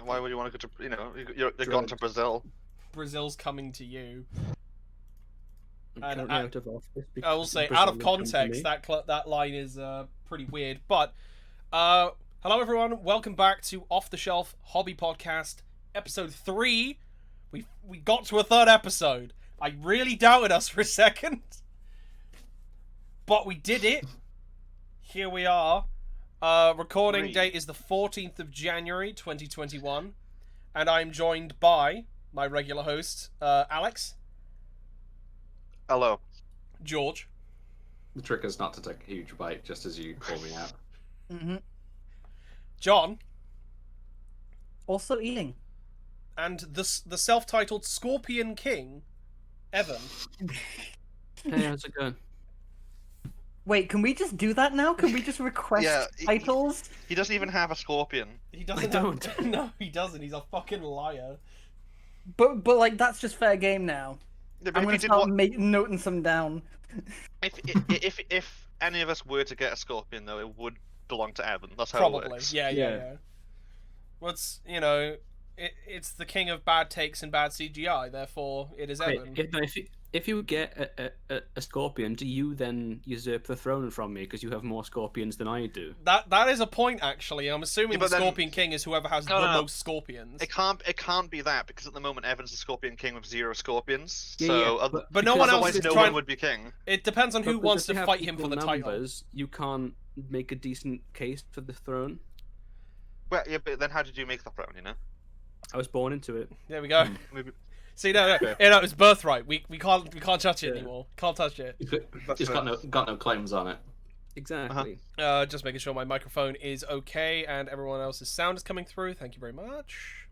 Why would you want to go to? You're gone to Brazil. Brazil's coming to you. And out of office. I will say, out of context, that line is pretty weird. But hello everyone, welcome back to Off the Shelf Hobby Podcast, episode 3. We got to a third episode. I really doubted us for a second, but we did it. Here we are. Recording date is the 14th of January 2021, and I'm joined by my regular host, Alex. Hello. George. The trick is not to take a huge bite, just as you call me out. Mm-hmm. John. Also eating. And the self-titled Scorpion King, Evan. Hey, how's it going? Wait, can we just do that now? Can we just request titles? He doesn't even have a scorpion. He doesn't. No, he doesn't. He's a fucking liar. But like that's just fair game now. Yeah, I'm gonna start noting some down. If any of us were to get a scorpion, though, it would belong to Evan. That's how Probably. it works. Yeah. What's it's the king of bad takes and bad CGI. Therefore, it is Evan. If you get a scorpion, do you then usurp the throne from me because you have more scorpions than I do? That is a point, actually. I'm assuming the Scorpion King is whoever has the most scorpions. It can't be that, because at the moment Evan's the Scorpion King with 0 scorpions. But no one else is one would be king. It depends on who wants to fight him for the title. You can't make a decent case for the throne. Well, yeah, but then how did you make the throne? I was born into it. There we go. See, no, it's birthright. We can't touch it anymore. Can't touch it. It's got no claims on it. Exactly. Just making sure my microphone is okay and everyone else's sound is coming through. Thank you very much.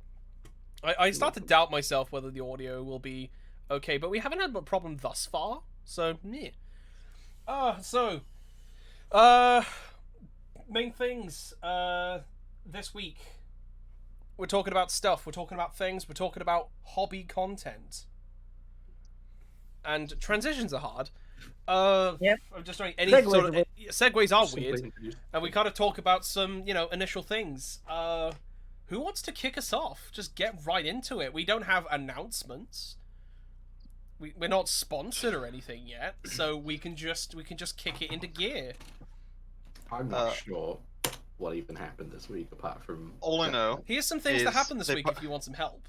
I start to doubt myself whether the audio will be okay, but we haven't had a problem thus far. So, yeah. Main things this week. We're talking about stuff, we're talking about things, we're talking about hobby content. And transitions are hard. Yep. I'm just trying segues are weird. And we kind of talk about some, initial things. Who wants to kick us off? Just get right into it. We don't have announcements. We're not sponsored or anything yet, so we can just kick it into gear. I'm not sure what even happened this week, apart from... All I know... Here's some things that happened this week if you want some help.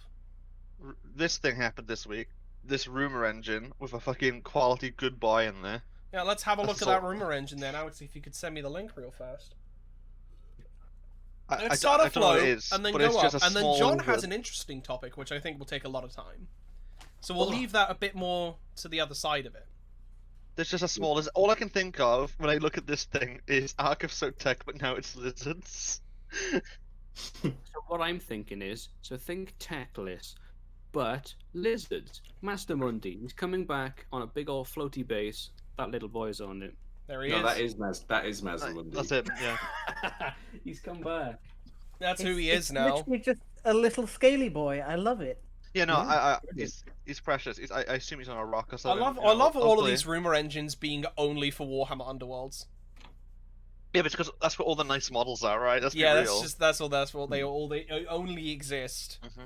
This thing happened this week. This rumor engine with a fucking quality good buy in there. Yeah, let's have a look at that rumor engine then. I would see if you could send me the link real fast. Let's start off low, and then go up, and then John has an interesting topic, which I think will take a lot of time. So we'll leave that a bit more to the other side of it. There's just a small... All I can think of when I look at this thing is Ark of Sotek, but now it's lizards. So what I'm thinking is, think techless, but lizards. Master Mundi, he's coming back on a big old floaty base. That little boy's on it. There he is. That is Master Mundi. That's it, yeah. He's come back. That's who he is now. Literally just a little scaly boy. I love it. Yeah, no, he's precious. I assume he's on a rock or something. I love all of these rumor engines being only for Warhammer Underworlds. Yeah, because that's what all the nice models are, right? That's that's what they only exist. Mm-hmm.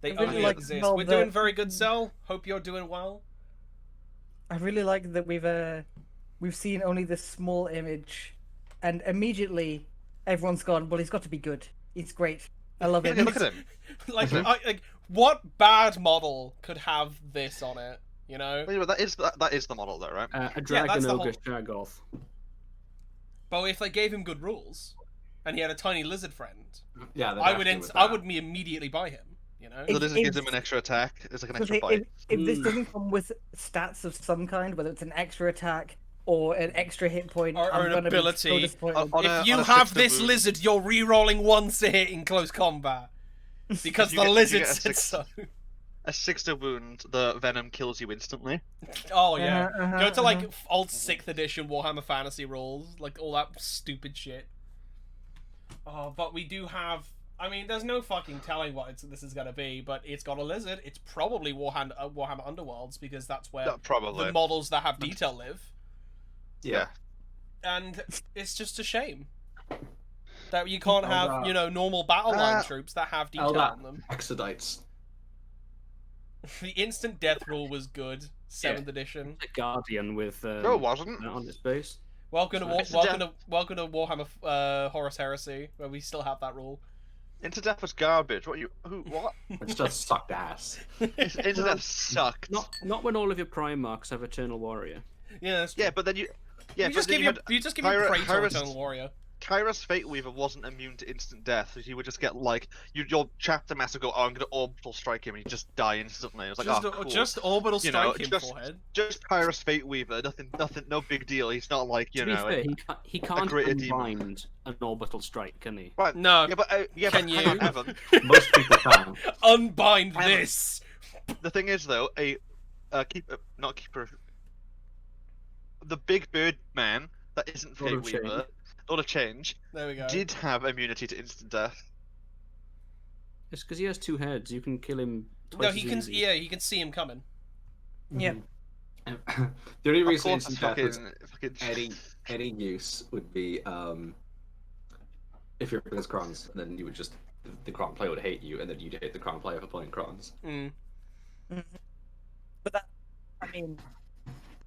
They really only exist. We're doing very good, Cell. Hope you're doing well. I really like that we've seen only this small image, and immediately everyone's gone, well, he's got to be good. He's great. I love it. Look at him. What bad model could have this on it? Well, that is the model, though, right? A Dragon Ogre Shagoth. But if they gave him good rules, and he had a tiny lizard friend, yeah, I would immediately buy him. The lizard gives him an extra attack. It's like an extra bite. If this doesn't come with stats of some kind, whether it's an extra attack or an extra hit point, or an ability, if you have this lizard, you're re-rolling once a hit in close combat. Because the lizard said so. A 6th wound, the venom kills you instantly. Oh yeah. Go to old 6th edition Warhammer Fantasy rules, all that stupid shit. Oh, but we do have... I mean, there's no fucking telling what this is gonna be, but it's got a lizard. It's probably Warhammer Underworlds, because that's where the models that have detail live. Yeah. And it's just a shame. That you can't have, normal battle line troops that have detail Eldar on them. Exodites. The instant death rule was good. 7th edition. A Guardian with No, it wasn't. on its base. Welcome to Sorry. welcome to Warhammer Horus Heresy, where we still have that rule. Into Death was garbage. What? It's just sucked ass. Into Death sucked. Not when all of your Primarchs have Eternal Warrior. Yeah, that's true. Yeah, but then you you just give had you give Kyra- Praetor Kyra's- Eternal Warrior. Kyra's Fate Weaver wasn't immune to instant death. You would just get like your chapter master go, "Oh, I'm gonna orbital strike him," and you just die instantly. It was like, Just, "Oh, cool." just orbital You know, strike him, just- forehead. Just Kyra's Fate Weaver, nothing, no big deal. He's not like To be fair, he can't greater demon. unbind an orbital strike, can he? Right. No. Yeah, but Can hang on, you? Evan. Most people can. Unbind Evan. this. The thing is, though, not keeper, the big bird man that isn't Lord Fate of Weaver, Lord of Change, There we go. did have immunity to instant death. It's because he has 2 heads. You can kill him twice No, as he can. easy. Yeah, he can see him coming. Yeah. The only Of reason course, instant death was fucking any use would be if you're against Crons, and then you would just the Cron player would hate you, and then you'd hate the Cron player for playing Crons. Mm. But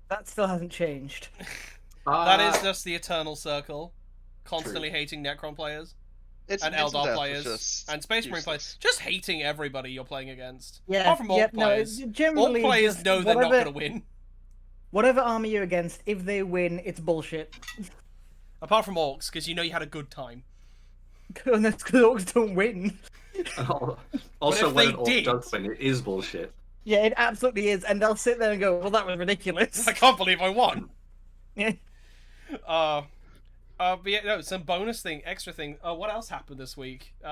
that still hasn't changed. That is just the eternal circle. Constantly hating Necron players and instant Eldar death was players just and Space Marine useless. players. Just hating everybody you're playing against. Yeah. Apart from Orc No, players. generally Orc players just know they're not going to win. Whatever army you're against, if they win, it's bullshit. Apart from Orcs, because you know you had a good time. And that's because orcs don't win. Also, if when they an orc did- does win, it is bullshit. Yeah, it absolutely is, and they'll sit there and go, "Well, that was ridiculous." I can't believe I won. Yeah. But yeah, no, some bonus thing, extra thing. What else happened this week? We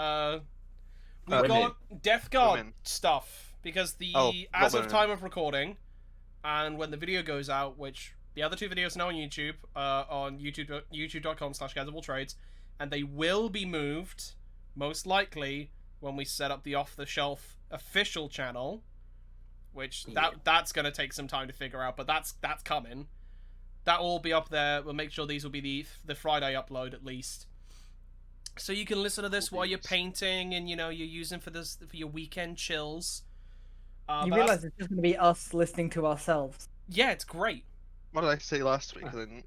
Women. got Death Guard Women. stuff because Oh, as of women. time of recording, and when the video goes out, which the other 2 videos are now on YouTube, on youtube.com/GazOfAllTrades, and they will be moved most likely when we set up the Off the Shelf official channel, which that's gonna take some time to figure out, but that's coming. That will all be up there. We'll make sure these will be the Friday upload at least, so you can listen to this while you're painting and you're using for your weekend chills. You but realize it's just going to be us listening to ourselves. yeah, it's great. What did I say last week? And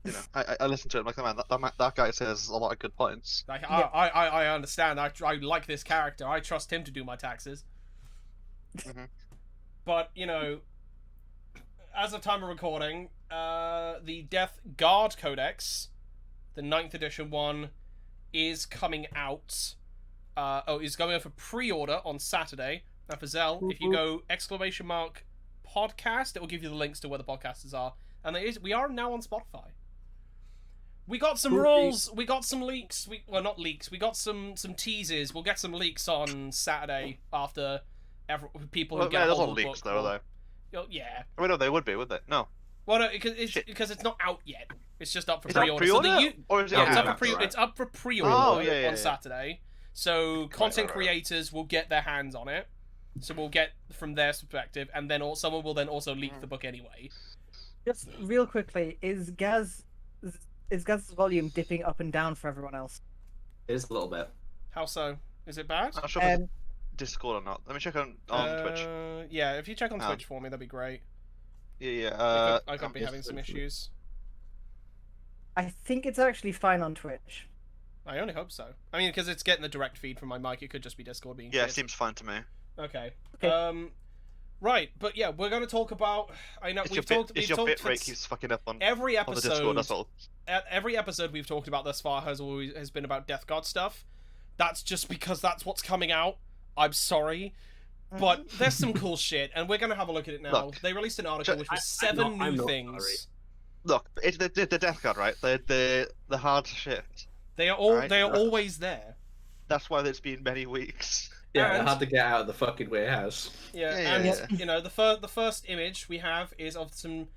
then, I listened to it. I'm like, man, that guy says a lot of good points. Like, Yeah. I understand. I like this character. I trust him to do my taxes. Mhm. But as of time of recording, the Death Guard Codex, the 9th edition one, is coming out. Is going out for pre-order on Saturday. Now for Zell, if you go !podcast, it will give you the links to where the podcasters are, and we are now on Spotify. We got some rules. We got some leaks. Well, not leaks. We got some teases. We'll get some leaks on Saturday after people who Well, get yeah, a there's hold not of the leaks book though, will- are Yeah. they? I mean, no, they would be, would they? No. Well, no, because it's not out yet. It's just up for Is that pre-order. pre-order? Or is it Yeah, it's out up for now? it's up for pre-order Oh, yeah, on yeah. Saturday. So content right. creators will get their hands on it. So we'll get from their perspective, and then someone will then also leak the book anyway. Just real quickly, is Gaz's volume dipping up and down for everyone else? It is a little bit. How so? Is it bad? I'm not sure if Um, it's Discord or not. Let me check on Twitch. Yeah, if you check on Oh. Twitch for me, that'd be great. Yeah. I could be having some issues. I think it's actually fine on Twitch. I only hope so. I mean, because it's getting the direct feed from my mic. It could just be Discord being Yeah, shit. it seems fine to me. Okay. Okay. Right, but yeah, we're going to talk about. I know It's we've your talked. bit rate keeps fucking up on Every the Discord. episode. That's all. Every episode we've talked about thus far has been about Death God stuff. That's just because that's what's coming out. I'm sorry, but there's some cool shit, and we're gonna have a look at it now. Look, They released an article which was I'm 7 not new sorry. things. Look, it's the Death Guard, right? The hard shit. They are all Right. they are always there. That's why it's been many weeks. Yeah, And- I had to get out of the fucking warehouse. Yeah, Yeah, and yeah, you know the first image we have is of some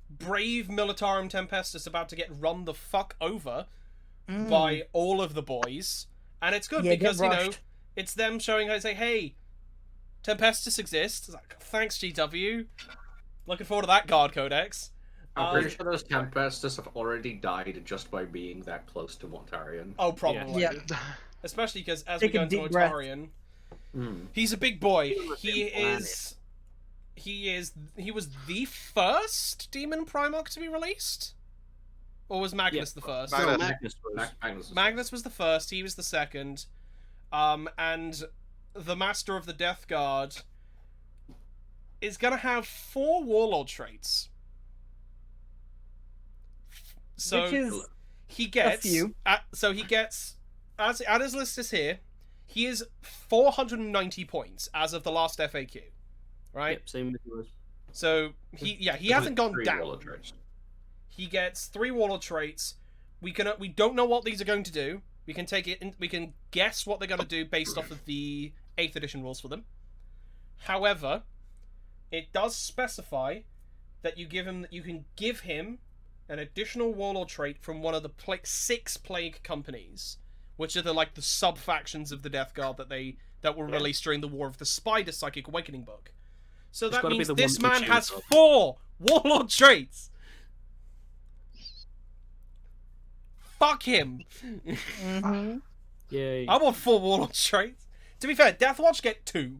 brave Militarum Tempestus about to get run the fuck over by all of the boys, and it's good Yeah, get because rushed. it's them showing how to say, "Hey, Tempestus exists." It's like, thanks, GW. Looking forward to that Guard Codex. I'm pretty sure those Tempesters have already died just by being that close to Mortarion. Oh, probably. Yeah. Especially because as Take we a go into deep breath. Mortarion, he's a big boy. He was the first Demon Primarch to be released? Or was Magnus the first? Magnus. Magnus was the first, he was the second. And the Master of the Death Guard is gonna have 4 Warlord traits. So Which is he gets a few. he gets as his list is here. He is 490 points as of the last FAQ, right? Yep, same with yours. So he hasn't gone down. Warlord traits. He gets 3 Warlord traits. We don't know what these are going to do. We can take it. We can guess what they're going to do based off of the 8th edition rules for them. However, it does specify that you can give him an additional Warlord trait from one of the 6 Plague companies, which are the sub factions of the Death Guard that were released during the War of the Spider Psychic Awakening book. So that means this man has 4 Warlord traits. Fuck him. Yay. I want 4 Warlord traits. To be fair, Deathwatch get 2.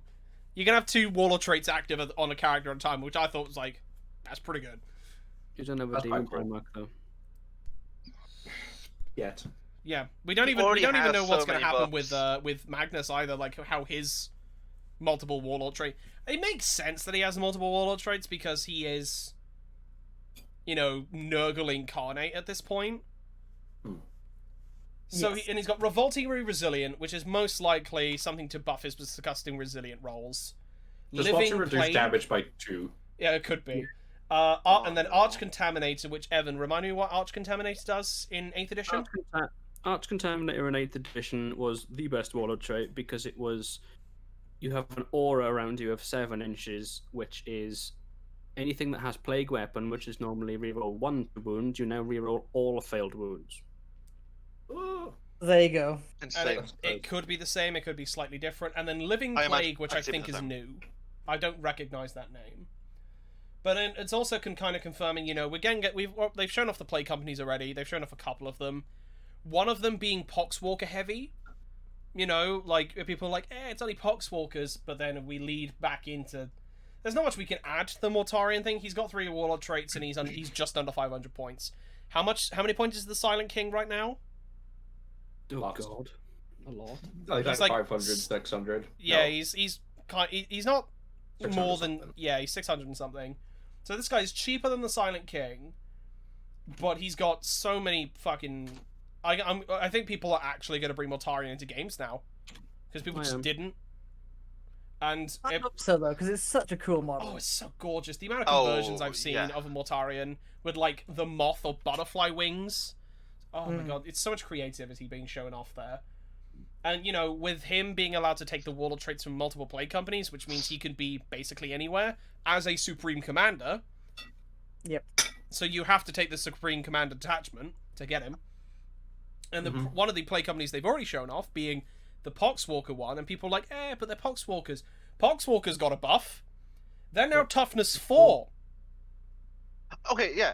You can have 2 Warlord traits active on a character at a time, which I thought was that's pretty good. You don't have a That's Demon quite cool. Primarch though. Yet. Yeah, we don't even know what's going to happen with Magnus either, how his multiple Warlord trait. It makes sense that he has multiple Warlord traits because he is, Nurgle incarnate at this point. So Yes. and he's got Revoltingly Resilient, which is most likely something to buff his disgusting resilient rolls. Just watch it reduce damage by 2. Yeah, it could be. And then Arch Contaminator, which Evan, remind me what Arch Contaminator does in 8th edition? Arch Contaminator in 8th edition was the best Warlord trait because it was... You have an aura around you of 7 inches, which is anything that has Plague Weapon, which is normally reroll 1 wound, you now reroll all failed wounds. Ooh. There you go. Insane. It could be the same, it could be slightly different. And then Living I imagine- Plague, which I I'd say think the is same. new. I don't recognize that name. But then it's also kind of confirming, they've shown off the Plague companies already. They've shown off a couple of them. One of them being Poxwalker heavy. People are like, it's only Poxwalkers, but then we lead back into... There's not much we can add to the Mortarion thing. He's got 3 Warlord traits, and he's just under 500 points. How many points is the Silent King right now? Oh Lots. god. A lot. He's like 500, 600. Yeah, No. he's not 600 more than something. he's 600 and something. So this guy's cheaper than the Silent King, but he's got so many fucking. I think people are actually going to bring Mortarion into games now because people just didn't. And I hope so though, because it's such a cool model. it's so gorgeous. The amount of conversions Oh, I've seen yeah. of a Mortarion with the moth or butterfly wings. Oh my god, it's so much creativity being shown off there. And, with him being allowed to take the Warlord traits from multiple Plague companies, which means he can be basically anywhere, as a Supreme Commander. Yep. So you have to take the Supreme Commander detachment to get him. And one of the Plague companies they've already shown off being the Poxwalker one, and people are like, but they're Poxwalkers. Poxwalker's got a buff. They're now toughness 4. Okay, yeah.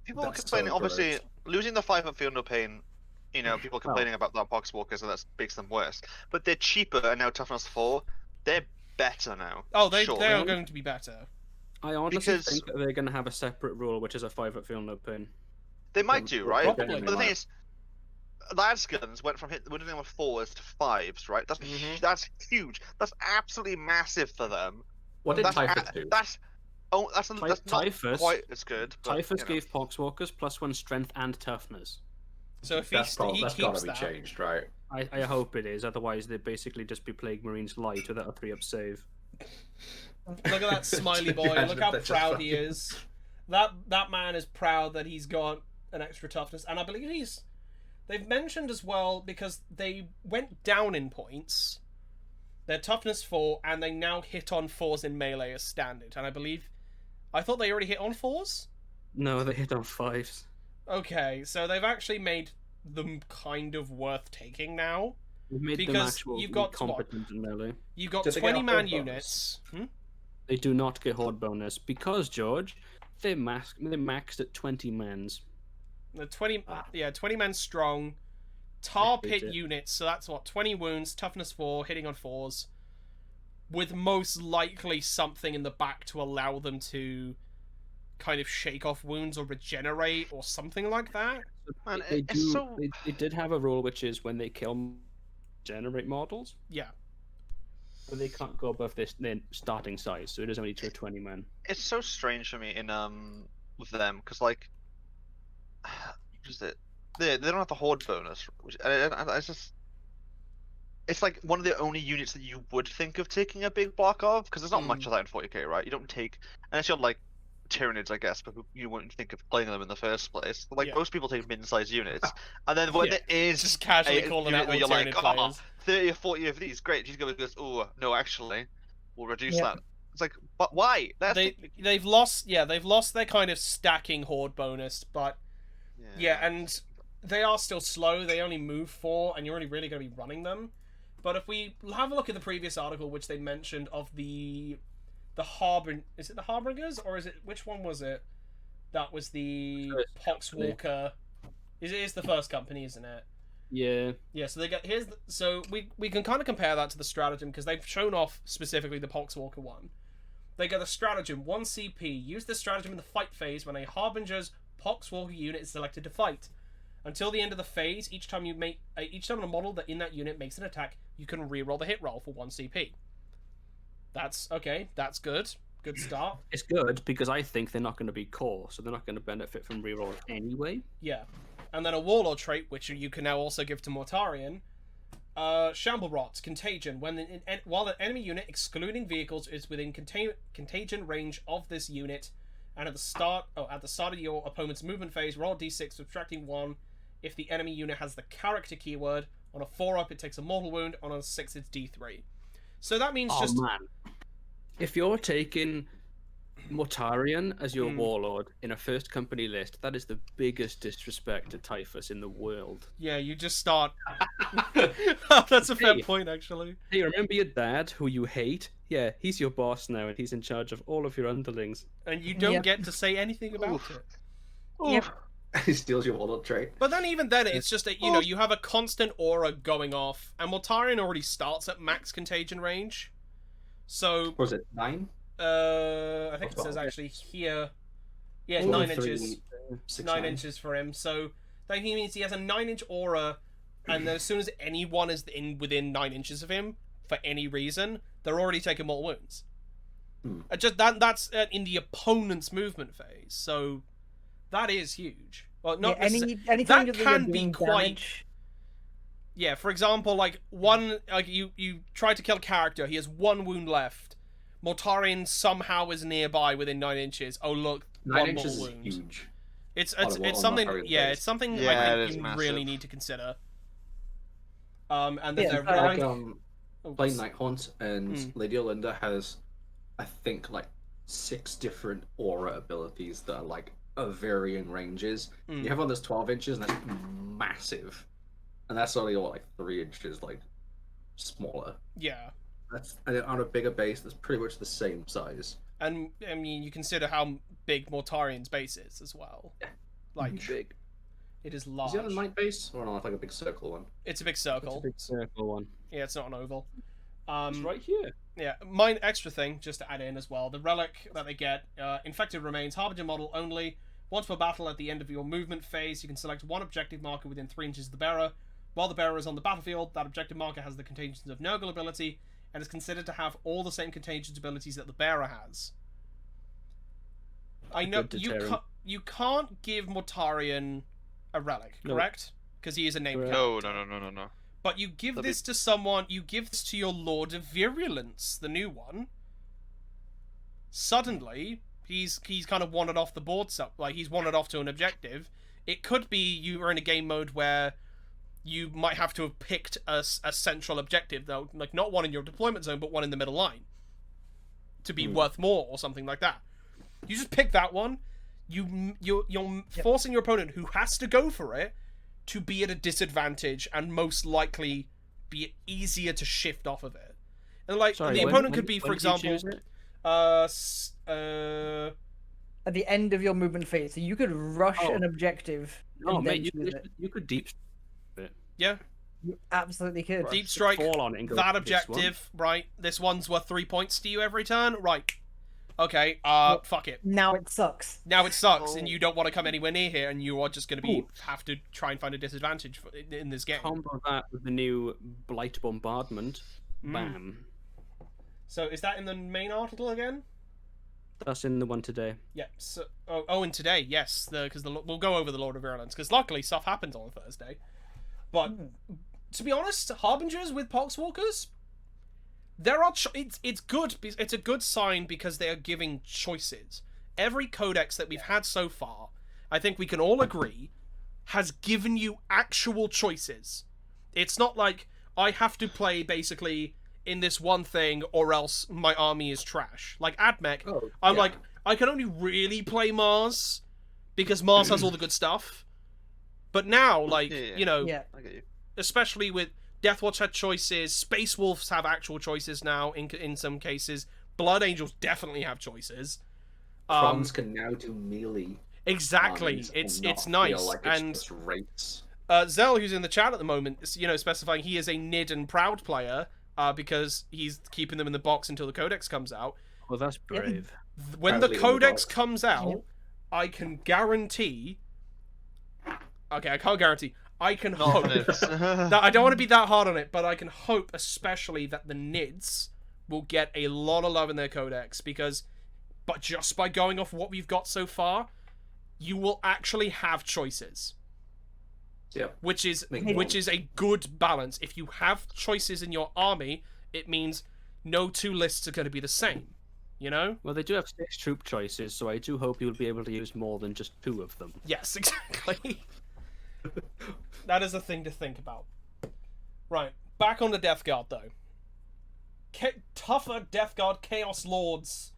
People are That's complaining, so obviously, gross. losing the 5 of Feel No Pain, people complaining about the Poxwalkers, and that makes them worse. But they're cheaper and now toughness 4. They're better now. Oh, they Sure. are going to be better. I honestly Because- think that they're going to have a separate rule, which is a 5 at Feel No Pain. They might do, right? Probably. But the thing is, Lads guns went from winning them with 4s to 5s, right? That's huge. That's absolutely massive for them. What did That's Typhus do? That's not Typhus- quite as good. But, Typhus gave Poxwalkers +1 strength and toughness. So if That's he gotta keeps be that, changed, right? I hope it is, otherwise they'd basically just be Plague Marines light without a 3-up save. look at that smiley boy. Imagine Look how that's just proud he fucking- is. That man is proud that he's got an extra toughness, and I believe they've mentioned as well, because they went down in points. Their toughness 4, and they now hit on 4s in melee as standard. And I thought they already hit on 4s. No, they hit on 5s. Okay, so they've actually made them kind of worth taking now. We've made them Because actual you've got competent in melee. You've got Did they get a 20-man horde bonus? units. They do not get horde bonus because, George, They're maxed at 20 men's. The 20 men strong. Tar I hate pit it. units, so that's what, 20 wounds, toughness 4, hitting on 4s, with most likely something in the back to allow them to kind of shake off wounds or regenerate or something like that. Man, They it's do. so. They did have a rule which is when they kill, generate models, Yeah. but they can't go above their starting size. So it is only to 20 men. It's so strange for me in with them because like, what is it? They don't have the horde bonus, which I just. It's like one of the only units that you would think of taking a big block of, because there's not much of that in 40k, right? You don't take, unless you're like Tyranids, I guess, but you wouldn't think of playing them in the first place. Like, Yeah. most people take mid-sized units, and then when Yeah, there is just casually a calling unit out where all you're like, Tyranid oh, players. 30 or 40 of these, great, she's going to go, oh, no, actually, we'll reduce Yep. that. It's like, but why? That's They've lost their kind of stacking horde bonus, but yeah, and they are still slow. They only move 4, and you're only really going to be running them. But if we have a look at the previous article, which they mentioned of the is it the Harbingers, or is it, which one was it? That was the First company. Poxwalker. It is the first company, isn't it? Yeah. Yeah, so they get so we can kind of compare that to the stratagem, because they've shown off specifically the Poxwalker one. They get a stratagem, 1 CP. Use this stratagem in the fight phase when a Harbinger's Poxwalker unit is selected to fight. Until the end of the phase, each time a model that in that unit makes an attack, you can reroll the hit roll for 1 CP. That's okay. That's good. Good start. It's good because I think they're not going to be core, so they're not going to benefit from reroll anyway. Yeah. And then a Warlord trait, which you can now also give to Mortarion. Shamble Rot, Contagion. While an enemy unit, excluding vehicles, is within contagion range of this unit, and at the start of your opponent's movement phase, roll a d6, subtracting 1 if the enemy unit has the character keyword. On a 4-up, it takes a mortal wound. On a 6, it's d3. So that means Man, if you're taking Mortarion as your warlord in a first company list, that is the biggest disrespect to Typhus in the world. Yeah, you just start. That's a fair point, actually. Hey, remember your dad, who you hate? Yeah, he's your boss now, and he's in charge of all of your underlings. And you don't get to say anything about it. Yep. He steals your wallet trait. But then even then, it's just that, you have a constant aura going off, and Mortarion already starts at max contagion range. So, Was it 9? I think it says actually here, yeah, 9 inches. 9 9 inches for him. So that means he has a 9-inch aura, and then as soon as anyone is within 9 inches of him, for any reason, they're already taking mortal wounds. Just that's in the opponent's movement phase. So that is huge. Well, not anytime that you're can be doing quite. damage, Yeah, for example, like you try to kill a character, he has 1 wound left. Mortarion somehow is nearby within 9 inches. Oh look, 9 1 inches mortal is wound. huge. It's on something. Mortarion Yeah, phase. it's something Yeah, I it think is you massive. really need to consider. And then Yeah, they're like, very. Playing Nighthaunt, and Lady Olinda has, I think, like 6 different aura abilities that are like of varying ranges. You have one that's 12 inches, and that's massive, and that's only like 3 inches, like smaller. Yeah. That's and on a bigger base that's pretty much the same size. And I mean, you consider how big Mortarion's base is as well. Yeah. Like, Big. it is large. Is he on a night base or not like a big circle one? It's a big circle. It's a big circle one. Yeah, it's not an oval. It's right here. Yeah, mine extra thing, just to add in as well. The relic that they get, infected remains, Harbinger model only. Once per battle at the end of your movement phase, you can select 1 objective marker within 3 inches of the bearer. While the bearer is on the battlefield, that objective marker has the Contagions of Nurgle ability, and is considered to have all the same Contagions abilities that the bearer has. I know you can't give Mortarion a relic, correct? Because he is a named character. No. But you give this to someone, you give this to your Lord of Virulence, the new one. Suddenly, he's kind of wandered off the board, like he's wandered off to an objective. It could be you are in a game mode where you might have to have picked a central objective, though, like not one in your deployment zone, but one in the middle line, to be worth more or something like that. You just pick that one. You're forcing your opponent, who has to go for it, to be at a disadvantage and most likely be easier to shift off of it. And like the opponent could be, for example, at the end of your movement phase, so you could rush Oh. an objective. No, and mate, then choose it. you could deep it. Yeah, You absolutely could. Right. deep strike. Fall on it and go That for this one. objective, right? This one's worth 3 points to you every turn, right? Okay, fuck it. Now it sucks. Now it sucks, and Oh. you don't want to come anywhere near here, and you are just going to have to try and find a disadvantage in this game. Combo that with the new Blight Bombardment. Mm. Bam. So is that in the main article again? That's in the one today. Yeah. So and today, yes, because we'll go over the Lord of Virulence, because luckily stuff happens on Thursday. But to be honest, Harbingers with Poxwalkers, there are it's good. It's a good sign because they are giving choices. Every codex that we've had so far, I think we can all agree, has given you actual choices. It's not like I have to play basically in this one thing or else my army is trash. Like AdMech, I'm like, I can only really play Mars because Mars has all the good stuff. But now, like, you know, Yeah. I get you. especially with Deathwatch had choices, Space Wolves have actual choices now in some cases. Blood Angels definitely have choices. Crons can now do melee. Exactly, armies it's and not feel nice, like it's and just rates. Zell, who's in the chat at the moment, is, you know, specifying he is a Nid and Proud player because he's keeping them in the box until the Codex comes out. Well, that's brave. When the Proudly in the Codex box. comes out, I can guarantee. Okay, I can't guarantee. I can hope. That I don't want to be that hard on it, but I can hope, especially that the Nids will get a lot of love in their Codex but just by going off what we've got so far, you will actually have choices. Yeah. Which is Make a good balance. If you have choices in your army, it means no two lists are going to be the same. You know? Well, they do have 6 troop choices, so I do hope you'll be able to use more than just 2 of them. Yes, exactly. That is a thing to think about. Right, back on the Death Guard though. Tougher Death Guard Chaos Lords.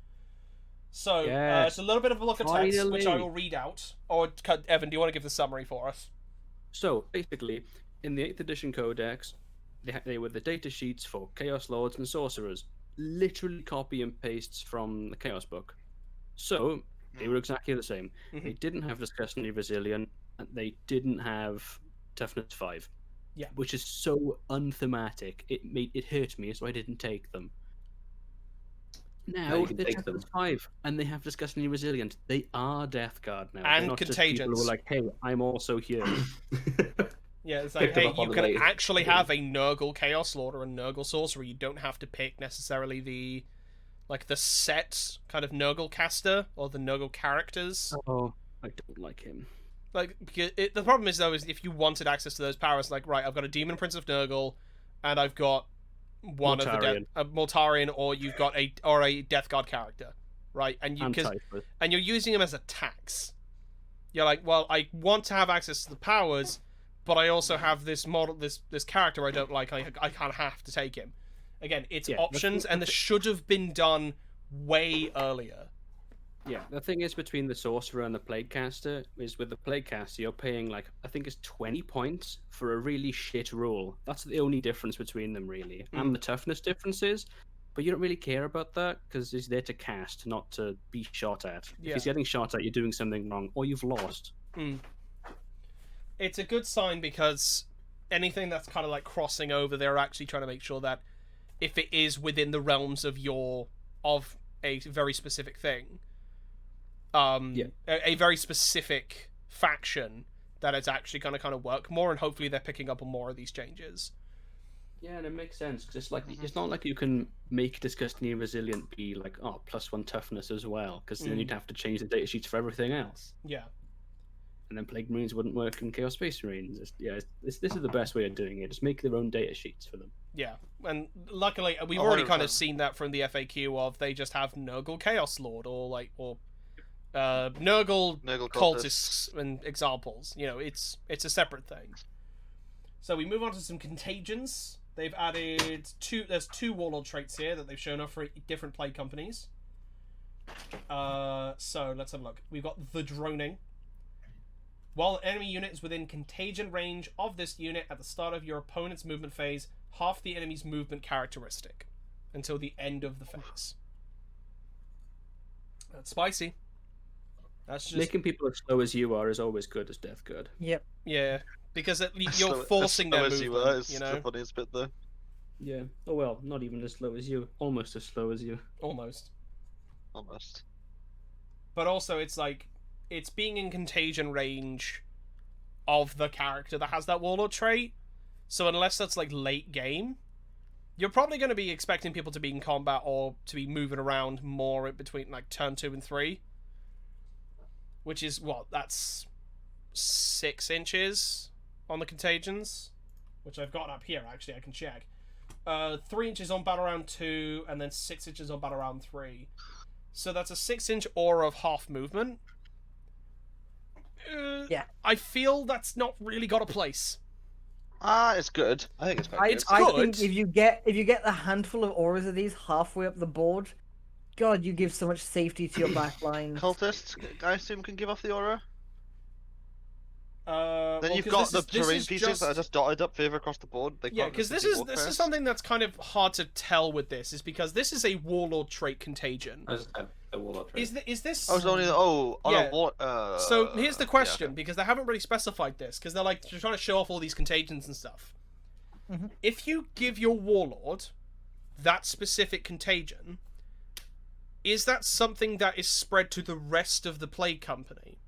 So, Yes. it's a little bit of a look at text, which I Finally. will read out. Or, Evan, do you want to give the summary for us? So, basically, in the 8th edition codex, they were the data sheets for Chaos Lords and Sorcerers. Literally copy and pastes from the Chaos book. So, they were exactly the same. They didn't have Disgustingly Resilient, and they didn't have Toughness 5. Yeah. Which is so unthematic. It hurt me, so I didn't take them. Now you can they're take Toughness them. 5, and they have Disgustingly Resilient. They are Death Guard now. And They're not just people Contagions. who are like, hey, I'm also here. Yeah, it's like, Picked them hey, up on you the can way. actually have a Nurgle Chaos Lord or a Nurgle Sorcerer. You don't have to pick necessarily the set kind of Nurgle caster or the Nurgle characters. Oh, I don't like him. Like, the problem is though, is if you wanted access to those powers, like, right, I've got a Demon Prince of Nurgle, and I've got one Mortarion. of the Mortarion, or you've got a Death Guard character, right? And you're using them as a tax. You're like, well, I want to have access to the powers, but I also have this this character I don't like. I can't have to take him. Again, it's options, and this should have been done way earlier. Yeah, the thing is between the Sorcerer and the Plaguecaster is with the Plaguecaster you're paying like, I think it's 20 points for a really shit rule. That's the only difference between them really. And the toughness differences, but you don't really care about that because he's there to cast, not to be shot at. Yeah. If he's getting shot at, you're doing something wrong, or you've lost. It's a good sign because anything that's kind of like crossing over, they're actually trying to make sure that if it is within the realms of a very specific thing, a very specific faction, that it's actually going to kind of work more, and hopefully they're picking up on more of these changes. Yeah, and it makes sense. Just like it's not like you can make Disgustingly Resilient be like, oh, +1 toughness as well, because then you'd have to change the data sheets for everything else. Yeah. And then Plague Marines wouldn't work in Chaos Space Marines. This is the best way of doing it. Just make their own data sheets for them. Yeah, and luckily we've already kind of seen that from the FAQ of they just have Nurgle Chaos Lord or Nurgle cultists and examples. You know, it's a separate thing. So we move on to some contagions. They've added there's 2 warlord traits here that they've shown off for different plague companies. So let's have a look. We've got the droning. While an enemy unit is within contagion range of this unit at the start of your opponent's movement phase, half the enemy's movement characteristic until the end of the phase. That's spicy. That's just Making people as slow as you are is always good as death good. Yep. yeah, because you're Slow- forcing as their slow as movement. you are, it's You the know, funniest bit though. Yeah. Oh well, not even as slow as you. Almost as slow as you. almost. Almost. But also, it's like it's being in contagion range of the character that has that warlord trait. So unless that's like late game, you're probably going to be expecting people to be in combat or to be moving around more between like turn 2 and 3, which is what, that's 6 inches on the contagions, which I've got up here. Actually, I can check. 3 inches on battle round 2, and then 6 inches on battle round 3. So that's a 6-inch aura of half movement. Yeah. I feel that's not really got a place. It's good. I think it's quite good. It's I good. think if you get the handful of auras of these halfway up the board, God, you give so much safety to your backline. Cultists, I assume, can give off the aura. Then Well, you've 'cause got this the is terrain pieces that are just dotted up further across the board. They yeah, can't because this necessarily is walk past. something that's kind of hard to tell with this, is because this is a warlord trait contagion. As a warlord trait. Is this? Oh, it's only on Yeah. a what? So here's the question, Yeah, because they haven't really specified this, because they're trying to show off all these contagions and stuff. Mhm. If you give your warlord that specific contagion, is that something that is spread to the rest of the plague company?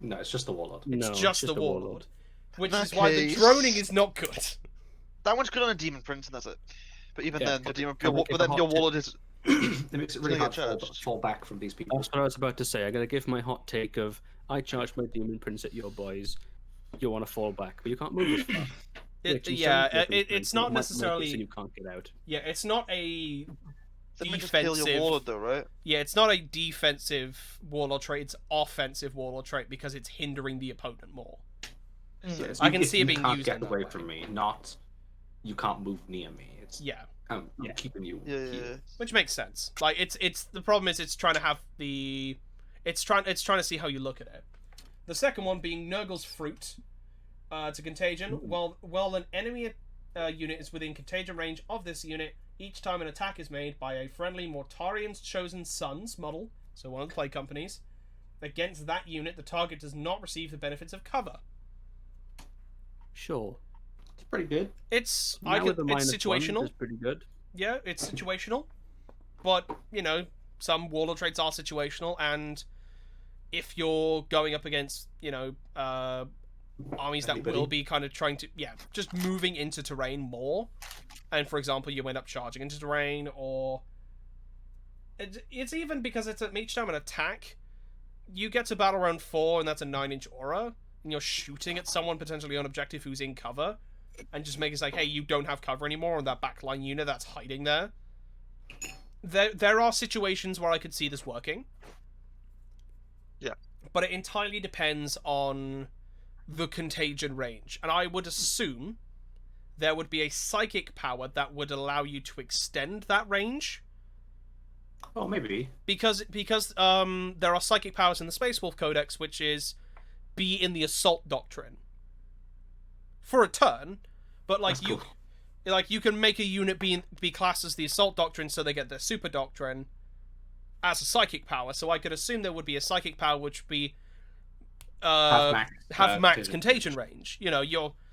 No, it's just the warlord. It's No, just it's the a warlord, which In is that why the case- droning is not good. That one's good on a demon prince, and that's it. But even Yeah, then, the demon, can I give but a then hot your tip? warlord is. It makes it really gonna hard get to charged. fall back from these people. That's what I was about to say. I gotta give my hot take of I charged my demon prince at your boys. You want to fall back, but you can't move as far. It's not It might make it so necessarily. you can't get out. Yeah, it's not a They might just kill your defensive. warlord, though, right? Yeah, it's not a defensive warlord trait. It's offensive warlord trait because it's hindering the opponent more. Mm. I can If see it being you can't used get in that away way. from me, not you can't move near me. It's Yeah, I'm Yeah. keeping you. Yeah. here. which makes sense. Like it's the problem is it's trying to have the, it's trying to see how you look at it. The second one being Nurgle's fruit, to contagion. While an enemy unit is within contagion range of this unit, each time an attack is made by a friendly Mortarian's Chosen Sons model, so one of the play companies, against that unit, the target does not receive the benefits of cover. Sure. It's pretty good. It's Now with the it's -1 situational. is pretty good. Yeah, it's situational, but you know, some warlord traits are situational, and if you're going up against armies that Anybody? will be kind of trying to just moving into terrain more, and for example you end up charging into terrain, or it's even because it's each time an attack, you get to battle round 4 and that's a 9-inch aura, and you're shooting at someone potentially on objective who's in cover, and just make it like, hey, you don't have cover anymore on that backline unit that's hiding there. There are situations where I could see this working. Yeah. But it entirely depends on the contagion range. And I would assume there would be a psychic power that would allow you to extend that range. Oh, maybe. Because there are psychic powers in the Space Wolf Codex, which is be in the assault doctrine for a turn, but like That's you, cool. like you can make a unit be classed as the assault doctrine, so they get their super doctrine as a psychic power. So I could assume there would be a psychic power which would be have max contagion range. You know,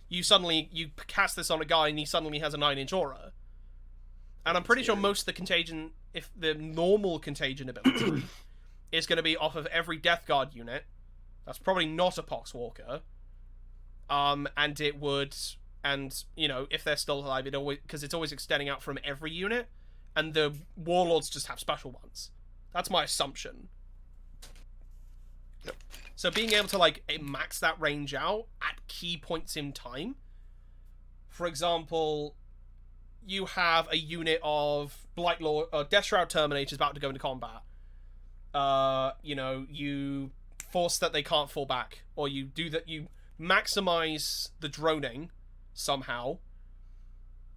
you suddenly cast this on a guy and he suddenly has a 9-inch aura. And I'm pretty sure most of the contagion, if the normal contagion ability, is going to be off of every Death Guard unit. That's probably not a Poxwalker. And it would, and you know, if they're still alive, it always, because it's always extending out from every unit, and the warlords just have special ones. That's my assumption. Yep. So being able to like max that range out at key points in time. For example, you have a unit of Blightlord, Death Shroud Terminators about to go into combat. You know, you force that they can't fall back, or you do that. You maximize the droning somehow,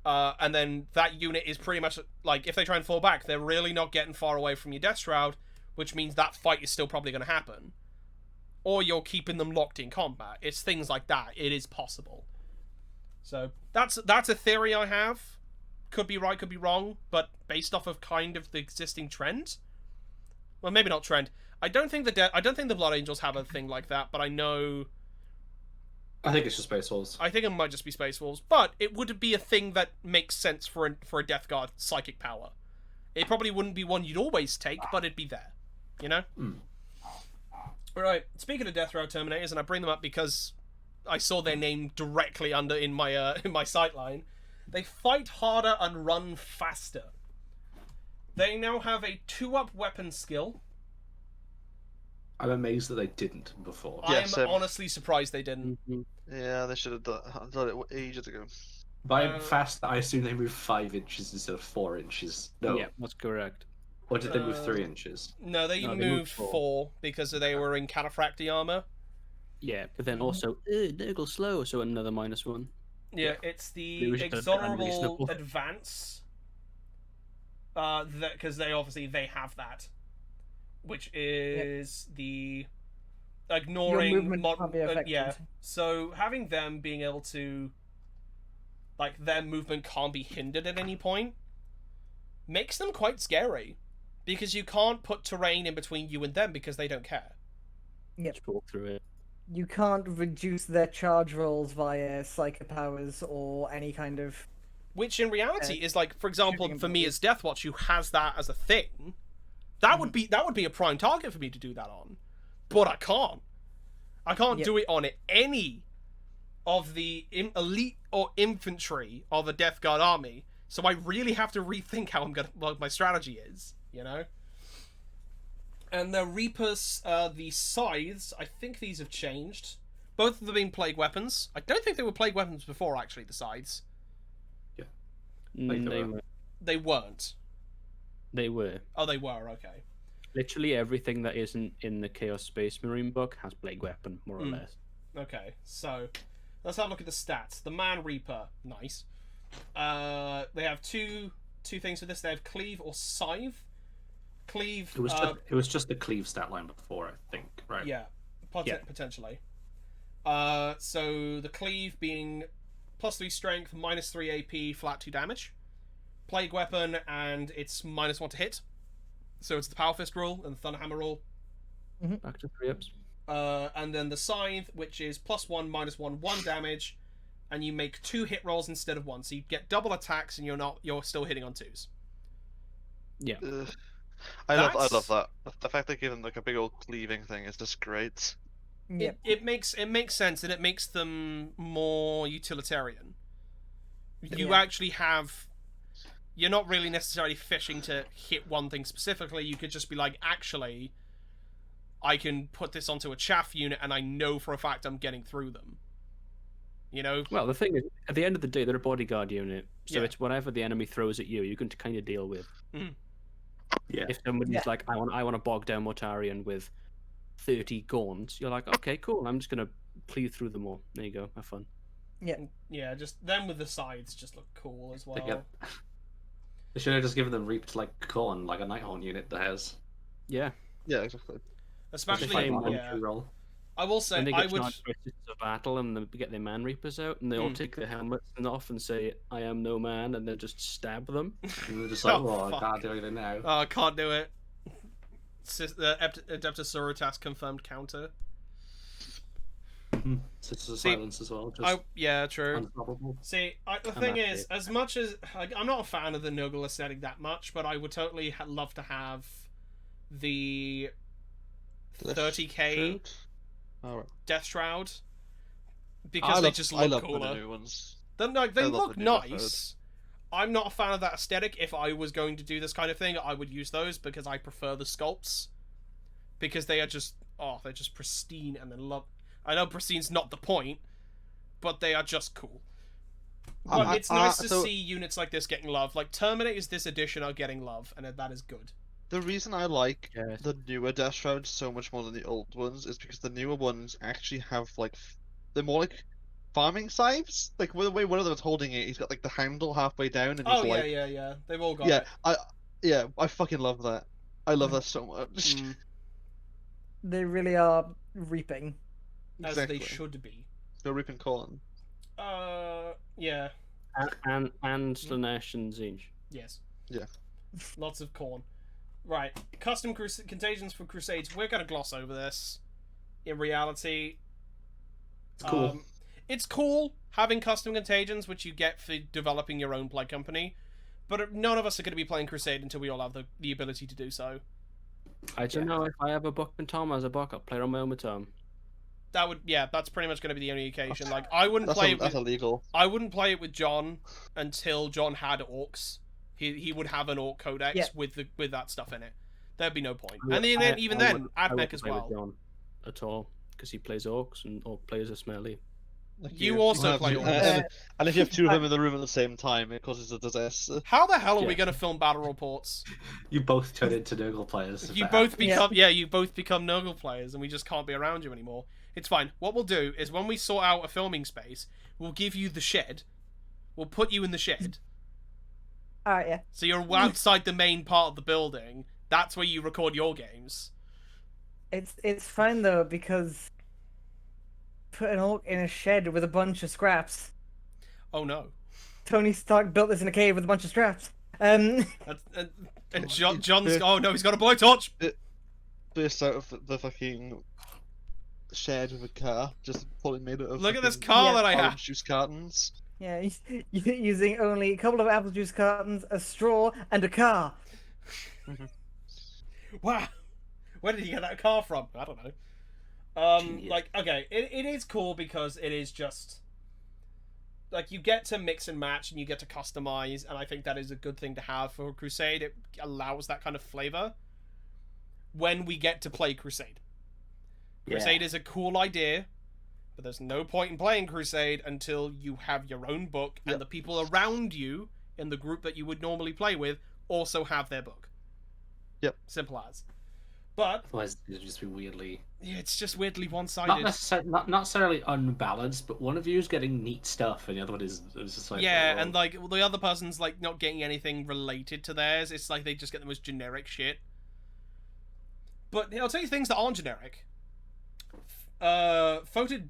and then that unit is pretty much like, if they try and fall back, they're really not getting far away from your Death Shroud, which means that fight is still probably going to happen. Or you're keeping them locked in combat. It's things like that. It is possible. So that's a theory I have. Could be right, could be wrong, but based off of kind of the existing trend. Well, maybe not trend. I don't think the Blood Angels have a thing like that, but I know. I think it's just Space Wolves. I think it might just be Space Wolves, but it would be a thing that makes sense for a Death Guard psychic power. It probably wouldn't be one you'd always take, but it'd be there, you know. Right. Speaking of Death Row Terminators, and I bring them up because I saw their name directly in my sightline. They fight harder and run faster. They now have a 2-up weapon skill. I'm amazed that they didn't before. I'm honestly surprised they didn't. Yeah, they should have done it ages ago. By fast, I assume they moved 5 inches instead of 4 inches. No. Yeah, that's correct. Or did they move 3 inches? No, they moved 4 because they were in cataphracti armor. Yeah, but then also, they go slow, so another -1. Yeah, it's the exonerable advance. Because they have that, which is the ignoring your movement can't be affected. yeah. So having them being able to, like, their movement can't be hindered at any point, makes them quite scary, because you can't put terrain in between you and them because they don't care. Yep. Just walk through it. You can't reduce their charge rolls via psychic powers or any kind of. Which in reality is like, for example, for me as Deathwatch, who has that as a thing, that would be a prime target for me to do that on, but I can't. I can't do it on any of the elite or infantry of a Death Guard army. So I really have to rethink how what my strategy is, you know. And the Reapers, the Scythes, I think these have changed. Both of them being plague weapons. I don't think they were plague weapons before, actually, the Scythes. They weren't. They were. Oh, they were, okay. Literally everything that isn't in the Chaos Space Marine book has plague weapon, more or less. Okay, so let's have a look at the stats. The Man Reaper, nice. They have two things for this. They have Cleave or Scythe. Cleave. It was just the Cleave stat line before, I think, right? Yeah, potentially. So the Cleave being +3 strength, -3 AP, flat 2 damage. Plague weapon, and it's -1 to hit. So it's the Power Fist rule and the Thunderhammer rule. Back to 3-ups. And then the Scythe, which is +1, -1, 1 damage, and you make 2 hit rolls instead of 1. So you get double attacks, and you're still hitting on 2s. Yeah. I love that. The fact they give them like a big old cleaving thing is just great. Yep. It makes sense, and it makes them more utilitarian. You actually have. You're not really necessarily fishing to hit one thing specifically. You could just be like, actually, I can put this onto a chaff unit, and I know for a fact I'm getting through them. You know. Well, the thing is, at the end of the day, they're a bodyguard unit, so it's whatever the enemy throws at you, you can kind of deal with. Yeah. If somebody's like, I want to bog down Mortarion with 30 gaunts, you're like, okay, cool. I'm just gonna cleave through them all. There you go. Have fun. Yeah. Just them with the sides just look cool as well. They should have just given them Reaped like Khorne, like a Nighthorn unit that has. Yeah. Yeah, exactly. Especially, roll. I will say, When they I get would. charged by Sisters of Battle and they get their Man Reapers out, and they all take their helmets off and say, "I am no man," and then just stab them. And they're just like, Oh, I fuck. can't do anything now. Oh, I can't do it. Adeptus Sororitas confirmed counter. Sisters of Silence as well. Just Yeah, true. unstoppable. See, the thing is, as much as I'm not a fan of the Nurgle aesthetic that much, but I would totally love to have the 30k Death Shroud because they just look cooler. The new ones. They look nice. I'm not a fan of that aesthetic. If I was going to do this kind of thing, I would use those because I prefer the sculpts because they are just they're just pristine and then love. I know pristine's not the point, but they are just cool. But it's nice to see units like this getting love. Like Terminators this edition are getting love, and that is good. The reason I like the newer Death Shrouds so much more than the old ones is because the newer ones actually have like they're more like farming scythes. Like the way one of them is holding it, he's got like the handle halfway down, and he's like, yeah. They've all got it. I fucking love that. I love that so much. They really are reaping. As they should be. They're ripping Khorne. Yeah. And Slanesh and Zinj. Yes. Yeah. Lots of corn. Right. Custom contagions for Crusades. We're going to gloss over this. In reality, It's cool. It's cool having custom contagions, which you get for developing your own Plague Company. But none of us are going to be playing Crusade until we all have the ability to do so. I don't know if I have a book and Tom as a book. I'll play it on my own with Tom. That's pretty much going to be the only occasion. Like, I wouldn't play it with, that's illegal. I wouldn't play it with John until John had orcs. He would have an orc codex with that stuff in it. There'd be no point. And then even then, Admech as well. John at all because he plays orcs and orc players are smelly. Like You also play orcs. and if you have two of them in the room at the same time, it causes a disaster. How the hell are we going to film battle reports? You both turn into Nurgle players. You both become you both become Nurgle players, and we just can't be around you anymore. It's fine. What we'll do is when we sort out a filming space, we'll give you the shed. We'll put you in the shed. Alright, yeah. So you're outside the main part of the building. That's where you record your games. It's fine though, because put an orc in a shed with a bunch of scraps. Oh no. Tony Stark built this in a cave with a bunch of scraps. And John's oh no, he's got a blowtorch. Burst out of the fucking shed with a car, just fully made it of. Look at this car that I have. Orange juice cartons. Yeah, using only a couple of apple juice cartons, a straw, and a car. Wow. Where did he get that car from? I don't know. Like, okay, it is cool because it is just like you get to mix and match and you get to customize, and I think that is a good thing to have for Crusade. It allows that kind of flavor when we get to play Crusade. Crusade is a cool idea, but there's no point in playing Crusade until you have your own book and the people around you in the group that you would normally play with also have their book. Yep. Simple as. But Otherwise, it'd just be weirdly. Yeah, it's just weirdly one-sided. Not necessarily unbalanced, but one of you is getting neat stuff, and the other one is just like. Yeah, and like the other person's like not getting anything related to theirs. It's like they just get the most generic shit. But I'll tell you things that aren't generic. Foetid.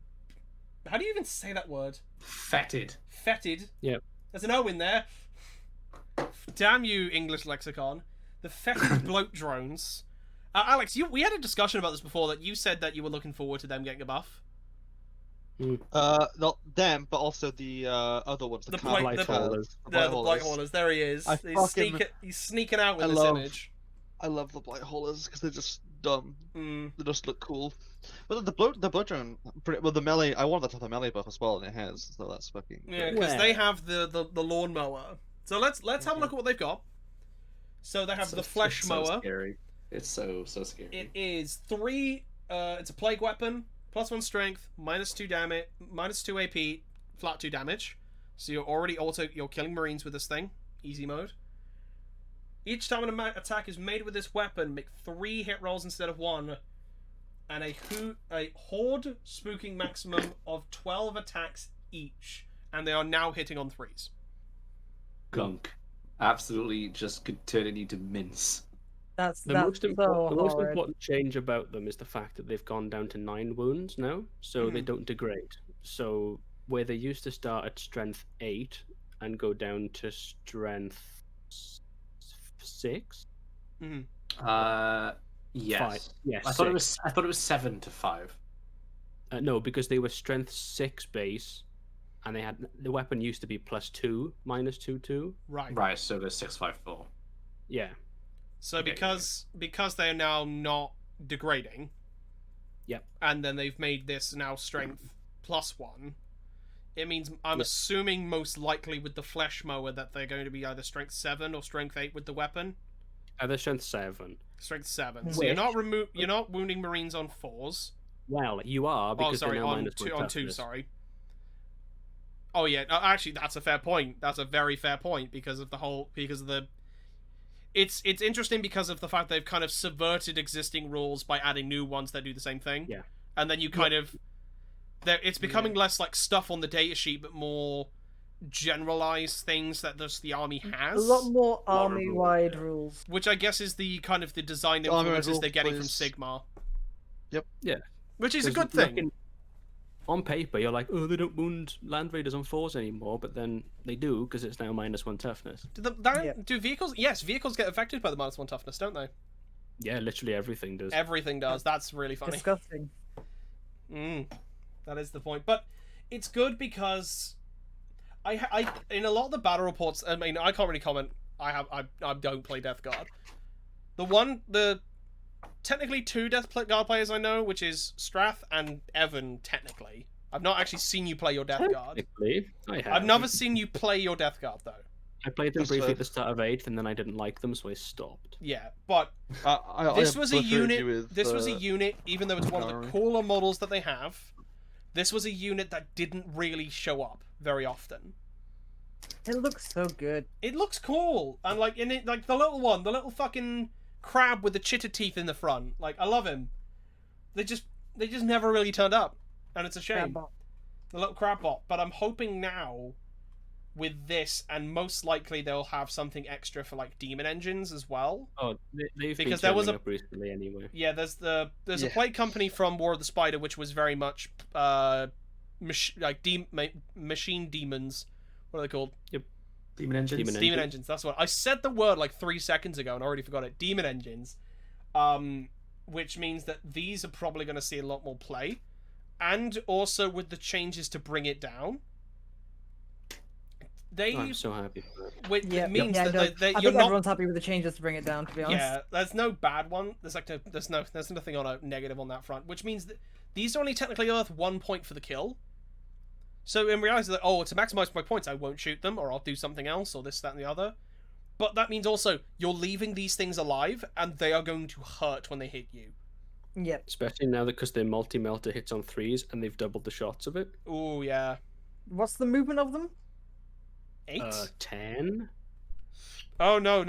How do you even say that word? Fetid. Fetid. Yep. There's an O in there. Damn you, English lexicon. The fetid bloat drones. Alex, we had a discussion about this before. That you said that you were looking forward to them getting a buff. Not them, but also the other ones. The blight haulers. The blight haulers. There he is. He's sneaking out with this image. I love the blight haulers because they're just dumb. Mm. They just look cool. But the bloat drone, well, the melee. I want that to have the melee buff as well, and it has. So that's fucking. Yeah, because they have the lawnmower. So let's have a look at what they've got. So they have the flesh mower. So scary. It's so scary. It is 3. It's a plague weapon. +1 strength, -2 damage, -2 AP, flat 2 damage. So you're killing Marines with this thing. Easy mode. Each time an attack is made with this weapon, make 3 hit rolls instead of 1, and a horde spooking maximum of 12 attacks each, and they are now hitting on 3s. Gunk. Absolutely, just could turn it into mince. The most important change about them is the fact that they've gone down to 9 wounds now, so they don't degrade. So where they used to start at strength 8 and go down to strength 6. Yes. 5. Yes. I thought it was 7 to 5. No, because they were strength 6 base, and they had the weapon used to be +2, -2, 2. Right. So they're 6, 5, 4. Yeah. So because they are now not degrading. Yep. And then they've made this now strength +1. It means I'm assuming most likely with the flesh mower that they're going to be either strength 7 or strength 8 with the weapon. Either strength 7. Strength 7. So you're not wounding Marines on 4s. Well, you are because they're now on 2. Sorry. Oh yeah, actually that's a fair point. That's a very fair point because of the. It's interesting because of the fact they've kind of subverted existing rules by adding new ones that do the same thing. Yeah. And then you kind of. It's becoming less like stuff on the datasheet, but more generalized things that the army has. A lot more army-wide rules. Which I guess is the kind of the design influences they're getting from Sigmar. Yep. Yeah. Which is a good thing. on paper, you're like, oh, they don't wound land raiders on 4s anymore, but then they do because it's now -1 toughness. Do vehicles? Yes, vehicles get affected by the -1 toughness, don't they? Yeah, literally everything does. Everything does. That's really funny. Disgusting. That is the point. But it's good because I in a lot of the battle reports, I mean, I can't really comment. I don't play Death Guard. The technically 2 Death Guard players I know, which is Strath and Evan. Technically, I've not actually seen you play your Death Guard. Technically, I have. I've never seen you play your Death Guard though. I played them briefly at the start of 8th, and then I didn't like them, so I stopped. Yeah, but this was a unit. This was a unit, even though it's one of the cooler models that they have. This was a unit that didn't really show up very often. It looks so good. It looks cool, and like in it, like the little one, the little fucking crab with the chitter teeth in the front. Like, I love him. They just never really turned up, and it's a shame. Crabbot. The little crab bot. But I'm hoping now, with this, and most likely they'll have something extra for like demon engines as well. Oh, they've because been there was up recently anyway. Yeah, there's a plate company from War of the Spider which was very much machine demons. What are they called? Yep. Demon engines. Demon engines. That's what I said the word like 3 seconds ago and I already forgot it. Demon engines. Which means that these are probably going to see a lot more play, and also with the changes to bring it down. I'm so happy for that. Which means I that think you're not. everyone's happy with the changes to bring it down. To be honest. Yeah, there's no bad one. There's nothing on a negative on that front. Which means that these are only technically worth 1 point for the kill. So in reality, like, oh, to maximize my points, I won't shoot them, or I'll do something else, or this, that, and the other. But that means also you're leaving these things alive, and they are going to hurt when they hit you. Yep. Especially now because their multi-melter hits on 3s, and they've doubled the shots of it. Oh yeah. What's the movement of them? 8? 10. Oh no!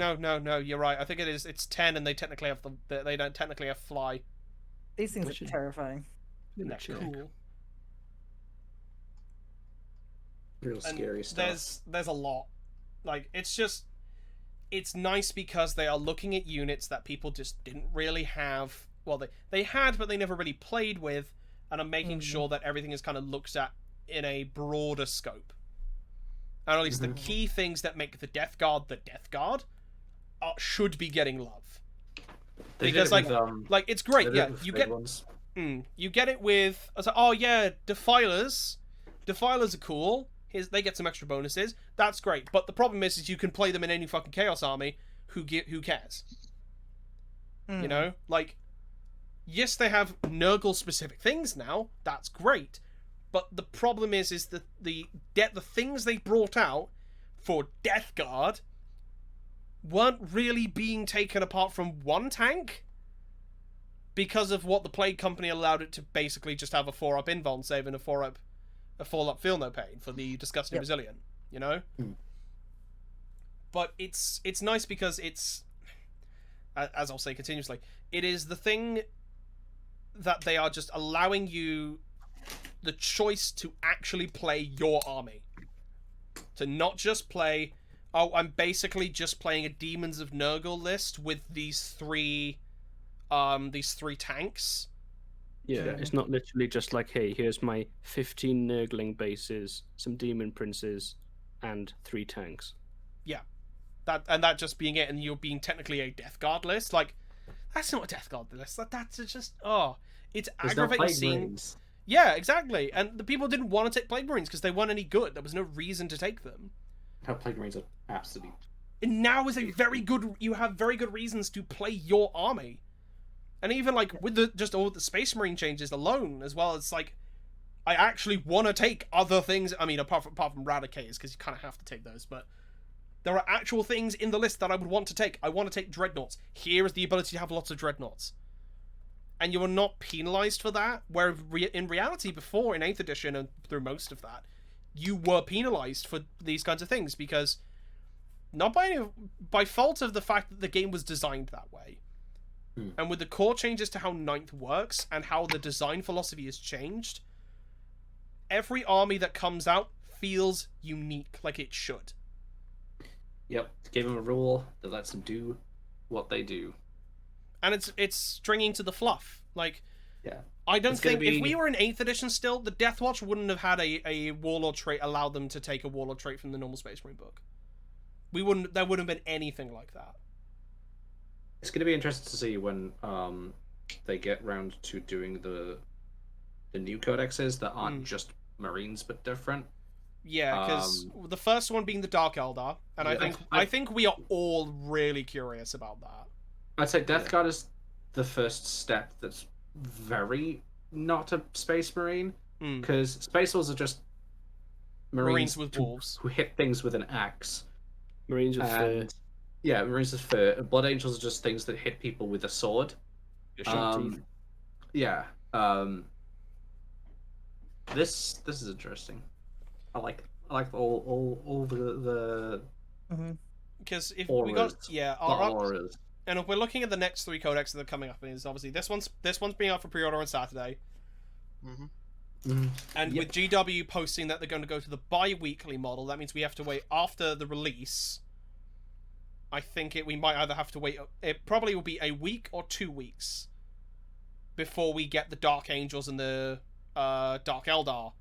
You're right. I think it is. It's 10, and they technically have they don't technically have fly. These things are terrifying. Isn't that cool? Real scary stuff. There's a lot. Like, it's nice because they are looking at units that people just didn't really have. Well, they had, but they never really played with, and are making sure that everything is kind of looked at in a broader scope. And at least the key things that make the Death Guard should be getting love. Because like it's great, yeah. You get it with. I was like, oh yeah, Defilers. Defilers are cool. They get some extra bonuses. That's great. But the problem is you can play them in any fucking Chaos Army. Who cares? You know, like, yes, they have Nurgle specific things now. That's great. But the problem is that the things they brought out for Death Guard weren't really being taken apart from one tank because of what the Plague Company allowed it to basically just have a 4-up invuln save and a 4-up feel no pain for the Disgusting Resilient, you know? But it's nice because it's, as I'll say continuously, it is the thing that they are just allowing you the choice to actually play your army. To not just play, oh, I'm basically just playing a Demons of Nurgle list with these three tanks. Yeah, it's not literally just like, hey, here's my 15 Nurgling bases, some Demon Princes, and 3 tanks. Yeah. That just being it, and you're being technically a Death Guard list. Like, that's not a Death Guard list. That's just, it's aggravating seeing... Yeah, exactly. And the people didn't want to take Plague Marines because they weren't any good. There was no reason to take them. How Plague Marines are absolutely... And now is you have very good reasons to play your army. And even like with all the Space Marine changes alone as well, it's like I actually want to take other things. I mean, apart from Radicators, because you kind of have to take those, but there are actual things in the list that I would want to take. I want to take Dreadnoughts. Here is the ability to have lots of Dreadnoughts. And you are not penalized for that, where in reality before, in 8th edition and through most of that, you were penalized for these kinds of things, because not by fault of the fact that the game was designed that way. And with the core changes to how 9th works and how the design philosophy has changed, every army that comes out feels unique, like it should. Yep, gave them a rule that lets them do what they do. And it's stringing to the fluff. Like, I don't It's gonna think if be- we were in 8th edition still, the Death Watch wouldn't have had a Warlord trait allow them to take a Warlord trait from the normal Space Marine book. There wouldn't have been anything like that. It's going to be interesting to see when they get round to doing the new codexes that aren't just Marines but different. Yeah, because the first one being the Dark Eldar, and Yeah, I think we are all really curious about that. I'd say Death Guard is the first step that's very not a Space Marine, because Space Wolves are just Marines with wolves who hit things with an axe. Marines with fur. Yeah, Marines with fur. And Blood Angels are just things that hit people with a sword. Your sharp teeth. Yeah. This is interesting. I like all the because if auras. we got our auras. and if we're looking at the next 3 codex that are coming up, is obviously this one's being out for pre-order on Saturday. And with GW posting that they're going to go to the bi-weekly model, that means we have to wait after the release. I think we might either have to wait. It probably will be a week or 2 weeks before we get the Dark Angels and the Dark Eldar.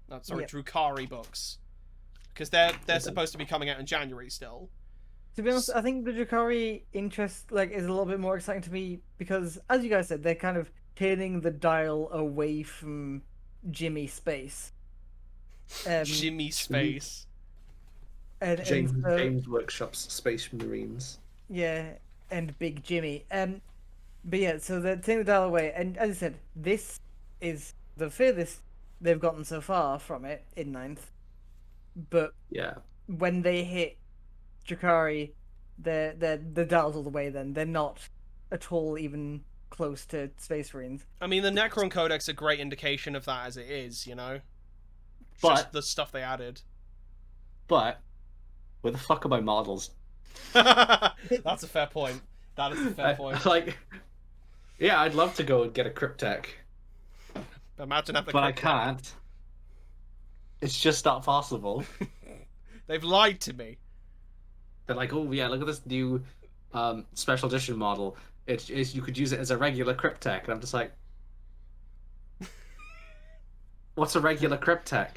Drukari books, because they're supposed to be coming out in January still. To be honest, I think the Drukari interest is a little bit more exciting to me because, as you guys said, they're kind of turning the dial away from Jimmy Space. Jimmy Space. And James Workshop's Space Marines. Yeah, and Big Jimmy. But yeah, so they're taking the dial away, and as I said, this is the furthest they've gotten so far from it in 9th. But yeah, when they hit Drukari, the dial's all the way. Then they're not at all even close to Space Marines. I mean, the Necron Codex is a great indication of that as it is, But just the stuff they added. But where the fuck are my models? That's a fair point. That is a fair point. Yeah, I'd love to go and get a Cryptek. Imagine having but I can't. It's just not possible. They've lied to me. They're like, oh yeah, look at this new special edition model. It's you could use it as a regular Cryptek, and I'm just like, what's a regular Cryptek?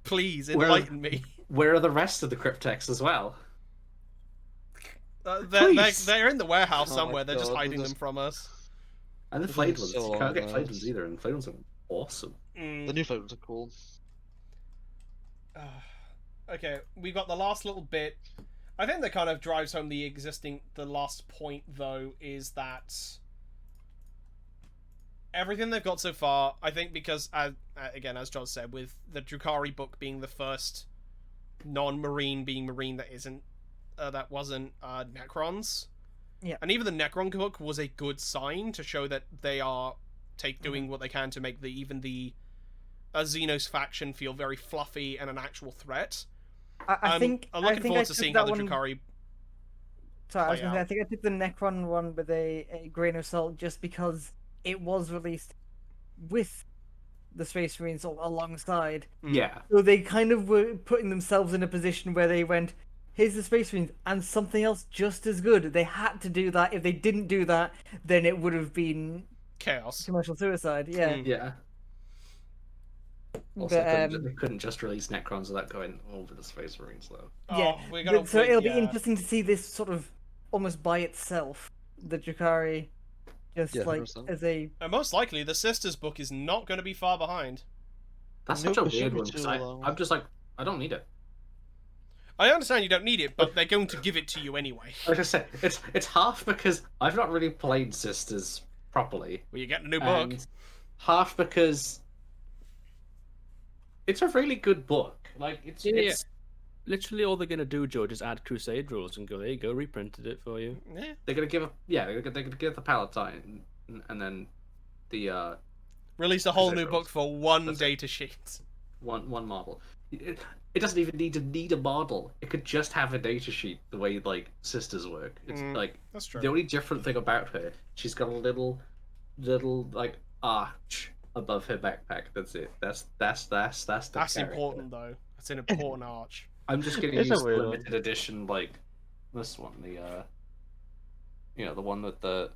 Please enlighten me. Where are the rest of the Crypteks as well? They're in the warehouse somewhere. They're just hiding them from us. And the flayed ones. You can't get flayed ones either, and flayed ones are awesome. The new flayed ones are cool. Okay, we've got the last little bit. I think that kind of drives home the last point, though, is that everything they've got so far, I think because, again, as John said, with the Drukari book being the first non-Marine being Marine that wasn't Necrons. Yeah. And even the Necron book was a good sign to show that they are doing what they can to make even the Xenos faction feel very fluffy and an actual threat. I'm looking forward to seeing how the Drukari. Sorry, I think I took the Necron one with a grain of salt just because it was released with the Space Marines alongside. Yeah. So they kind of were putting themselves in a position where they went, here's the Space Marines and something else just as good. They had to do that. If they didn't do that, then it would have been chaos, commercial suicide. Yeah. Yeah. Also, they couldn't just release Necrons without going over the Space Marines, though. Yeah. So it'll be interesting to see this sort of almost by itself, the Drukari, just as a. And most likely, the Sisters book is not going to be far behind. That's such a weird one. Because I'm just like, I don't need it. I understand you don't need it, but they're going to give it to you anyway. Like I said, it's half because I've not really played Sisters properly. Well, you're getting a new book. Half because it's a really good book. Like it's literally all they're gonna do, George, is add Crusade rules and go, there you go, reprinted it for you. Yeah. They're gonna give the Palatine and then the release a whole new book for one data sheet. One model. It doesn't even need a model. It could just have a data sheet the way like Sisters work. It's that's true. The only different thing about her, she's got a little like arch above her backpack. That's it. That's important though. That's an important arch. I'm just gonna use the limited edition like this one, the one with the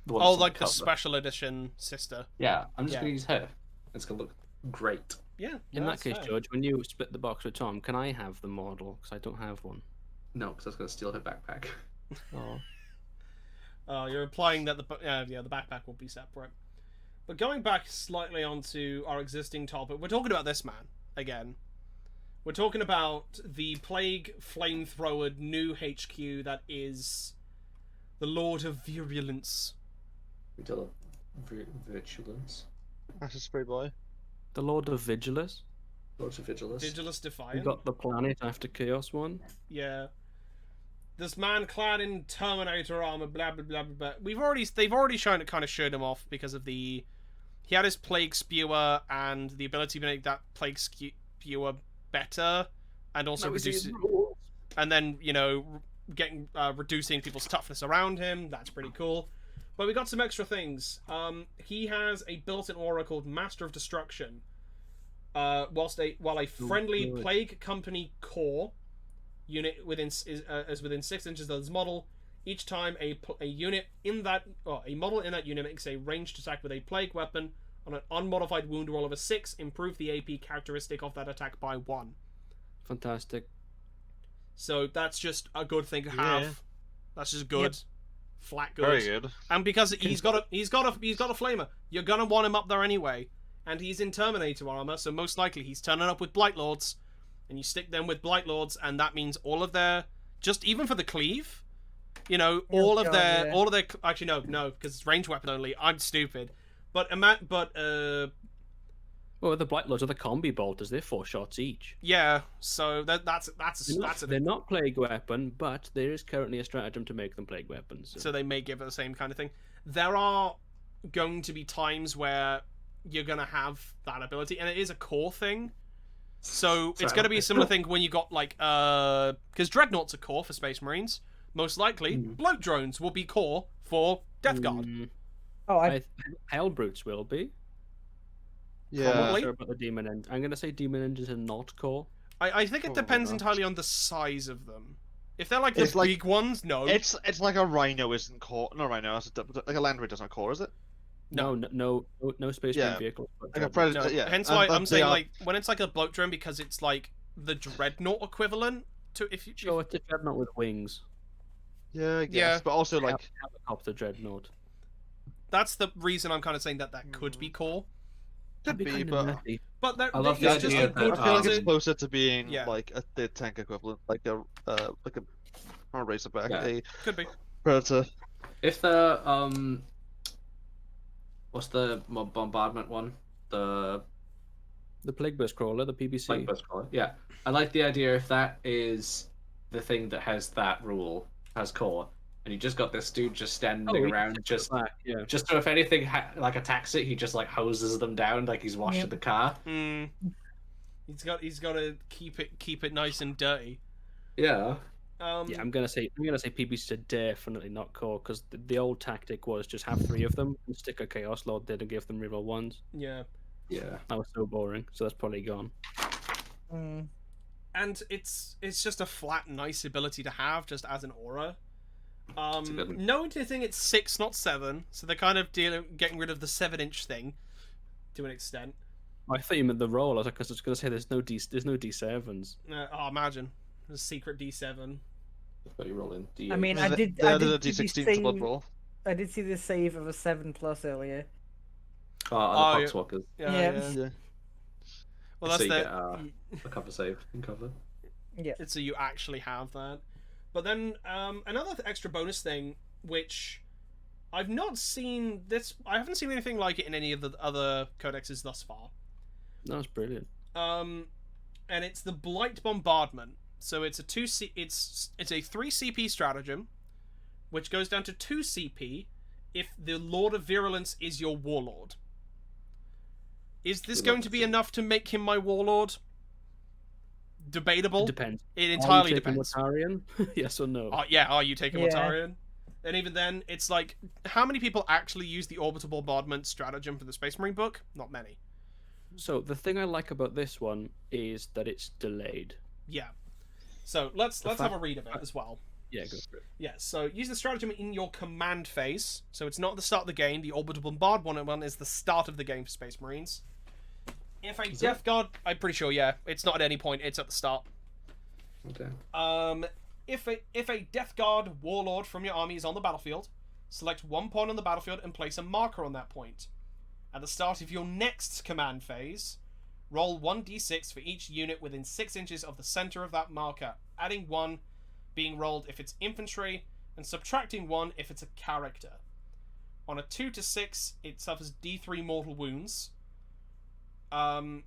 The one Oh, that's on like the cover. special edition sister. Yeah, I'm just Yeah. gonna use her. It's gonna look great. Yeah. In no, that case, that's fair. George, when you split the box with Tom, can I have the model? Because I don't have one. No, because I was gonna steal her backpack. Oh. You're implying that the backpack will be separate. But going back slightly onto our existing topic, we're talking about this man again. We're talking about the Plague flamethrowered new HQ that is the Lord of Virulence. Vigilance. That's a spray boy. The Lord of Vigilus. Lords of Vigilance. Vigilus We Defiant. got the planet after Chaos one. Yeah. This man clad in Terminator armor, blah blah blah blah blah. They've already kind of showed him off because of he had his Plague Spewer and the ability to make that Plague Spewer better, and also and then getting reducing people's toughness around him. That's pretty cool. But we got some extra things. He has a built-in aura called Master of Destruction. While a friendly Plague Company core unit is within 6 inches of this model, each time a model in that unit makes a ranged attack with a plague weapon on an unmodified wound roll of a 6, improve the AP characteristic of that attack by 1. Fantastic. So that's just a good thing to have. Yeah. That's just good. Yep. Flat good. Very good. And because he's got a flamer, you're gonna want him up there anyway. And he's in Terminator armor, so most likely he's turning up with Blight Lords, and you stick them with Blight Lords, and that means all of their, just even for the cleave, all of their actually no, because it's range weapon only. I'm stupid, but Well, the Blight Lords are the combi bolters. They're 4 shots each. yeah. So that's They're not plague weapon, but there is currently a stratagem to make them plague weapons. so they may give it the same kind of thing. There are going to be times where you're gonna have that ability, and it is a core thing. So it's going to be a similar thing when you got because Dreadnought's a core for Space Marines. Most likely, bloat drones will be core for Death Guard. Oh, Hell Brutes will be. Yeah. I'm not sure about the Demon Engine. I'm going to say Demon Engines are not core. I think it Probably depends not. entirely on the size of them. If they're like the It's like- big ones, no. It's like a Rhino isn't core. No, Rhino. Like a Land Raider isn't core, is it? No Space Marine Yeah. vehicles. but Like a Dreadnoughts. Predator. No. Yeah. Hence and- why but I'm they saying are- when it's like a bloat drone, because it's like the Dreadnought equivalent to if you. Sure, it's a Dreadnought with wings. Yeah, I guess. Yeah. But also like. Helicopter Dreadnought. That's the reason I'm kind of saying that could be core. Could be, kinda but nutty. But I love the it's just idea a that, good I feel like it's posit- closer to being Yeah. like the tank equivalent, like a not a Razorback, Yeah. a Could be. Predator. If the what's the bombardment one? The The Plague Burst Crawler, the PBC. like bus crawler. Yeah, I like the idea if that is the thing that has that rule has core, and you just got this dude just standing he around, can just back, yeah. just so if anything attacks it, he just like hoses them down like he's washing Yep. the car. He's got to keep it nice and dirty. Yeah. Yeah, I'm gonna say PBCs are definitely not core because the old tactic was just have 3 of them and stick a Chaos Lord there and give them reroll 1s. Yeah. Yeah. That was so boring, so that's probably gone. And it's just a flat nice ability to have just as an aura. a good one. Noticing it's 6 not 7, so they're kind of getting rid of the 7-inch thing to an extent. I thought you meant the roll. I was just gonna say there's no D7s. Imagine a secret D7. But you roll in D8. I mean, I did. They I did a did see D16 blood roll. I did see the save of a 7+ earlier. Oh, yeah. the Poxwalkers. Yeah. Yeah. Well, So that's you the. get, a cover save in cover. Yeah. It's so you actually have that. But then another extra bonus thing, which I've not seen this. I haven't seen anything like it in any of the other codexes thus far. That was brilliant. And it's the Blight Bombardment. So it's a 2C. It's a 3 CP stratagem, which goes down to 2 CP if the Lord of Virulence is your warlord. Is this going to be enough to make him my warlord? Debatable. Depends. It entirely Are you taking depends. Mortarion? Yes or no? Yeah, are you taking Yeah. Mortarion? And even then, it's like, how many people actually use the orbital bombardment stratagem for the Space Marine book? Not many. So the thing I like about this one is that it's delayed. Yeah. So let's have fact- a read of it as well. Yeah, go for it. Yeah, so use the stratagem in your command phase. So it's not the start of the game. The orbital bombardment one is the start of the game for Space Marines. If a Death Guard, I'm pretty sure, yeah, it's not at any point. It's at the start. Okay. If a Death Guard Warlord from your army is on the battlefield, select one point on the battlefield and place a marker on that point. At the start of your next command phase, roll 1d6 for each unit within 6 inches of the center of that marker, adding 1 being rolled if it's infantry, and subtracting 1 if it's a character. On a 2 to 6, it suffers d3 mortal wounds. It's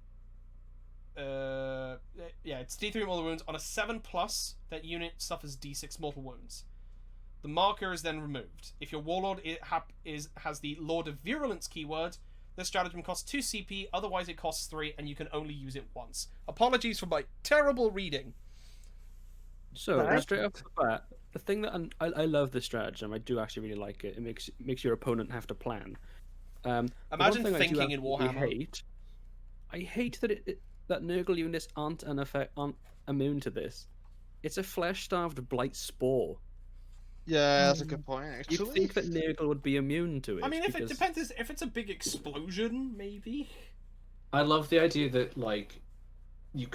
d3 mortal wounds. On a 7+, that unit suffers d6 mortal wounds. The marker is then removed. If your warlord has the Lord of Virulence keyword, this stratagem costs 2 CP, otherwise it costs 3, and you can only use it once. Apologies for my terrible reading. So, straight off the bat, the thing that I love this stratagem, I do actually really like it. It makes your opponent have to plan. Imagine thinking in Warhammer. I hate that that Nurgle units aren't immune to this. It's a flesh-starved blight spore. Yeah, that's a good point, actually. You'd think that Nurgle would be immune to it. I mean, if it depends, if it's a big explosion, maybe. I love the idea that, like, you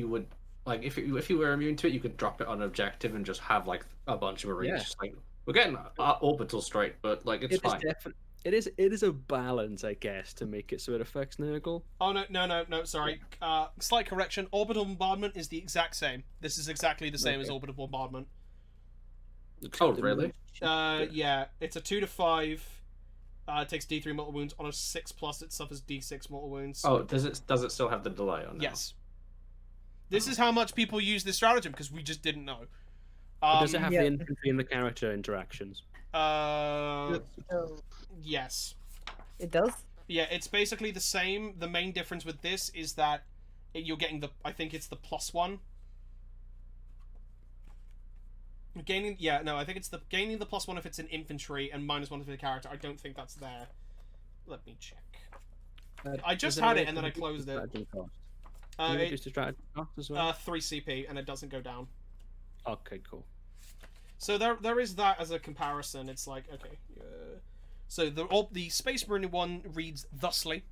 would, like, if you were immune to it, you could drop it on objective and just have, like, a bunch of Marines. Yeah. Just like, we're getting orbital straight, but, like, it's fine. It is a balance, I guess, to make it so it affects Nurgle. Oh, no, sorry. Slight correction. Orbital bombardment is the exact same. This is exactly the same as orbital bombardment. Oh, really? Yeah. It's a 2 to 5. It takes d3 mortal wounds. On a 6+, it suffers d6 mortal wounds. Oh, does it still have the delay on that? Yes. This is how much people use this stratagem, because we just didn't know. Does it have the infantry and the character interactions? Yes. It does? Yeah, it's basically the same. The main difference with this is that you're getting I think it's the +1. I think it's gaining the +1 if it's an infantry and -1 if it's a character. I don't think that's there. Let me check. I just had it and then I closed it. Reduce the strategy cost as well? 3 CP and it doesn't go down. Okay, cool. So there is that as a comparison. It's like, okay. So the Space Marine one reads thusly.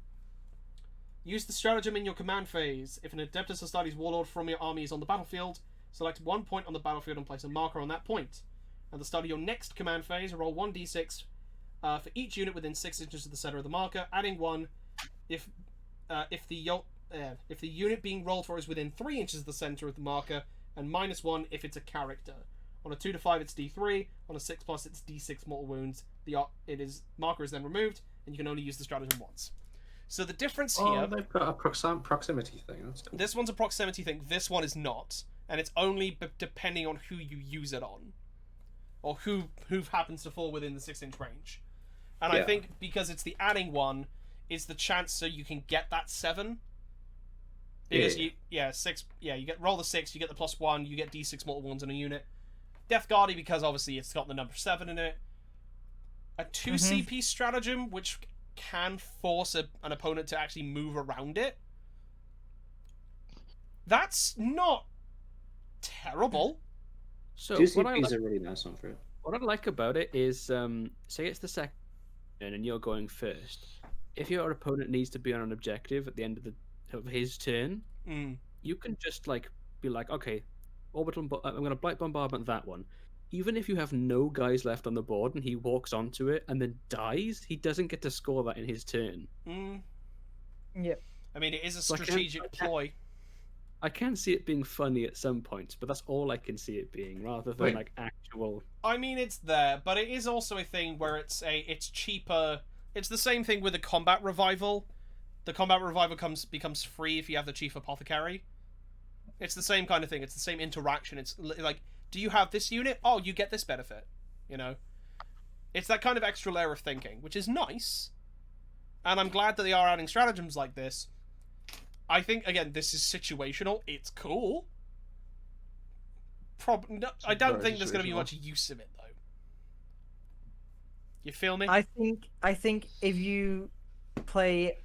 Use the stratagem in your command phase. If an Adeptus Astartes Warlord from your army is on the battlefield, select 1 point on the battlefield and place a marker on that point. At the start of your next command phase, roll 1d6 for each unit within 6 inches of the center of the marker, adding 1 if the unit being rolled for is within 3 inches of the center of the marker, and -1 if it's a character. On a 2 to 5, it's d3. On a 6+, it's d6 mortal wounds. Marker is then removed, and you can only use the stratagem once. So the difference here... Oh, they've got a proximity thing. That's cool. This one's a proximity thing. This one is not. And it's only depending on who you use it on. Or who happens to fall within the 6-inch range. And I think because it's the adding one, it's the chance so you can get that 7. Because you roll the 6, you get the +1, you get d6 mortal wounds in a unit. Death Guardy, because obviously it's got the number 7 in it. A 2 CP stratagem, which can force an opponent to actually move around it. That's not terrible. So 2 CP is a really nice one for it. What I like about it is, say it's the second and you're going first. If your opponent needs to be on an objective at the end of his turn, you can just be like, okay, I'm going to blight bombardment that one. Even if you have no guys left on the board and he walks onto it and then dies, he doesn't get to score that in his turn. Yep. I mean, it is a strategic ploy. I can see it being funny at some points, but that's all I can see it being, rather than actual. I mean, it's there, but it is also a thing where it's cheaper. It's the same thing with the combat revival. The combat revival becomes free if you have the chief apothecary. It's the same kind of thing. It's the same interaction. It's like, do you have this unit? Oh, you get this benefit. You know, it's that kind of extra layer of thinking, which is nice. And I'm glad that they are adding stratagems like this. I think, again, this is situational. It's cool. I don't think there's going to be much use of it, though. You feel me? I think if you play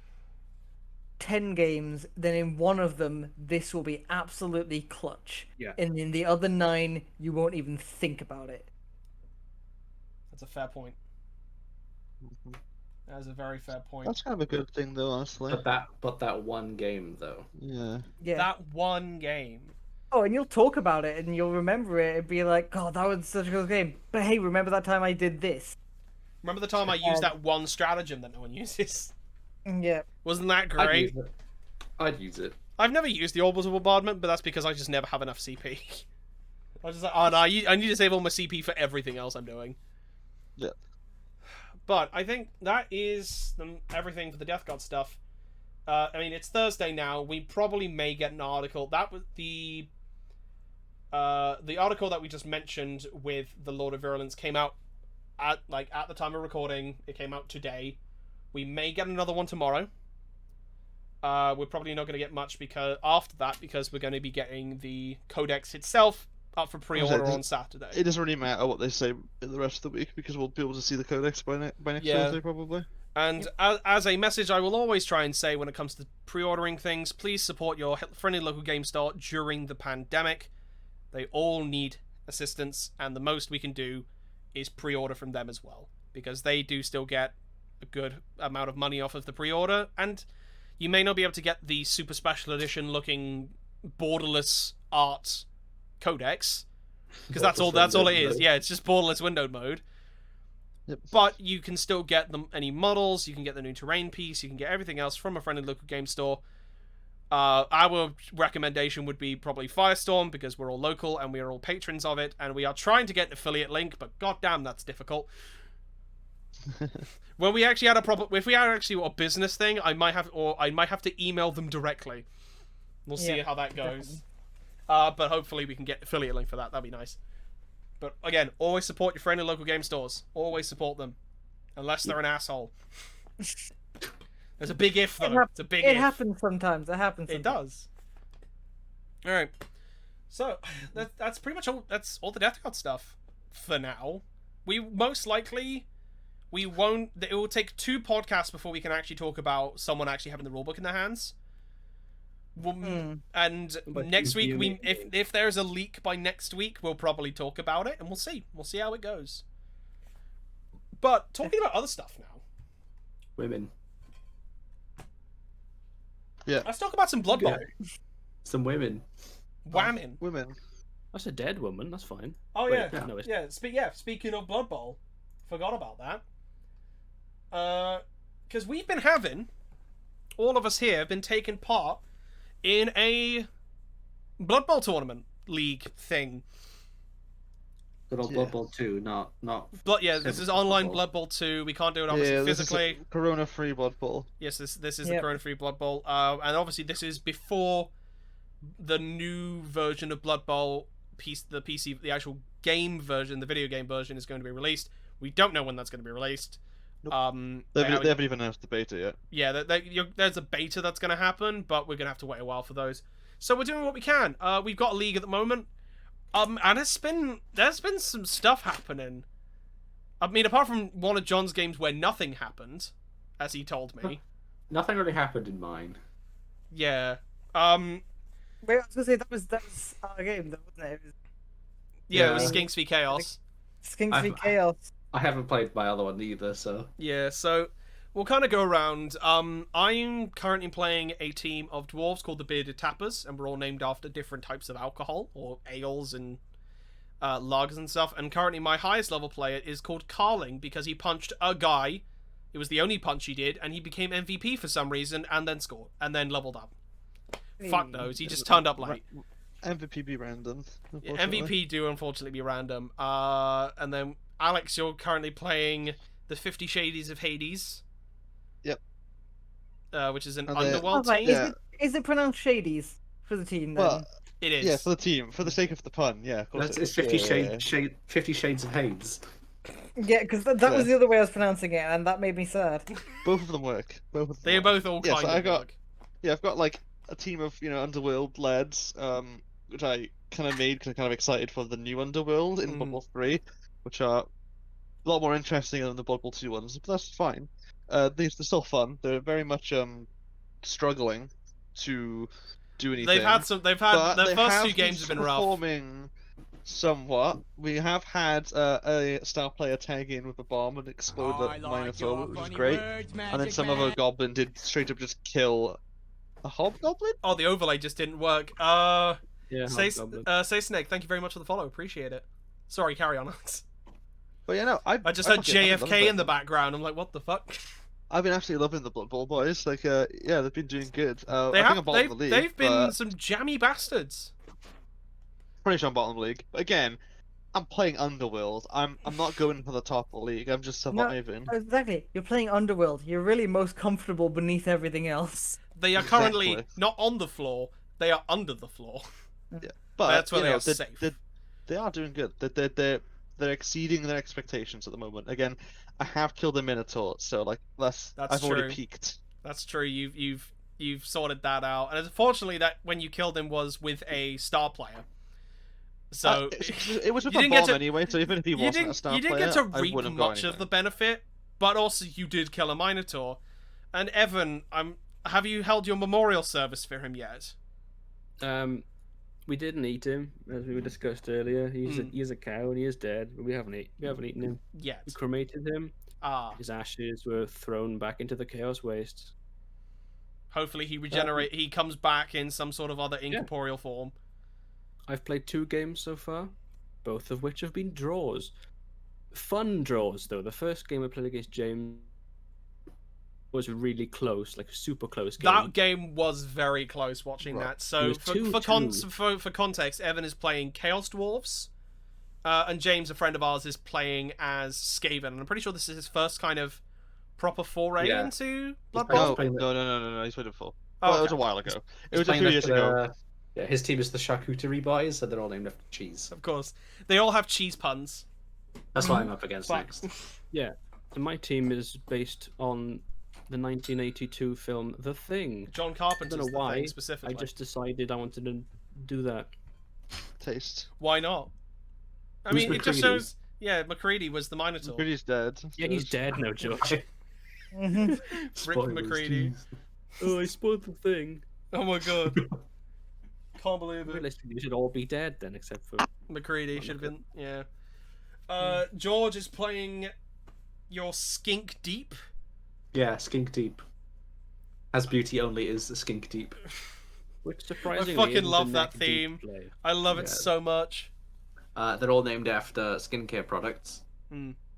10 games, then in one of them, this will be absolutely clutch. Yeah. And in the other 9, you won't even think about it. That's a fair point. Mhm. That is a very fair point. That's kind of a good thing, though, honestly. But that one game though. Yeah. Yeah. That one game. Oh, and you'll talk about it and you'll remember it and be like, God, that was such a good game. But hey, remember that time I did this? Remember the time I used that one stratagem that no one uses? Yeah. Wasn't that great? I'd use it. I've never used the orbital bombardment, but that's because I just never have enough CP. I was just like, oh no, I need to save all my CP for everything else I'm doing. Yeah. But I think that is everything for the Death God stuff. I mean, it's Thursday now. We probably may get an article. That was the article that we just mentioned with the Lord of Virulence came out at the time of recording. It came out today. We may get another one tomorrow. We're probably not going to get much because we're going to be getting the codex itself up for pre-order on Saturday. It doesn't really matter what they say in the rest of the week because we'll be able to see the codex by next Thursday probably. And as a message I will always try and say when it comes to pre-ordering things, please support your friendly local game store during the pandemic. They all need assistance, and the most we can do is pre-order from them as well, because they do still get a good amount of money off of the pre-order, and you may not be able to get the super special edition looking borderless art codex, because that's all it is. Yeah, it's just borderless windowed mode. Yep. But you can still get them any models, you can get the new terrain piece, you can get everything else from a friendly local game store. Our recommendation would be probably Firestorm, because we're all local and we are all patrons of it, and we are trying to get an affiliate link, but goddamn, that's difficult. When we actually had if we had actually a business thing, I might have to email them directly. We'll see how that goes. But hopefully we can get affiliate link for that. That'd be nice. But again, always support your friendly local game stores. Always support them, unless they're an asshole. There's a big if though. It's a big if. It happens sometimes. It does. All right. So that's pretty much all. That's all the Death God stuff for now. We most likely won't. It will take 2 podcasts before we can actually talk about someone actually having the rulebook in their hands. And next week, if there's a leak by next week, we'll probably talk about it, and we'll see how it goes. But talking about other stuff now, Women. Yeah. let's talk about some Blood Bowl. Some women. Whamming. Women. That's a dead woman. That's fine. Oh Wait, yeah, no, it's... Speaking of Blood Bowl, forgot about that. Because we've been having, all of us here have been taking part in a Blood Bowl tournament league thing. Good old Blood Bowl 2, not. This is online Blood Bowl 2. We can't do it obviously physically. Corona-free Blood Bowl. Yes, this is the Corona-free Blood Bowl. And obviously this is before the new version of Blood Bowl the actual game version, the video game version is going to be released. We don't know when that's going to be released. Nope. They haven't even announced the beta yet. Yeah, there's a beta that's going to happen, but we're going to have to wait a while for those. So we're doing what we can. We've got a league at the moment. And there's been some stuff happening. I mean, apart from one of John's games where nothing happened, as he told me. Nothing really happened in mine. Yeah. Wait, I was gonna say that was our game, though, wasn't it? It was Skinks v Chaos. Skinks v Chaos. I haven't played my other one either, so. Yeah, so we'll kind of go around. I'm currently playing a team of dwarves called the Bearded Tappers, and we're all named after different types of alcohol, or ales and lagers and stuff. And currently my highest level player is called Carling, because he punched a guy. It was the only punch he did, and he became MVP for some reason, and then scored, and then leveled up. Fuck knows, he just turned up late. MVP be random. MVP do unfortunately be random. And then Alex, you're currently playing the 50 Shades of Hades. Yep. Which is an underworld team. Yeah. Is it pronounced Shadies for the team then? Well, it is. Yeah, for the team, for the sake of the pun. Yeah, of course. It's 50 Shades of Hades. Yeah, because that was the other way I was pronouncing it, and that made me sad. Both of them work. They're both all kind of work. Yeah, I've got like a team of underworld lads, which I kind of made because I'm kind of excited for the new underworld in Blood Bowl 3, which are a lot more interesting than the Blood Bowl 2 ones, but that's fine. They're still fun. They're very much struggling to do anything. They've had their first two games have been rough. Performing somewhat. We have had a star player tag in with a bomb and explode the Minotaur, which was great. And then some other goblin did straight up just kill a hobgoblin. Oh, the overlay just didn't work. Yeah, Say Snake, thank you very much for the follow. Appreciate it. Sorry, carry on, Alex. But yeah, no, I just heard JFK in the background. I'm like, what the fuck? I've been absolutely loving the Blood Bowl boys. Like, yeah, they've been doing good. They've been some jammy bastards. Pretty sure I'm bottom of the league. But again, I'm playing Underworld. I'm not going for the top of the league. I'm just surviving. No, exactly. You're playing Underworld. You're really most comfortable beneath everything else. They are currently not on the floor. They are under the floor. Yeah, but that's where they are safe. They are doing good. They're exceeding their expectations at the moment. Again, I have killed a Minotaur, so like I've already peaked. That's true. You've sorted that out, and unfortunately, that when you killed him was with a star player. So it was with a bomb anyway. So even if he wasn't a star player, you didn't get to reap much of the benefit, but also you did kill a Minotaur. And Evan, have you held your memorial service for him yet? We didn't eat him, as we discussed earlier. He's a cow and he is dead, but we haven't eaten him yet. We cremated him. His ashes were thrown back into the chaos waste. Hopefully he comes back in some sort of other incorporeal form. I've played 2 games so far, both of which have been draws. Fun draws, though. The first game I played against James was really close, like a super close game. That game was very close watching that. So for context, Evan is playing Chaos Dwarves, and James, a friend of ours, is playing as Skaven. And I'm pretty sure this is his first kind of proper foray into Blood Bowl. No, he's played it before. Oh, well, it was a while ago. It was a few years ago. Yeah, his team is the Charcuterie Boys, so they're all named after cheese. Of course. They all have cheese puns. That's what I'm up against next. Yeah, and my team is based on the 1982 film The Thing. John Carpenter's I don't know The why. Thing, specifically. I just decided I wanted to do that. Taste. Why not? I mean, it just shows... Yeah, McCready was the Minotaur. McCready's dead. Yeah, he's dead now, George. Rick McCready. Oh, I spoiled The Thing. Oh my god. Can't believe it. Realistically, you should all be dead then, except for McCready. Should have been, yeah. George is playing your Skink Deep. Yeah, Skink Deep. As beauty only is the Skink Deep. Which surprisingly, I fucking love that theme. I love it so much. They're all named after skincare products.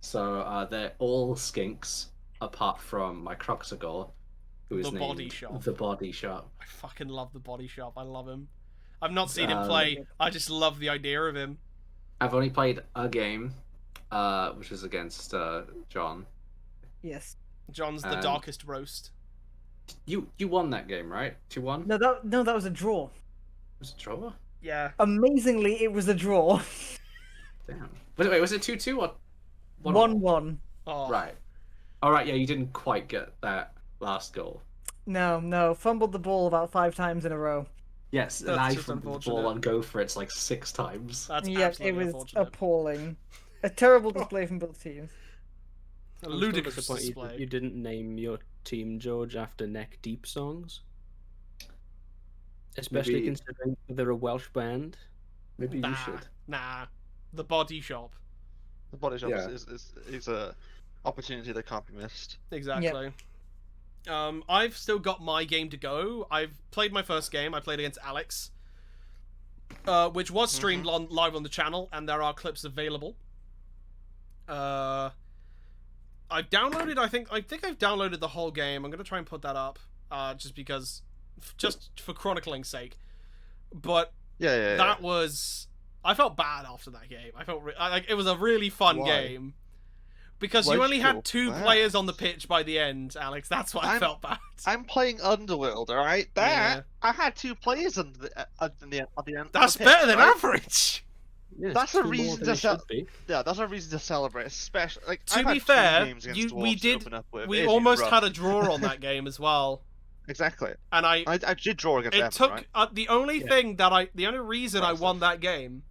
So they're all skinks, apart from my Croxagore, who is The named Body Shop. The Body Shop. I fucking love The Body Shop. I love him. I've not seen him play. I just love the idea of him. I've only played a game, which was against John. Yes. John's the darkest roast. You won that game, right? 2-1? No, that was a draw. Was it a draw? Yeah. Amazingly, it was a draw. Damn. Wait, was it 2-2 or 1-1? Oh. Right. Alright, yeah, you didn't quite get that last goal. No. Fumbled the ball about 5 times in a row. Yes, and I fumbled the ball on Go For It's like 6 times. That's it was appalling. A terrible display from both teams. A ludicrous display. You didn't name your team, George, after neck deep songs. Especially considering they're a Welsh band. Maybe you should. Nah. The Body Shop. The Body Shop is a opportunity that can't be missed. Exactly. Yep. I've still got my game to go. I've played my first game. I played against Alex, which was streamed live on the channel, and there are clips available. I've downloaded. I think I've downloaded the whole game. I'm gonna try and put that up, just for chronicling's sake. But that was. I felt bad after that game. I felt like it was a really fun game. Because you only had 2 players on the pitch by the end, Alex. That's why I felt bad. I'm playing Underworld, all right? I had 2 players at the end. That's better than average. Yes, that's a reason to celebrate. Yeah, that's a reason to celebrate. Especially, like, to be fair, we almost had a draw on that game as well. Exactly. And I did draw against Evan, took right? the only reason I won that game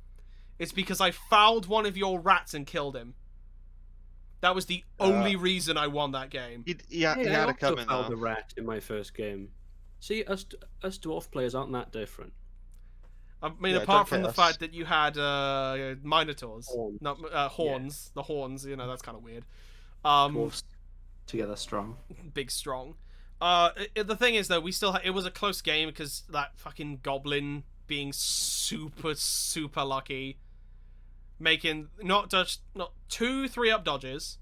is because I fouled one of your rats and killed him. That was the only reason I won that game. He had to come in though. The rat in my first game. See, us dwarf players aren't that different. I mean, Yeah, apart don't from get the us. fact that you had minotaurs, Horns. not horns. The horns, that's kind of weird. Dwarves together strong. Big strong. The thing is though, we still it was a close game because that fucking goblin being super lucky, making not 2 3-up dodges,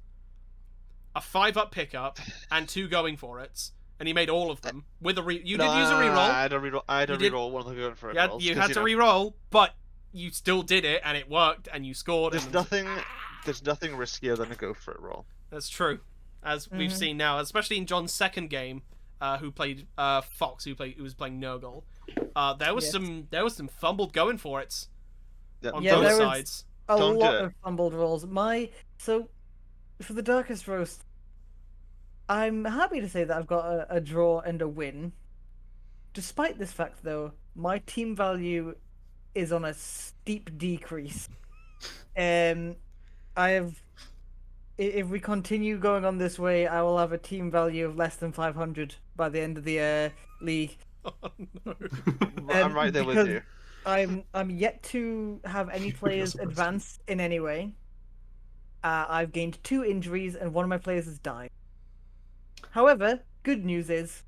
a 5-up pickup, and 2 going for it, and he made all of them with a You did use a reroll. I had a reroll. I had You a did- reroll. One of them going for it. You had to reroll, but you still did it, and it worked, and you scored. There's and nothing. There's nothing riskier than a go for it roll. That's true, as we've seen now, especially in John's second game, who played Fox, who was playing Nurgle. There was some fumbled going for it on Yeah, both there was- sides. A Don't do lot it. of fumbled rolls. So for the Darkest Roast, I'm happy to say that I've got a draw and a win. Despite this fact, though, my team value is on a steep decrease. If we continue going on this way, I will have a team value of less than 500 by the end of the league. Oh, no. I'm right there with because you. I'm yet to have any players supposed to. advance in any way. I've gained 2 injuries and one of my players has died. However, good news is,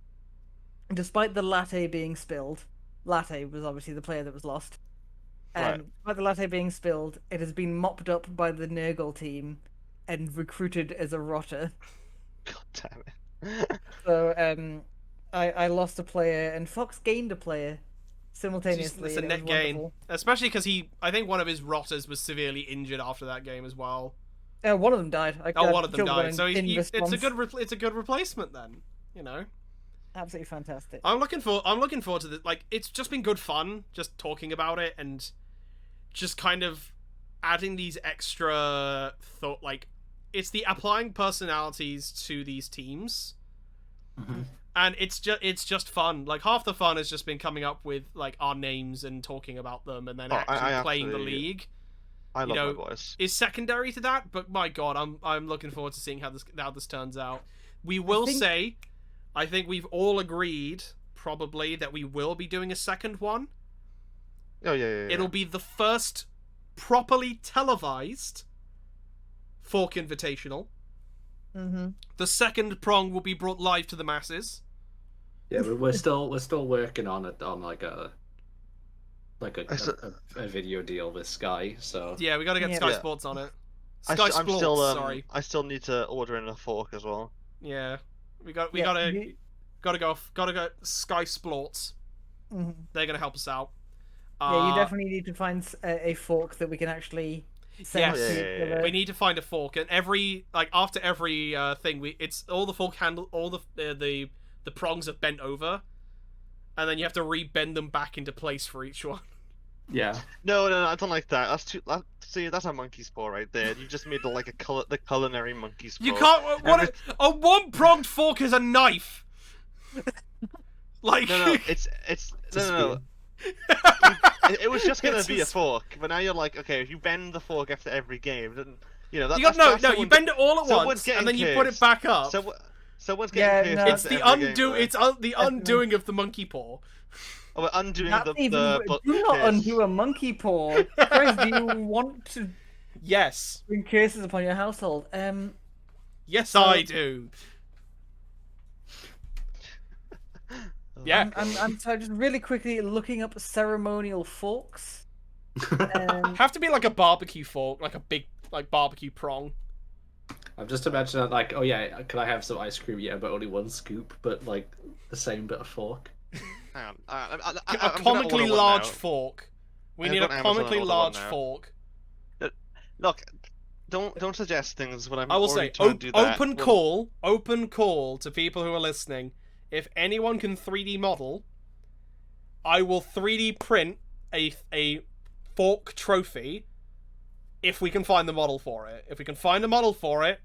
despite the latte being spilled, Latte was obviously the player that was lost. Right. Despite the latte being spilled, it has been mopped up by the Nurgle team and recruited as a rotter. God damn it. So I lost a player and Fox gained a player simultaneously. It's a and it net was gain, wonderful. especially because I think one of his rotters was severely injured after that game as well. One of them died. One of them killed one died, so in it's a response. good replacement then. Absolutely fantastic. I'm looking forward to this. Like, it's just been good fun just talking about it and just kind of adding these extra thought. Like, it's the applying personalities to these teams, and it's just fun. Like, half the fun has just been coming up with like our names and talking about them, and then actually I playing the absolutely- league. I love know, my boys. Is secondary to that, but my god, I'm looking forward to seeing how this turns out. We will say, I think we've all agreed probably that we will be doing a second one. Oh yeah. It'll be the first properly televised Fork Invitational. The second prong will be brought live to the masses. Yeah, but we're still working on it on like a video deal with Sky. So Yeah, we got to get Yeah. Sky Yeah. Sports on it. I'm Sky still Sports, sorry. I still need to order in a fork as well. Yeah, we Yeah, gotta go Sky Sports. Mhm. They're gonna help us out. Yeah, you definitely need to find a fork that we can actually send Yes. to Yeah. each other. We need to find a fork, and after every thing, it's all the fork handle, all the prongs are bent over, and then you have to rebend them back into place for each one. yeah, No, I don't like that. See, that's a monkey's paw right there. You just made the culinary monkey's paw. You can't. A one-pronged fork is a knife. Like No, it's no. It was just gonna It's be a a fork, but now you're like, okay, if you bend the fork after every game, then that, you got you bend it all at someone's once, getting and then you put it cursed. back up. Someone's Yeah, getting no. cursed. It's the after every game, though. the undoing of the monkey paw. Oh, we're undoing That's the do not curse. undo a monkey paw. Christ, do you want to Yes, bring curses upon your household? yes, I do. Yeah, I'm sorry, just really quickly looking up ceremonial forks. have to be like a barbecue fork, like a big barbecue prong. I'm just imagining like, oh yeah, can I have some ice cream? Yeah, but only one scoop, but like the same bit of fork. Hang on. A I'm gonna comically order one large now. fork. We I've need a got Amazon, comically I'll order one large now. fork. Look, don't suggest things when I'm I will already say, trying to do that. open call to people who are listening. If anyone can 3D model, I will 3D print a fork trophy. If we can find the model for it. If we can find a model for it,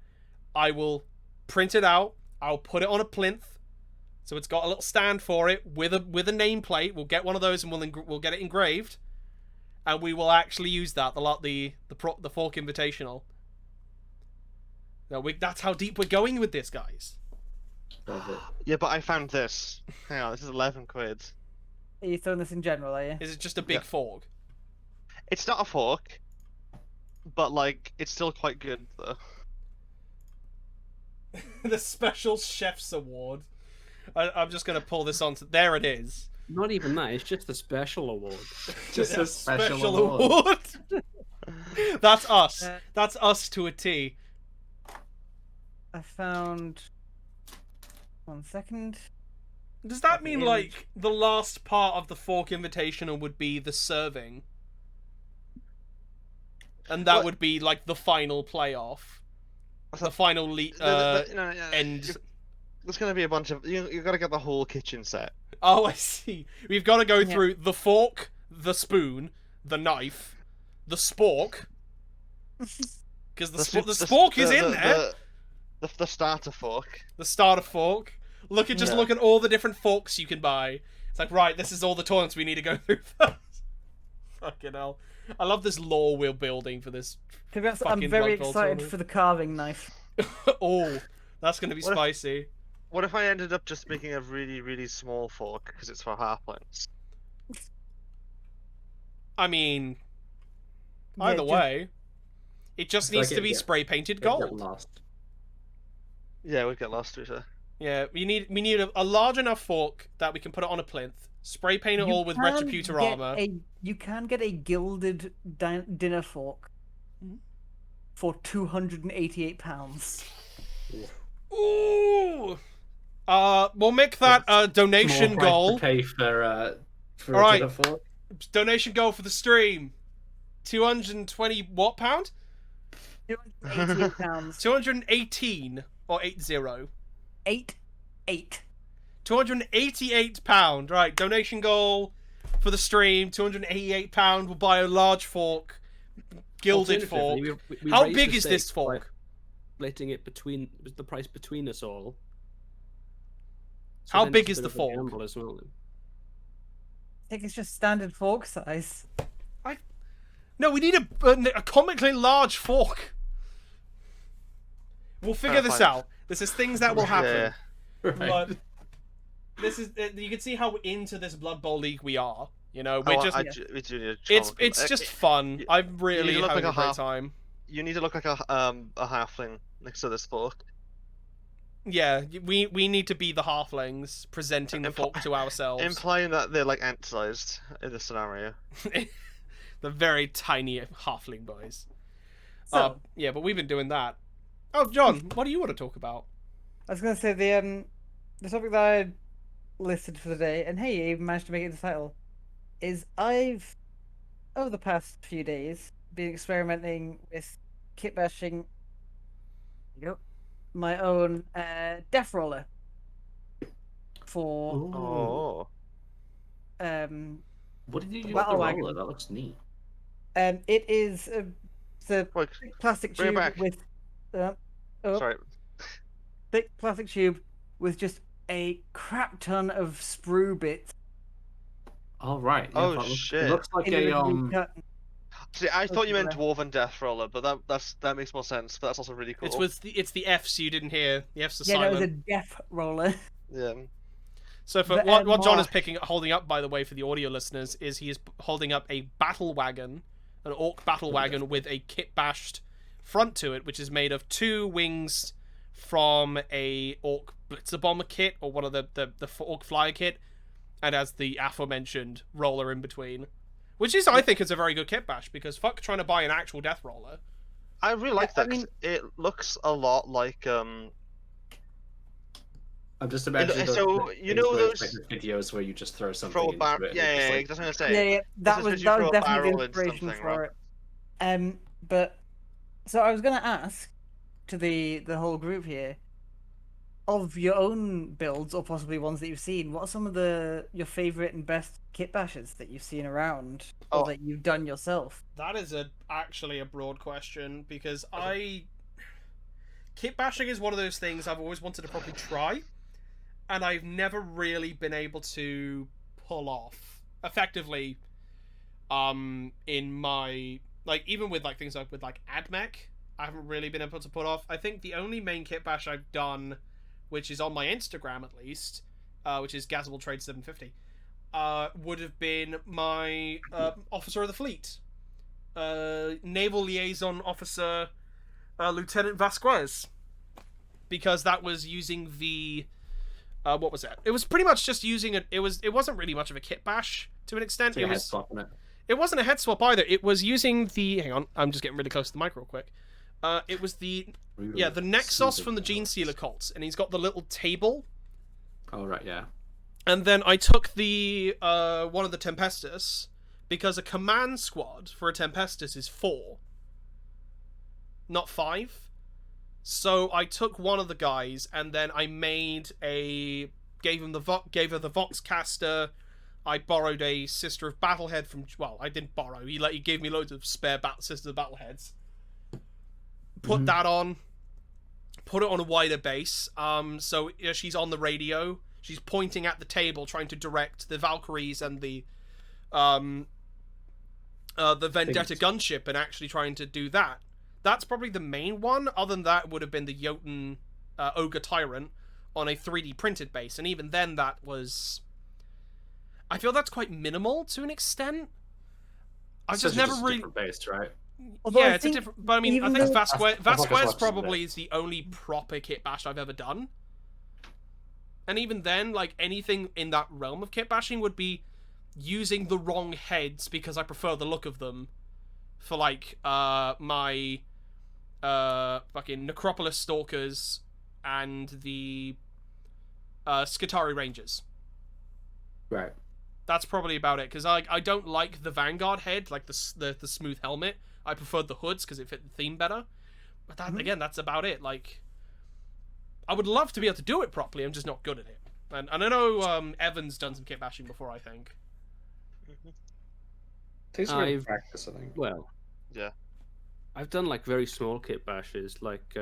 I will print it out. I'll put it on a plinth, so it's got a little stand for it with a nameplate. We'll get one of those and we'll get it engraved, and we will actually use that the Fork Invitational. No, that's how deep we're going with this, guys. Love it. Yeah, but I found this. Hang on, this is 11 quid. Are you throwing this in general, are you? Is it just a big Yeah. fork? It's not a fork, but like it's still quite good though. The Special Chef's Award. I'm just going to pull this on. There it is. Not even that. It's just a special award. Just A a special award. award. That's us. That's us to a T. I found. 1 second. Does that mean, image. like, the last part of the Fork Invitational would be the serving? And that What? would be, like, the final playoff? The final end. There's gonna be a bunch of you gotta get the whole kitchen set. Oh, I see. We've got to go Yeah. through the fork, the spoon, the knife, the spork. Because the spork is in there. The starter fork. The starter fork. Look at all the different forks you can buy. It's like, right, this is all the toilets we need to go through first. Fucking hell. I love this lore we're building for this. To be honest, Fucking I'm very Blood Bowl excited tournament. for the carving knife. Oh, that's going to be What if- spicy. What if I ended up just making a really, really small fork because it's for halflings? I mean, Yeah, either just- way, it just Like needs to it be get- spray painted It'd get gold. lost. Yeah, we'd get lost to it. Yeah, we need a large enough fork that we can put it on a plinth, spray paint it You all with can Retributor get armor. You can get a gilded dinner fork for £288. Ooh. We'll make that a donation More price goal. to pay for All right. a dinner fork. Donation goal for the stream. 220 what pound? £288. 218 or 80. 8. £288. Right, donation goal for the stream. £288. We'll buy a large fork, gilded fork. Alternatively, we How raised big the is this stakes by fork? Splitting it between the price between us all. How then big it's is a the bit of a fork? gamble as well. I think it's just standard fork size. No, we need a comically large fork. We'll figure this fine. out. This is things that will happen. Yeah. But this is you can see how into this Blood Bowl league we are. You know, Oh, we're just we do need a it's troll. just fun. I'm really look having like a a great half- time. You need to look like a halfling next to this fork. Yeah, we need to be the halflings presenting the fork to ourselves. Implying that they're like ant-sized in this scenario. The very tiny halfling boys. So, Yeah, but we've been doing that. Oh, John, what do you want to talk about? I was gonna say the topic that I listed for the day, and hey, you even managed to make it the title, is I've over the past few days been experimenting with kitbashing. My own death roller for Oh. What did you do with Battle the wagon. roller? That looks neat. it is it's a Wait, thick plastic bring it tube back. with sorry. thick plastic tube with just a crap ton of sprue bits. All right. Oh, that shit. It looks like individually a cut. See, I thought you meant Okay. dwarven death roller, but that makes more sense. But that's also really cool. It's the F's you didn't hear. The F's are Yeah, that was a silent. death roller. Yeah. So for The what John is mark. holding up, by the way, for the audio listeners, is he is holding up a battle wagon, an orc battle wagon with a kit bashed front to it, which is made of 2 wings from a orc blitzer bomber kit or one of the orc flyer kit, and has the aforementioned roller in between, which is I think is a very good kit bash because fuck trying to buy an actual death roller. I really like I that. 'Cause it looks a lot like I'm just imagining those, so, things you know where it's those- like the videos where you just throw something throw a into bar. it. Yeah, and it's yeah, like, that's what I was Yeah, saying. yeah, that is was if you that throw was a definitely barrel the into inspiration something, for right? it. But so I was gonna ask to the whole group here, of your own builds or possibly ones that you've seen, what are some of your favorite and best kit bashes that you've seen around or Oh. that you've done yourself? That is actually a broad question because kit bashing is one of those things I've always wanted to probably try, and I've never really been able to pull off effectively. In my even with things with AdMech, I haven't really been able to pull off. I think the only main kit bash I've done which is on my Instagram at least, which is GazOfAllTrades 750, would have been my officer of the fleet, naval liaison officer, Lieutenant Vasquez, because that was using the what was that? It was pretty much just using it. It wasn't really much of a kit bash to an extent. It's like a head swap on it. It wasn't a head swap either. It was using the. Hang on, I'm just getting really close to the mic real quick. It was the Nexus from the Gene Sealer cults, and he's got the little table. Oh right, yeah. And then I took the one of the Tempestus, because a command squad for a Tempestus is 4, not 5. So I took one of the guys, and then I gave her the Voxcaster. I borrowed a Sister of Battlehead from. Well, I didn't borrow. He gave me loads of spare Sister of Battleheads. Put that on. Put it on a wider base. So she's on the radio. She's pointing at the table, trying to direct the Valkyries and the Vendetta gunship, and actually trying to do that. That's probably the main one. Other than that, would have been the Jotun Ogre Tyrant on a 3D printed base, and even then, that was. I feel that's quite minimal to an extent. I've just never really based, right? Although yeah, it's a different. But I mean, I think Vasquez probably bit. is the only proper kit bash I've ever done. And even then, like anything in that realm of kit bashing would be using the wrong heads because I prefer the look of them for like my fucking Necropolis Stalkers and the Skitarii Rangers. Right. That's probably about it, because I don't like the Vanguard head, like the smooth helmet. I preferred the hoods because it fit the theme better. But that again, that's about it. Like, I would love to be able to do it properly. I'm just not good at it. And I know Evan's done some kit bashing before, I think. Takes a bit of practice, I think. Well, Yeah. I've done like very small kit bashes. Like,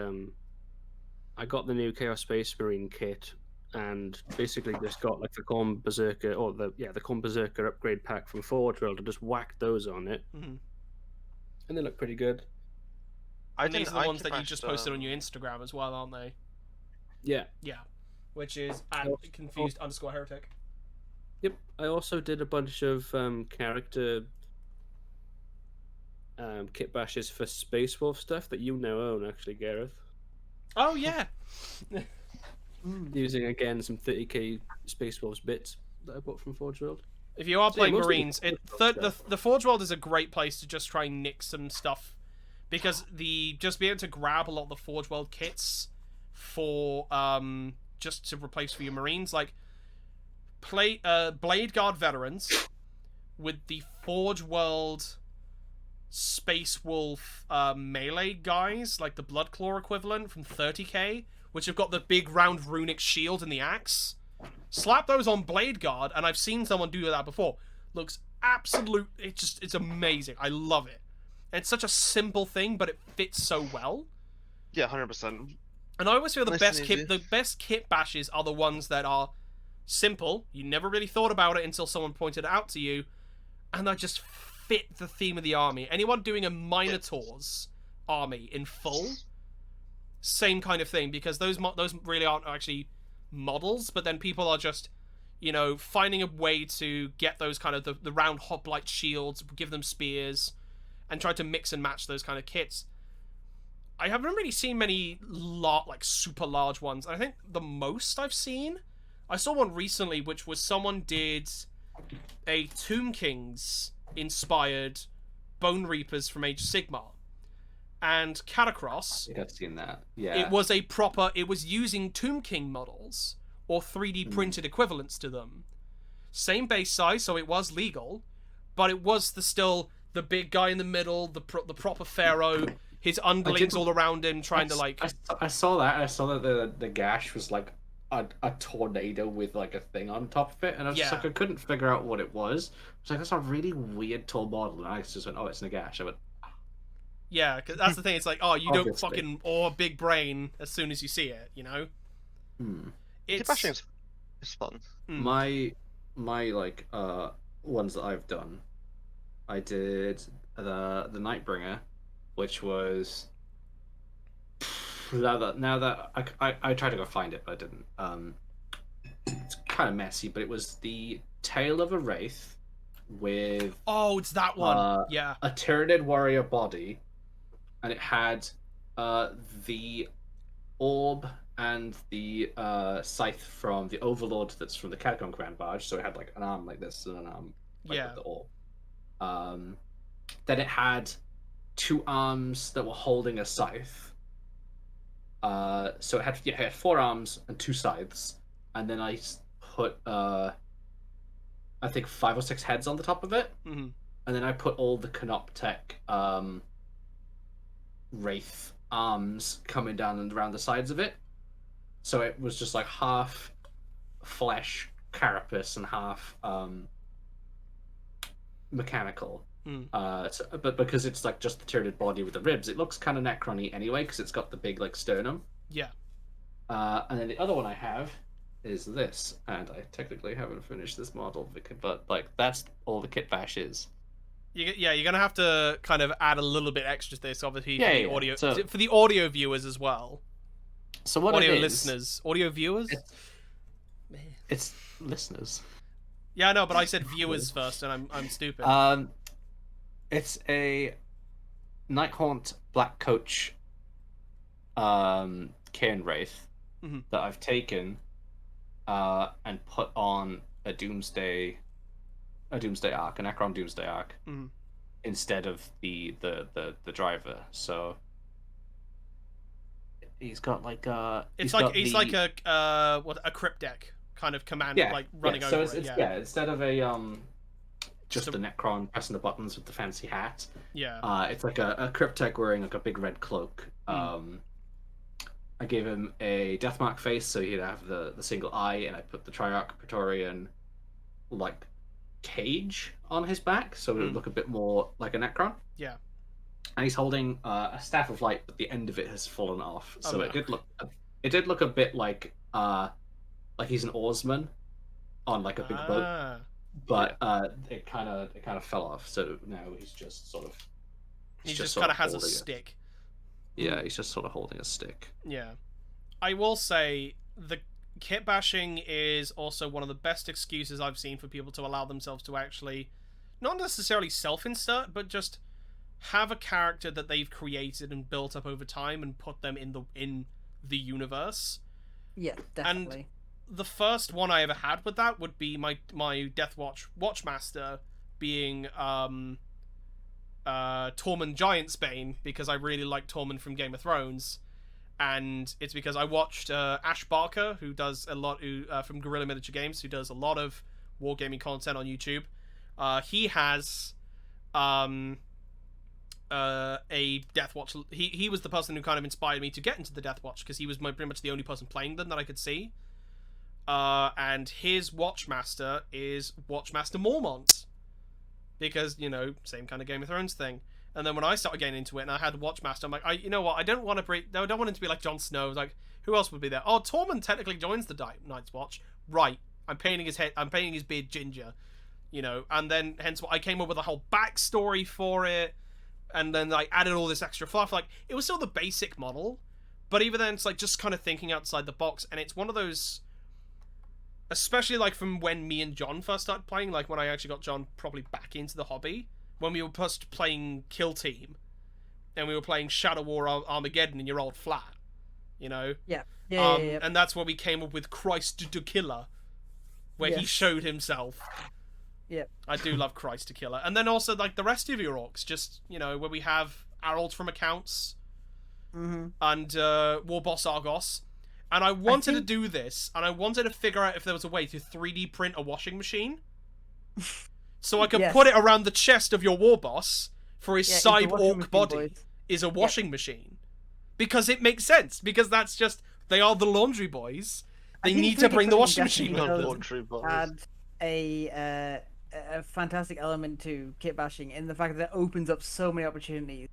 I got the new Chaos Space Marine kit, and basically just got like the Corn Berserker, or the Corn Berserker upgrade pack from Forge World, and just whacked those on it, and they look pretty good. These are the ones that you just posted on your Instagram as well, aren't they? Yeah. Yeah. Which is at confused_heretic. Yep. I also did a bunch of character kit bashes for Space Wolf stuff that you now own, actually, Gareth. Oh yeah. Using again some 30k Space Wolves bits that I bought from Forge World. If you are playing most of the Marines, the Forge World is a great place to just try and nick some stuff, because just being able to grab a lot of the Forge World kits for just to replace for your Marines, like Blade Guard veterans with the Forge World Space Wolf melee guys, like the Bloodclaw equivalent from 30k, which have got the big round runic shield and the axe. Slap those on Blade Guard, and I've seen someone do that before. Looks absolute. It's amazing. I love it. And it's such a simple thing, but it fits so well. Yeah, 100%. And I always feel Nice the best kit bashes are the ones that are simple. You never really thought about it until someone pointed it out to you, and they just fit the theme of the army. Anyone doing a Minotaur's army in full, same kind of thing, because those really aren't actually models, but then people are just, finding a way to get those kind of the round hoplite shields, give them spears, and try to mix and match those kind of kits. I haven't really seen many super large ones. I think the most I've seen, I saw one recently, which was someone did a Tomb Kings inspired Bone Reapers from Age of Sigmar. And Catacross, I think I've seen that. Yeah. It was using Tomb King models, or 3D printed equivalents to them. Same base size, so it was legal, but it was still the big guy in the middle, the proper pharaoh, his underlings all around him trying to like... I saw that, and I saw that the gash was like a tornado with like a thing on top of it, and I was just like, I couldn't figure out what it was. I was like, that's a really weird tall model, and I just went, oh, it's Nagash. I went, yeah, because that's the thing. It's like, oh, you don't fucking big brain as soon as you see it, Kitbashing is fun. My like ones that I've done, I did the Nightbringer, which was now that I tried to go find it, but I didn't. It's kind of messy, but it was the tail of a wraith with Oh, it's that one. Yeah. a Tyranid warrior body, and it had the orb and the scythe from the overlord that's from the Catacomb Grand Barge. So it had like an arm like this and an arm like with the orb. Then it had 2 arms that were holding a scythe. So it had 4 arms and 2 scythes, and then I put I think 5 or 6 heads on the top of it, Mm-hmm. and then I put all the Canoptech wraith arms coming down and around the sides of it. So it was just like half flesh carapace and half mechanical. But because it's like just the Tyranid body with the ribs, it looks kind of Necron-y anyway, because it's got the big like sternum. Yeah. And then the other one I have is this, and I technically haven't finished this model, but like that's all the Kitbash is. You're gonna have to kind of add a little bit extra to this, obviously, for the audio, So, for the audio viewers as well. So what audio it is, listeners, audio viewers. It's listeners. Yeah, I know, but I said viewers first, and I'm stupid. It's a Nighthaunt Black Coach Cairn Wraith that I've taken and put on a Doomsday Arc, an Necron Doomsday Arc, instead of the driver. So he's got like it's like a crypt deck kind of command, like running over so it. Instead of a just the Necron pressing the buttons with the fancy hat. Yeah. It's like a Cryptek wearing like a big red cloak. I gave him a Deathmark face so he'd have the single eye, and I put the Triarch Praetorian like cage on his back so it would look a bit more like a Necron. Yeah. And he's holding a Staff of Light, but the end of it has fallen off. So no. it did look a bit like he's an oarsman on like a big boat. But it kind of fell off. So now he's just sort of he just kind of has a stick. Yeah, he's just sort of holding a stick. Yeah. I will say the kitbashing is also one of the best excuses I've seen for people to allow themselves to actually not necessarily self-insert, but just have a character that they've created and built up over time and put them in the universe. Yeah, definitely. And the first one I ever had with that would be my Deathwatch Watchmaster being Tormund Giantsbane, because I really like Tormund from Game of Thrones, and it's because I watched Ash Barker, who does a lot from Guerrilla Miniature Games, who does a lot of wargaming content on YouTube. He has a Deathwatch. He was the person who kind of inspired me to get into the Deathwatch, because he was pretty much the only person playing them that I could see. And his Watchmaster is Watchmaster Mormont, because, you know, same kind of Game of Thrones thing. And then when I started getting into it and I had Watchmaster, I'm like, you know what, I don't want him to be like Jon Snow. Like, who else would be there? Oh, Tormund technically joins the Night's Watch. Right. I'm painting his beard ginger. You know, and then hence I came up with a whole backstory for it, and then I added all this extra fluff. Like, it was still the basic model, but even then it's like just kind of thinking outside the box. And it's one of those, especially like from when me and John first started playing, like when I actually got John probably back into the hobby, when we were first playing Kill Team, and we were playing Shadow War Armageddon in your old flat, you know? Yeah. And that's where we came up with Christ the Killer, where he showed himself. Yep. I do love Christ the Killer. And then also, like, the rest of your orcs, just, you know, where we have Harold from Accounts, and War Boss Argos. And I wanted to do this, and I wanted to figure out if there was a way to 3D print a washing machine, so I could put it around the chest of your War Boss, for his side orc body is a washing machine. Because it makes sense, because that's just, they are the laundry boys. They need to bring the washing machine with them. Add a fantastic element to kitbashing in the fact that it opens up so many opportunities.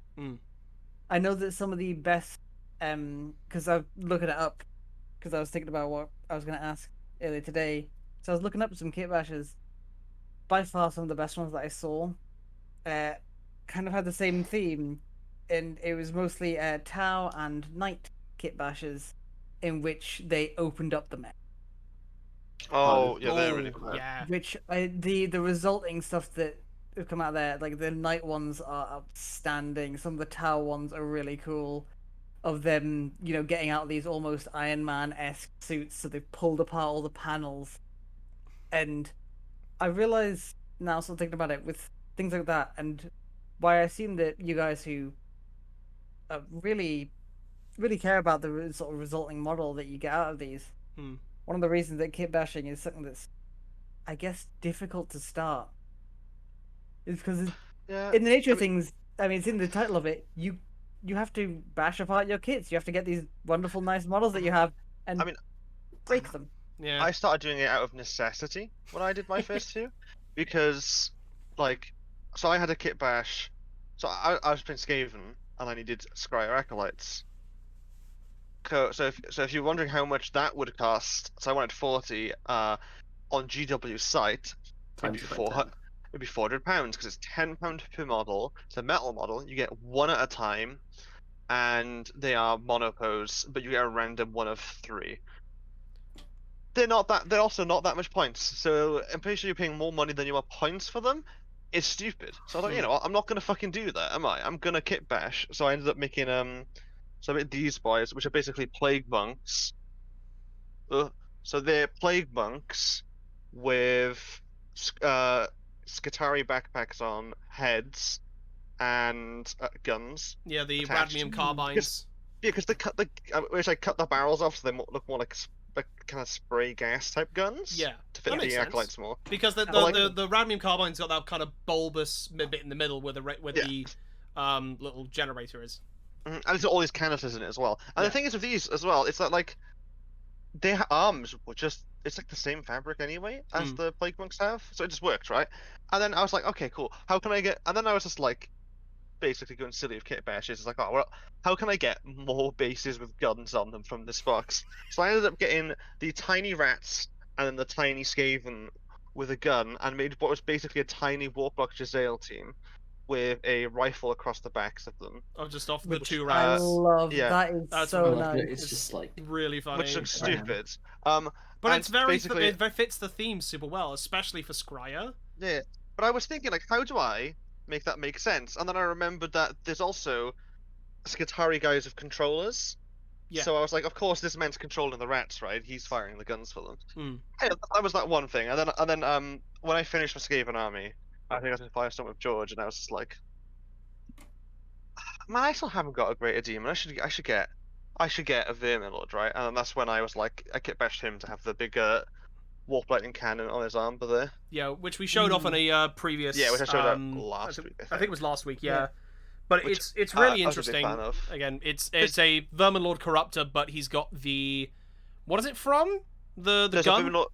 I know that some of the best, because I'm looking it up, because I was thinking about what I was going to ask earlier today. So I was looking up some kitbashers. By far, some of the best ones that I saw kind of had the same theme, and it was mostly Tau and Night Kitbashers, in which they opened up the map. Oh, yeah, they're really fun. yeah. Which the resulting stuff that have come out there, like the night ones are outstanding. Some of the tower ones are really cool. Of them, getting out of these almost Iron Man-esque suits, so they've pulled apart all the panels. And I realize now, sort of thinking about it, with things like that, and why I assume that you guys who really, really care about the sort of resulting model that you get out of these, one of the reasons that kitbashing is something that's, I guess, difficult to start is because in the nature of things, I mean, it's in the title of it, you have to bash apart your kits. You have to get these wonderful, nice models that you have and break them. Yeah. I started doing it out of necessity when I did my first two, because, so I had a kit bash. So I was playing Skaven, and I needed Scryer Acolytes. So if you're wondering how much that would cost, so I wanted 40 on GW's site. It'd be £400 because it's £10 per model. It's a metal model. You get one at a time, and they are monopose, but you get a random one of 3. They're also not that much points. So I'm pretty sure you're paying more money than you are points for them. It's stupid. So I thought, you know what, I'm not gonna fucking do that, am I? I'm gonna kit bash. So I ended up making so I made these boys, which are basically plague monks. So they're plague monks with Skitari backpacks on, heads, and guns. Yeah, the attached. Radmium carbines. Because they cut the barrels off, so they look more like kind of spray gas type guns. Yeah, to fit the acolytes more. Because the Radmium carbine's got that kind of bulbous bit in the middle where the little generator is. And there's all these canisters in it as well. And the thing is with these as well, it's that their arms were it's like the same fabric anyway as the plague monks have, so it just worked, right? And then I was like, okay, cool. How can I get? And then I was just basically going silly with kit bashes. It's like, oh well, how can I get more bases with guns on them from this box? So I ended up getting the tiny rats and then the tiny Skaven with a gun, and made what was basically a tiny Warplock Jezzail team with a rifle across the backs of them. Oh, just off the 2 I rats. love that's so nice. It's just really funny. Which looks stupid. But it's it fits the theme super well, especially for Scryer. Yeah, but I was thinking, how do I make that make sense? And then I remembered that there's also Skitari guys with controllers. Yeah. So I was like, of course, this man's controlling the rats, right? He's firing the guns for them. Hey, that was that one thing. And then when I finished my Skaven army, I think I was going to fire something with George, and I was just like, man, I still haven't got a greater demon. I should get a Vermin Lord, right? And then that's when I was like, I kit bashed him to have the big warp lightning cannon on his arm, there. Yeah, which we showed off on a previous. Yeah, which I showed last week. I think it was last week. Yeah. But it's really interesting. Again, it's a Vermin Lord Corruptor, but he's got the, what is it from? The gun.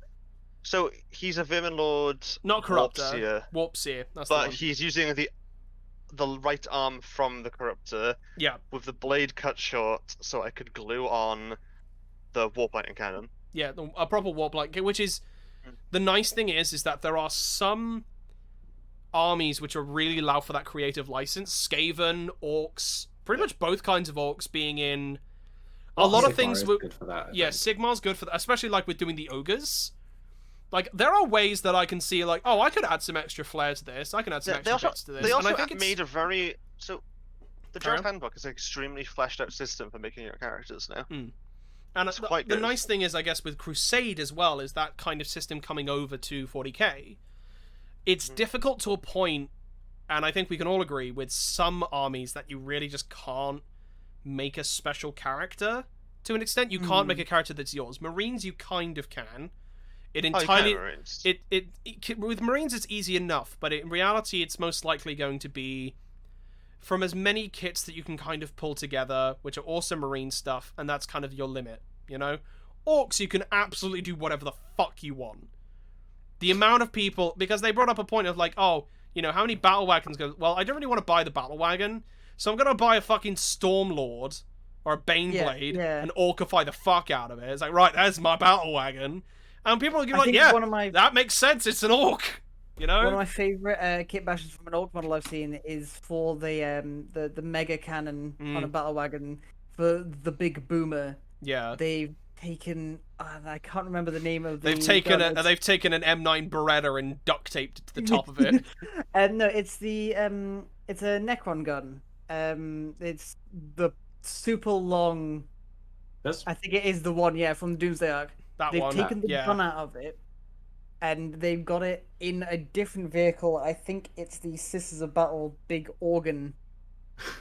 So he's a Vermin Lord. Not Corruptor. Warpseer. That's the one. He's using the right arm from the Corruptor. Yeah. With the blade cut short, so I could glue on the warp lightning cannon. Yeah, a proper warp lightning, which is the nice thing is that there are some armies which are really allowed for that creative license. Skaven, orcs, pretty much both kinds of orcs being in a lot of things. Good for that, Sigmar's good for that, especially with doing the ogres. There are ways that I can see, I could add some extra flair to this. I can add some extra bits to this. They also and I think made a very the Draft Handbook is an extremely fleshed out system for making your characters now. And the nice thing is, I guess, with Crusade as well, is that kind of system coming over to 40k. It's difficult to a point, and I think we can all agree, with some armies that you really just can't make a special character. To an extent, you can't make a character that's yours. Marines, you kind of can. It entirely with Marines it's easy enough, but in reality it's most likely going to be from as many kits that you can kind of pull together, which are also Marine stuff, and that's kind of your limit, Orcs, you can absolutely do whatever the fuck you want. The amount of people, because they brought up a point of how many battle wagons go, well, I don't really want to buy the battle wagon, so I'm gonna buy a fucking Stormlord or a Baneblade and orcify the fuck out of it. It's right, there's my battle wagon. And people are going that makes sense, it's an orc, One of my favourite kit bashes from an orc model I've seen is for the mega cannon on a battle wagon for the big boomer, Yeah. they've taken. I can't remember the name of the. They've taken an M9 Beretta and duct taped it to the top of it. No, it's it's a Necron gun. It's the super long. This? I think it is the one, yeah, from Doomsday Arc. They've taken the gun out of it, and they've got it in a different vehicle. I think it's the Sisters of Battle big organ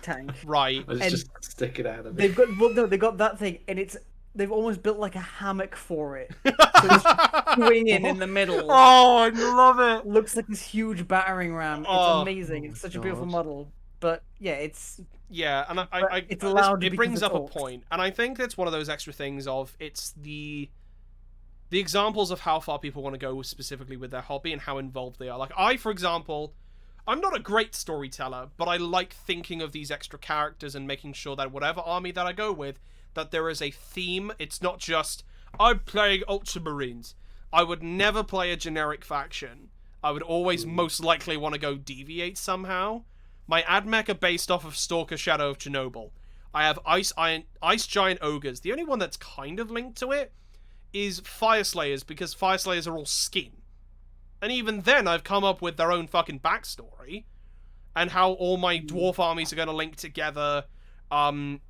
tank. Right. Let's just stick it out of it. They've got that thing, and they've almost built like a hammock for it. So it's swinging in the middle. Oh, I love it. Looks like this huge battering ram. It's amazing. It's such a beautiful model. But yeah, it's and it's allowed. It brings up a point, and I think it's one of those extra things of it's the examples of how far people want to go specifically with their hobby and how involved they are. Like I, for example, I'm not a great storyteller, but I like thinking of these extra characters and making sure that whatever army that I go with, that there is a theme. It's not just, I'm playing Ultramarines. I would never play a generic faction. I would always most likely want to go deviate somehow. My AdMech are based off of Stalker Shadow of Chernobyl. I have Ice Giant Ogres. The only one that's kind of linked to it is Fire Slayers, because Fire Slayers are all skin. And even then, I've come up with their own fucking backstory, and how all my dwarf armies are going to link together, and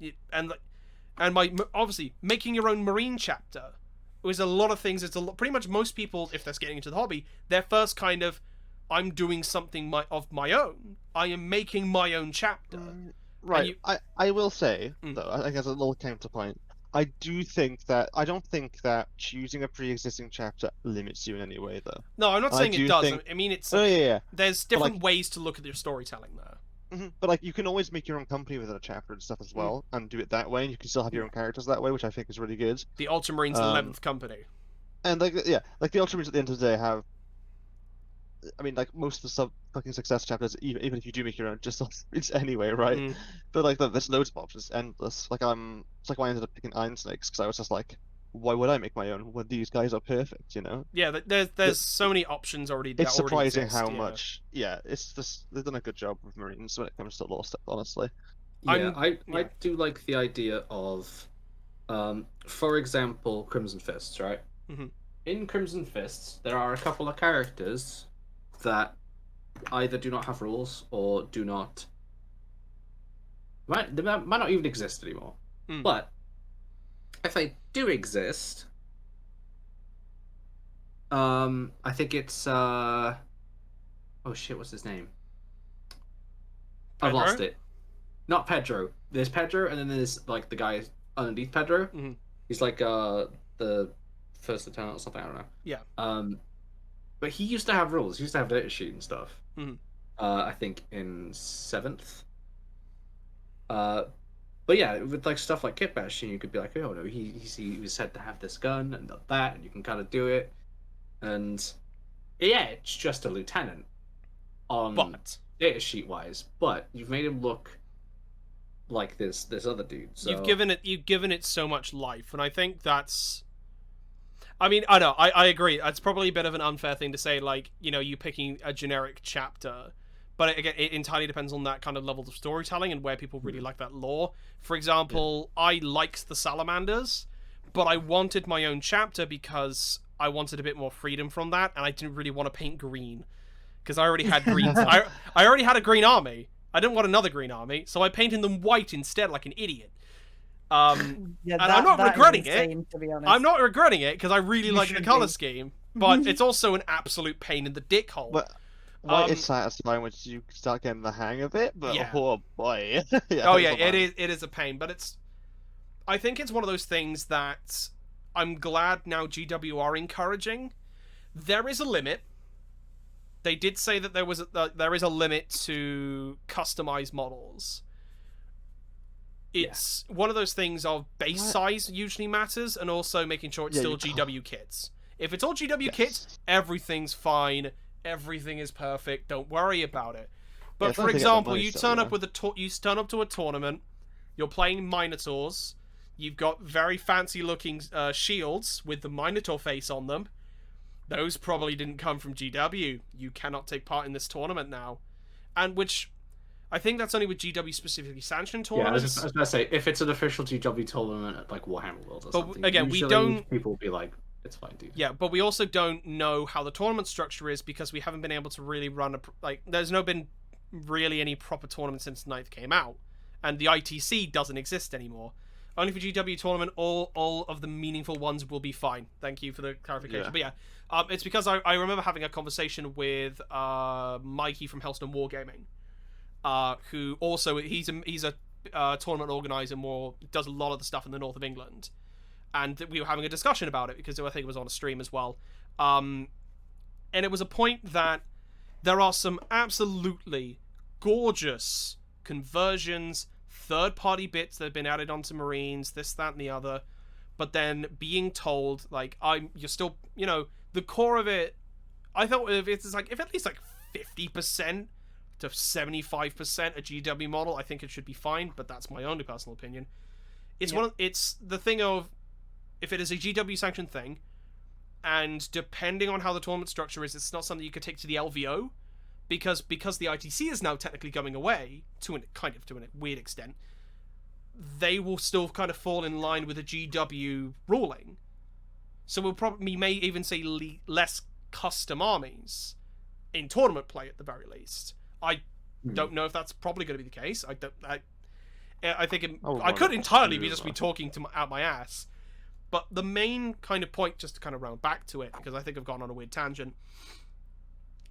my obviously making your own Marine chapter was a lot of things. It's pretty much most people, if they're getting into the hobby, their first kind of, I'm doing something of my own. I am making my own chapter. Right. I will say though, I think as a little counterpoint, I don't think that choosing a pre-existing chapter limits you in any way, though. No, I'm not saying it does. I mean, it's there's different ways to look at your storytelling there. But like, you can always make your own company within a chapter and stuff as well, and do it that way, and you can still have your own characters that way, which I think is really good. The Ultramarines 11th Company. And like the Ultramarines at the end of the day have, I mean, like most of the fucking success chapters, even if you do make your own, just it's anyway, right? But like, there's loads of options, endless. Like it's like why I ended up picking Iron Snakes, because I was just like, why would I make my own when these guys are perfect, you know? Yeah, there's so many options already. It's surprising how much. Yeah, it's just they've done a good job with Marines when it comes to lore stuff, honestly. Yeah, I do like the idea of, for example, Crimson Fists, right? In Crimson Fists, there are a couple of characters that either do not have rules or do not might not even exist anymore. But if they do exist, I think it's oh shit, what's his name? Pedro? I've lost it. Not Pedro. There's Pedro, and then there's like the guy underneath Pedro. He's like the first lieutenant or something. I don't know. Yeah. But he used to have rules. He used to have data sheet and stuff. I think in 7th. But yeah, with like stuff like Kitbashing, you could be like, oh no, he was said to have this gun and that, and you can kind of do it. And yeah, it's just a lieutenant on data sheet wise, but you've made him look like this other dude. So you've given it so much life, and I think that's. I mean, I know, I agree. It's probably a bit of an unfair thing to say, like, you know, you picking a generic chapter. But again, it entirely depends on that kind of level of storytelling and where people really like that lore. For example, I liked the Salamanders, but I wanted my own chapter because I wanted a bit more freedom from that, and I didn't really want to paint green. Because I already had green. I already had a green army. I didn't want another green army, so I painted them white instead, like an idiot. And I'm not regretting it. To be honest. I'm not regretting it because I really like the color scheme, but it's also an absolute pain in the dick hole. But white is satisfying once you start getting the hang of it. But oh boy, it is a pain. But I think it's one of those things that I'm glad now GW are encouraging. There is a limit. They did say that there is a limit to customized models. It's one of those things of base size usually matters, and also making sure it's still GW kits. If it's all GW kits, everything's fine. Everything is perfect. Don't worry about it. But for example, you turn up to a tournament. You're playing Minotaurs. You've got very fancy looking shields with the Minotaur face on them. Those probably didn't come from GW. You cannot take part in this tournament now, and which. I think that's only with GW specifically sanctioned Yeah, I was tournaments. gonna say, if it's an official GW tournament at like Warhammer Worlds or But something, again, we usually don't- people will be like, it's fine, dude. Yeah, but we also don't know how the tournament structure is because we haven't been able to really run there's been really any proper tournament since 9th came out, and the ITC doesn't exist anymore. Only for GW tournament, all of the meaningful ones will be fine. Thank you for the clarification. Yeah. But yeah, it's because I remember having a conversation with Mikey from Hellstone Wargaming, who also he's a tournament organizer, does a lot of the stuff in the north of England, and we were having a discussion about it because I think it was on a stream as well. And it was a point that there are some absolutely gorgeous conversions, third-party bits that have been added onto Marines, this, that, and the other, but then being told, like, you're still, the core of it, I thought if at least, 50% to 75% a GW model, I think it should be fine, but that's my only personal opinion. It's the thing of, if it is a GW sanctioned thing, and depending on how the tournament structure is, it's not something you could take to the LVO, because the ITC is now technically going away to a weird extent. They will still kind of fall in line with a GW ruling, so we may even see less custom armies in tournament play at the very least. I don't know if that's probably going to be the case. I think I could entirely be talking out my ass. But the main kind of point, just to kind of round back to it, because I think I've gone on a weird tangent,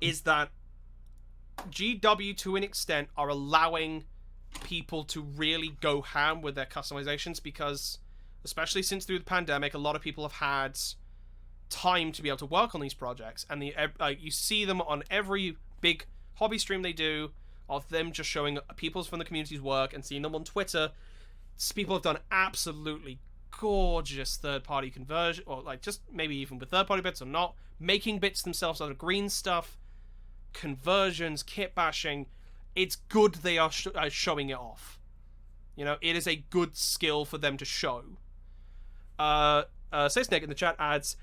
is that GW, to an extent, are allowing people to really go ham with their customizations, because, especially since through the pandemic, a lot of people have had time to be able to work on these projects, and you see them on every big hobby stream they do, of them just showing people from the community's work, and seeing them on Twitter. People have done absolutely gorgeous third-party conversion, or just maybe even with third-party bits or not, making bits themselves out of green stuff, conversions, kit bashing. It's good they are showing it off. It is a good skill for them to show. Sisnick in the chat adds,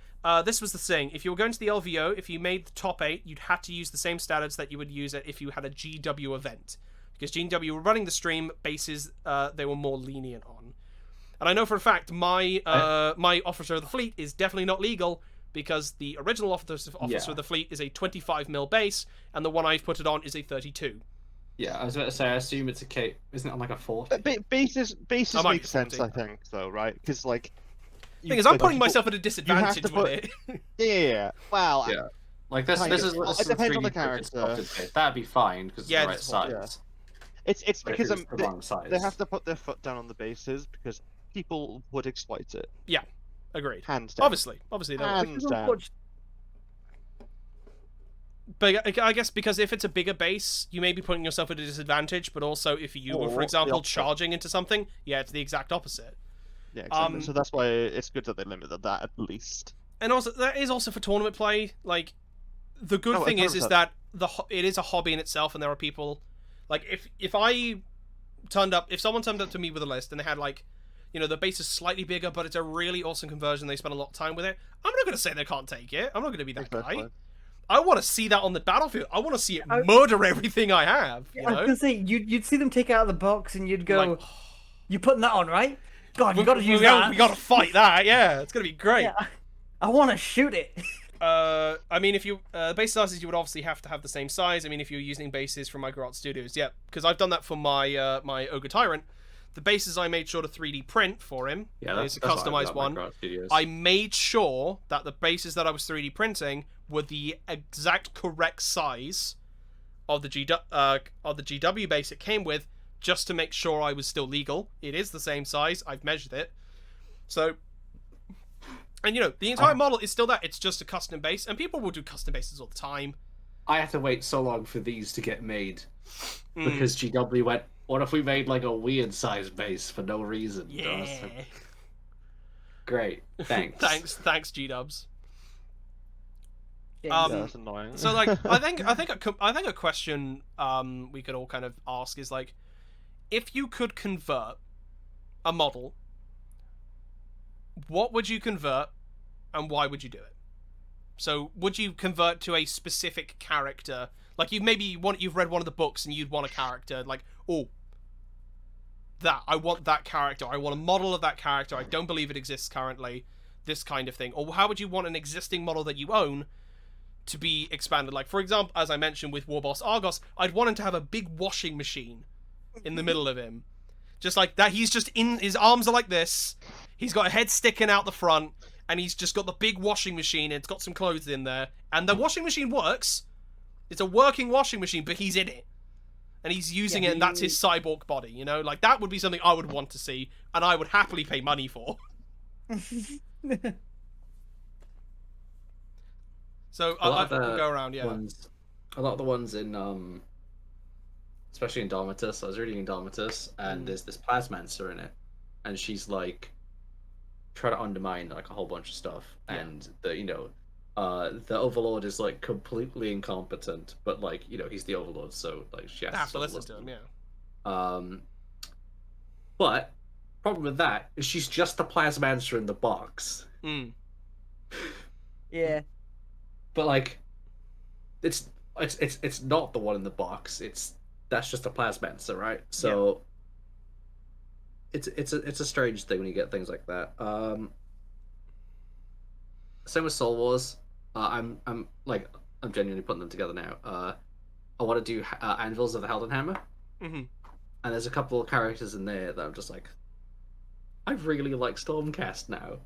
this was the thing, if you were going to the LVO, if you made the top 8, you'd have to use the same standards that you would use if you had a GW event, because GW were running the stream bases they were more lenient on. And I know for a fact my officer of the fleet is definitely not legal, because the original officer of the fleet is a 25mm base, and the one I've put it on is a 32. Yeah, I was about to say, I assume it's a K. Isn't it on like a 40? Bases make sense, I think, though, right? Because thing is, I'm putting myself at a disadvantage with it. Yeah. Well. Yeah. Like this is it depends on the character. That'd be fine because yeah, it's the right size. Yeah. It's because the wrong size. They have to put their foot down on the bases because people would exploit it. Yeah, agreed. Hands down. Obviously, they Hands down. But I guess because if it's a bigger base, you may be putting yourself at a disadvantage, but also if you were, for example, charging into something, it's the exact opposite. Yeah, exactly. So that's why it's good that they limited that at least. And also, that is also for tournament play. Like, the good thing is that it is a hobby in itself, and there are people, like, if someone turned up to me with a list and they had the base is slightly bigger, but it's a really awesome conversion, they spend a lot of time with it, I'm not going to say they can't take it. I'm not going to be that guy. I want to see that on the battlefield. I want to see it murder everything I have. I was gonna say you'd see them take it out of the box and you'd go, "You putting that on, right? God, you got to use that. We got to fight that. Yeah, it's gonna be great. Yeah. I want to shoot it." I mean, if you base sizes, you would obviously have to have the same size. I mean, if you're using bases from Micro Art Studios, yeah, because I've done that for my my Ogre Tyrant. The bases I made sure to 3D print for him. Yeah, it's a customized one. I made sure that the bases that I was 3D printing were the exact correct size of the GW base it came with, just to make sure I was still legal. It is the same size. I've measured it. So, and the entire model is still that. It's just a custom base, and people will do custom bases all the time. I have to wait so long for these to get made because GW went, what if we made a weird size base for no reason? Yeah. Great. Thanks. thanks, G-dubs. That's annoying. So I think a question we could all kind of ask is if you could convert a model, what would you convert, and why would you do it? So would you convert to a specific character? Like you've read one of the books and you'd want a character like, oh, I want that character. I want a model of that character. I don't believe it exists currently. This kind of thing. Or how would you want an existing model that you own to be expanded? Like, for example, as I mentioned with Warboss Argos, I'd want him to have a big washing machine in the middle of him. Just like that, he's just in, his arms are like this, he's got a head sticking out the front, and he's just got the big washing machine, and it's got some clothes in there, and the washing machine works. It's a working washing machine, but he's in it. And he's using it, and that's his cyborg body, you know? Like, that would be something I would want to see, and I would happily pay money for. So, I'll go around, yeah. A lot of the ones in, especially in Indomitus, I was reading Indomitus, and there's this Plasmancer in it, and she's, like, trying to undermine, like, a whole bunch of stuff, and, the Overlord is, like, completely incompetent, but, like, he's the Overlord, so, like, she has to listen to him, yeah. But, problem with that is she's just the Plasmancer in the box. Yeah. But, like, it's not the one in the box, that's just a Plasmancer, right? So, it's a strange thing when you get things like that. Same with Soul Wars. I'm genuinely putting them together now. I want to do Anvils of the Heldenhammer, and there's a couple of characters in there that I'm just like, I really like Stormcast now.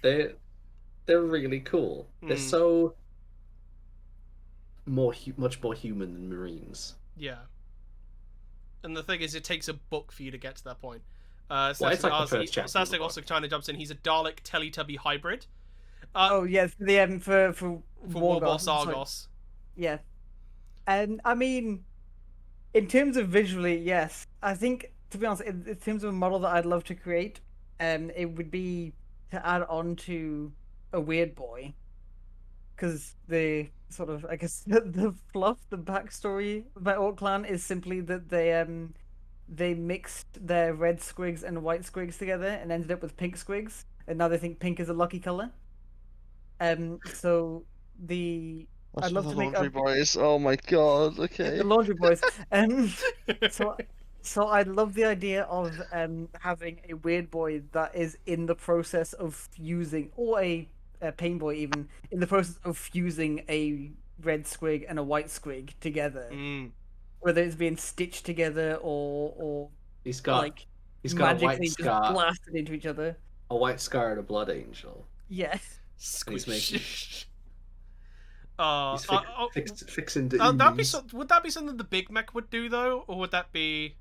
They're really cool. They're so much more human than Marines. Yeah. And the thing is, it takes a book for you to get to that point. Sastic also kind of jumps in. He's a Dalek Teletubby hybrid. Yes, for Warboss Argos. Yeah. And I mean, in terms of visually, yes. I think, to be honest, in terms of a model that I'd love to create, it would be to add on to a weird boy. Because the sort of, I guess, the fluff, the backstory about Orc Clan is simply that they mixed their red squigs and white squigs together and ended up with pink squigs, and now they think pink is a lucky color. So I'd love to make laundry boys. Oh my god! Okay. The laundry boys. So I'd love the idea of having a weird boy that is in the process of fusing, or a pain boy even, in the process of fusing a red squig and a white squig together. Whether it's being stitched together or he's got magically a white just scar, blasted into each other. A white scar and a blood angel. Yes. Squish. He's fixing the would that be something the Big Mech would do though, or would that be?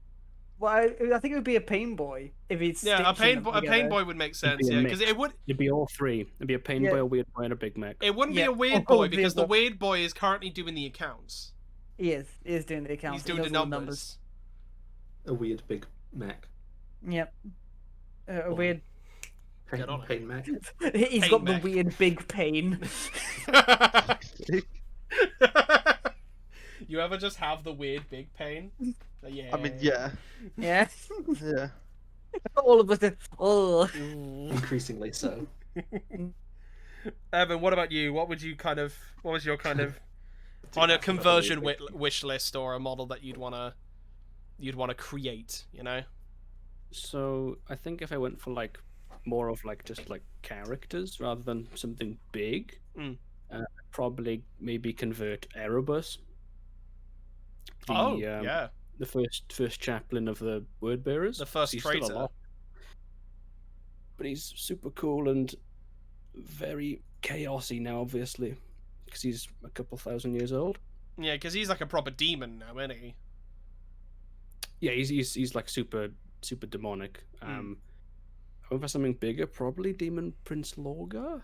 Well, I think it would be a pain boy if he's a pain boy would make sense, yeah, because it'd be all three. It'd be a pain boy, a weird boy, and a Big Mech. It wouldn't be a weird boy because the weird boy is currently doing the accounts. He is doing the accounts. He's doing the numbers. A weird Big Mech. Yep. A weird pain Mech. He's got the weird big pain. You ever just have the weird big pain? Yeah. I mean, yeah. Yeah. Yeah. All of us. Oh. Increasingly so. Evan, what about you? What was your kind of on a conversion wish list, or a model that you'd wanna create? You know. So I think if I went for like more of like just like characters rather than something big, probably maybe convert Erebus. The first chaplain of the Wordbearers. The first traitor. But he's super cool and very chaosy now, obviously, because he's a couple thousand years old. Yeah, because he's like a proper demon now, isn't he? Yeah, he's like super demonic. I went for something bigger, probably Demon Prince Lorgar.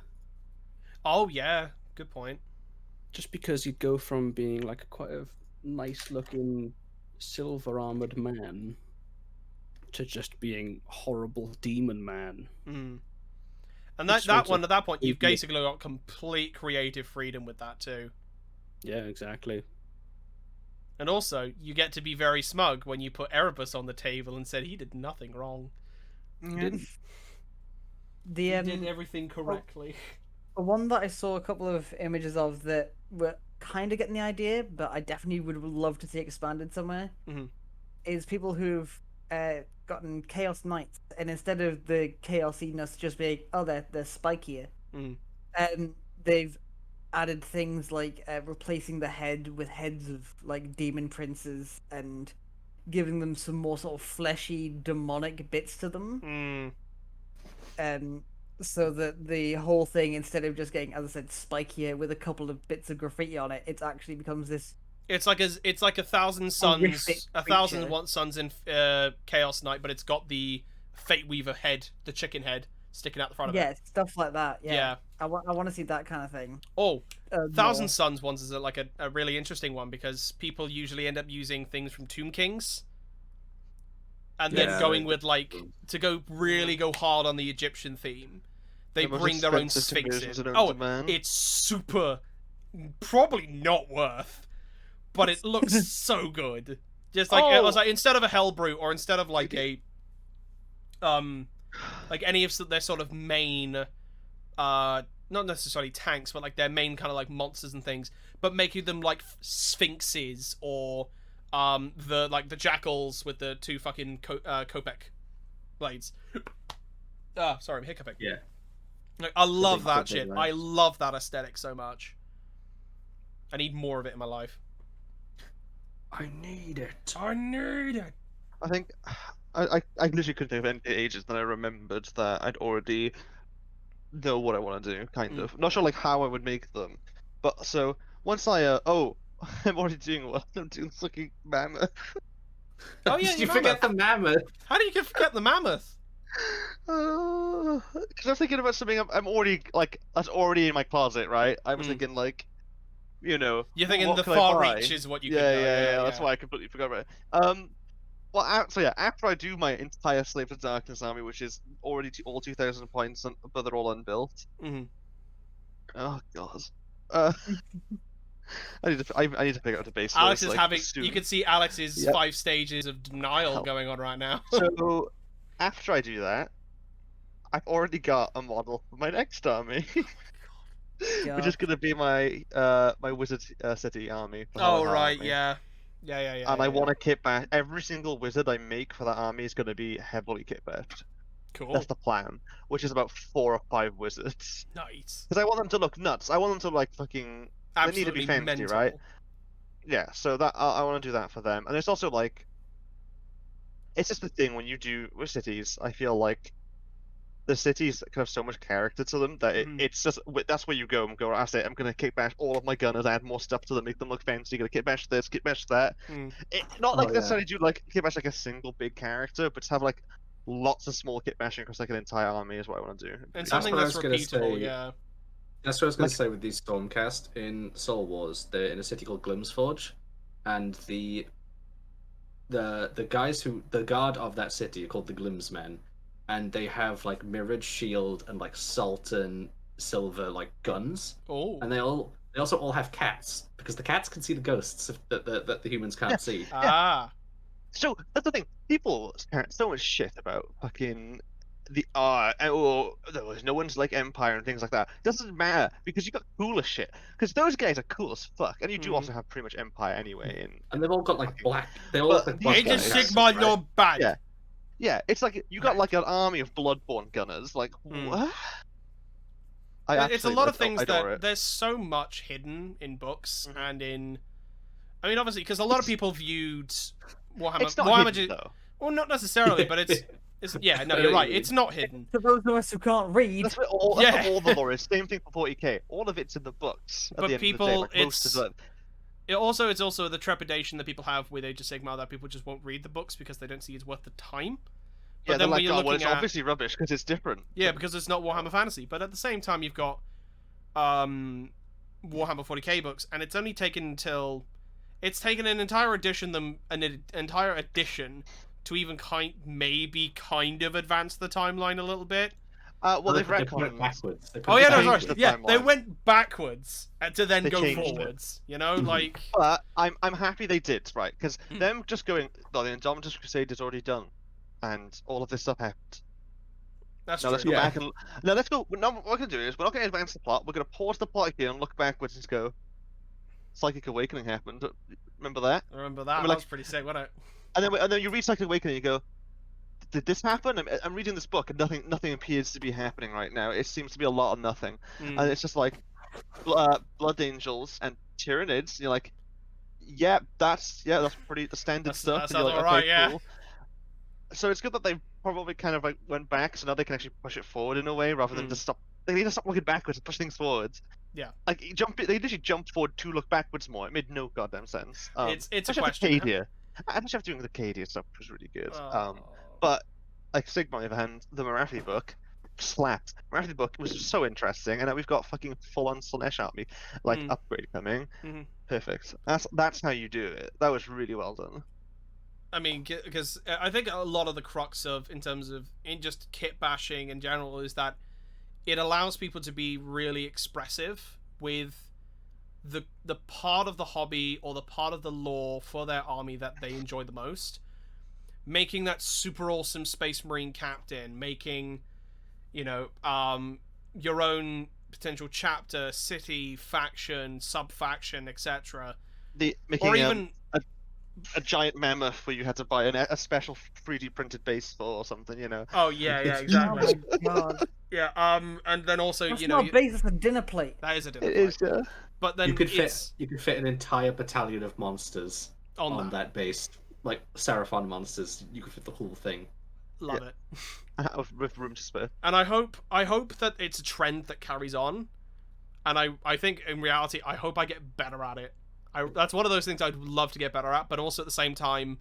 Oh yeah, good point. Just because you'd go from being like quite a nice looking silver armored man to just being horrible demon man. And that one, at that point, you've basically got complete creative freedom with that too. Yeah, exactly. And also, you get to be very smug when you put Erebus on the table and said he did nothing wrong. He did everything correctly. One that I saw a couple of images of that were kind of getting the idea, but I definitely would love to see expanded somewhere, is people who've gotten Chaos Knights, and instead of the chaosiness just being, oh, they're spikier, they've added things like replacing the head with heads of like demon princes and giving them some more sort of fleshy demonic bits to them. So that the whole thing, instead of just getting, as I said, spikier with a couple of bits of graffiti on it, it actually becomes this. It's like a thousand suns, a thousand one suns in Chaos Knight, but it's got the Fate Weaver head, the chicken head, sticking out the front of it. Yeah, stuff like that. Yeah. I want to see that kind of thing. Oh, Thousand Suns ones is like a really interesting one, because people usually end up using things from Tomb Kings. And then going with, like, to go hard on the Egyptian theme, they bring their own sphinxes. Oh, it's super, probably not worth, but it looks so good. Just like, it was like, instead of a Hellbrute, or instead of like a, like any of their sort of main, not necessarily tanks, but like their main kind of like monsters and things, but making them like sphinxes, or the jackals with the two fucking Kopek blades. Sorry, I'm hiccuping. Yeah. Like, I love that shit. I love that aesthetic so much. I need more of it in my life. I need it. I need it. I think I literally couldn't think of any ages, then I remembered that I'd already know what I want to do, kind of. Not sure like how I would make them, but so once I I'm already doing one. I'm doing the fucking mammoth. Oh yeah, Did you forget the mammoth? How do you forget the mammoth? Because I'm thinking about something I'm already like that's already in my closet, right? I was thinking like, you know, you're thinking what the can I far buy? reach is what you Yeah, can. That's why I completely forgot about it. Well, after I do my entire Slave to Darkness army, which is already all 2,000 points, but they're all unbuilt. Oh god. I need to figure out a base. Alex is like, having. soon. You can see Alex's 5 stages of denial going on right now. So after I do that, I've already got a model for my next army, which is gonna be my my Wizard City army. Oh right, army. yeah. And I want to kit bash every single wizard I make for that army is gonna be heavily kit bashed. Cool. That's the plan, which is about 4 or 5 wizards. Nice. Because I want them to look nuts. I want them to like fucking. Absolutely they need to be fancy, mental. right? Yeah. So that I want to do that for them, and it's also like. It's just the thing when you do with cities. I feel like the cities kind of so much character to them that it's just that's where you go and go. I say I'm gonna kick bash all of my gunners, add more stuff to them, make them look fancy. Gonna kick bash this, kick bash that. Not like necessarily do like kick bash like a single big character, but just have like lots of small kit bashing across like an entire army is what I want to do. And something that's repeatable, yeah. That's what I was going to say with these Stormcast in Soul Wars. They're in a city called Glimsforge, and the guys the guard of that city are called the Glimsmen, and they have like mirrored shield and like salt and silver like guns. Oh. And they also all have cats, because the cats can see the ghosts that the humans can't see. Ah. So that's the thing. People so much shit about fucking the no one's like Empire and things like that. Doesn't matter, because you got cooler shit. Because those guys are cool as fuck, and you do also have pretty much Empire anyway. And they've all got like black. They all look like black. Age of Sigmar, you're bad. Yeah. It's like you got like an army of Bloodborne gunners. Like what? It's a lot of things that there's so much hidden in books and in. I mean, obviously, because a lot of people viewed Warhammer. It's not hidden, though. Well, not necessarily, but it's yeah. No, you're right. It's not hidden. For those of us who can't read, that's what all the lore is. Same thing for 40k. All of it's in the books. But people, it's also the trepidation that people have with Age of Sigmar, that people just won't read the books because they don't see it's worth the time. But then like, well, it's obviously rubbish because it's different. Yeah, because it's not Warhammer Fantasy. But at the same time, you've got Warhammer 40k books, and it's only taken it's taken an entire edition to even kind of advance the timeline a little bit. Well, they've retconned backwards. They went backwards to then go forwards. You know, like. But I'm happy they did, right? Because them just going, the Indomitus Crusade is already done, and all of this stuff happened. That's Now let's true. go Yeah. back and now let's go. Now what we're gonna do is we're not gonna advance the plot. We're gonna pause the plot here and look backwards and go. Psychic Awakening happened. Remember that? I remember that. I mean, That like- was pretty sick, wasn't it? And then you read Psychic Awakening and you go, did this happen? I'm reading this book and nothing appears to be happening right now. It seems to be a lot of nothing, Mm. and it's just like blood angels and Tyranids. And you're like, that's pretty the standard That stuff. And sounds you're like, alright, okay, yeah. cool. So it's good that they probably kind of like went back, so now they can actually push it forward in a way rather than Mm. just stop. They need to stop looking backwards and push things forwards. Yeah. Like they literally jumped forward to look backwards more. It made no goddamn sense. It's a Especially question. Huh? Acadia. I actually have doing the Acadia stuff was really good. Oh. But like Sigma on the other hand, the Marathi book slapped. Marathi book was so interesting, and now we've got fucking full-on Slanesh army like Mm. upgrade coming. Mhm. Perfect. That's how you do it. That was really well done. I mean, because I think a lot of the crux of, in terms of in just kit bashing in general, is that it allows people to be really expressive with the part of the hobby or the part of the lore for their army that they enjoy the most. Making that super awesome Space Marine captain, making, you know, your own potential chapter, city, faction, sub-faction, etc. Making Or even a giant mammoth where you had to buy a special 3D printed base for or something, you know. oh yeah, It's- Oh exactly. my god. Yeah, and then also, That's you know, not a base, that's a dinner plate. that is a dinner It plate. is, yeah. But then You could it's fit an entire battalion of monsters on on that. that base, like Seraphon monsters. You could fit the whole thing. Love it. With room to spare. And I hope that it's a trend that carries on. And I think in reality, I hope I get better at it. That's one of those things I'd love to get better at, but also at the same time,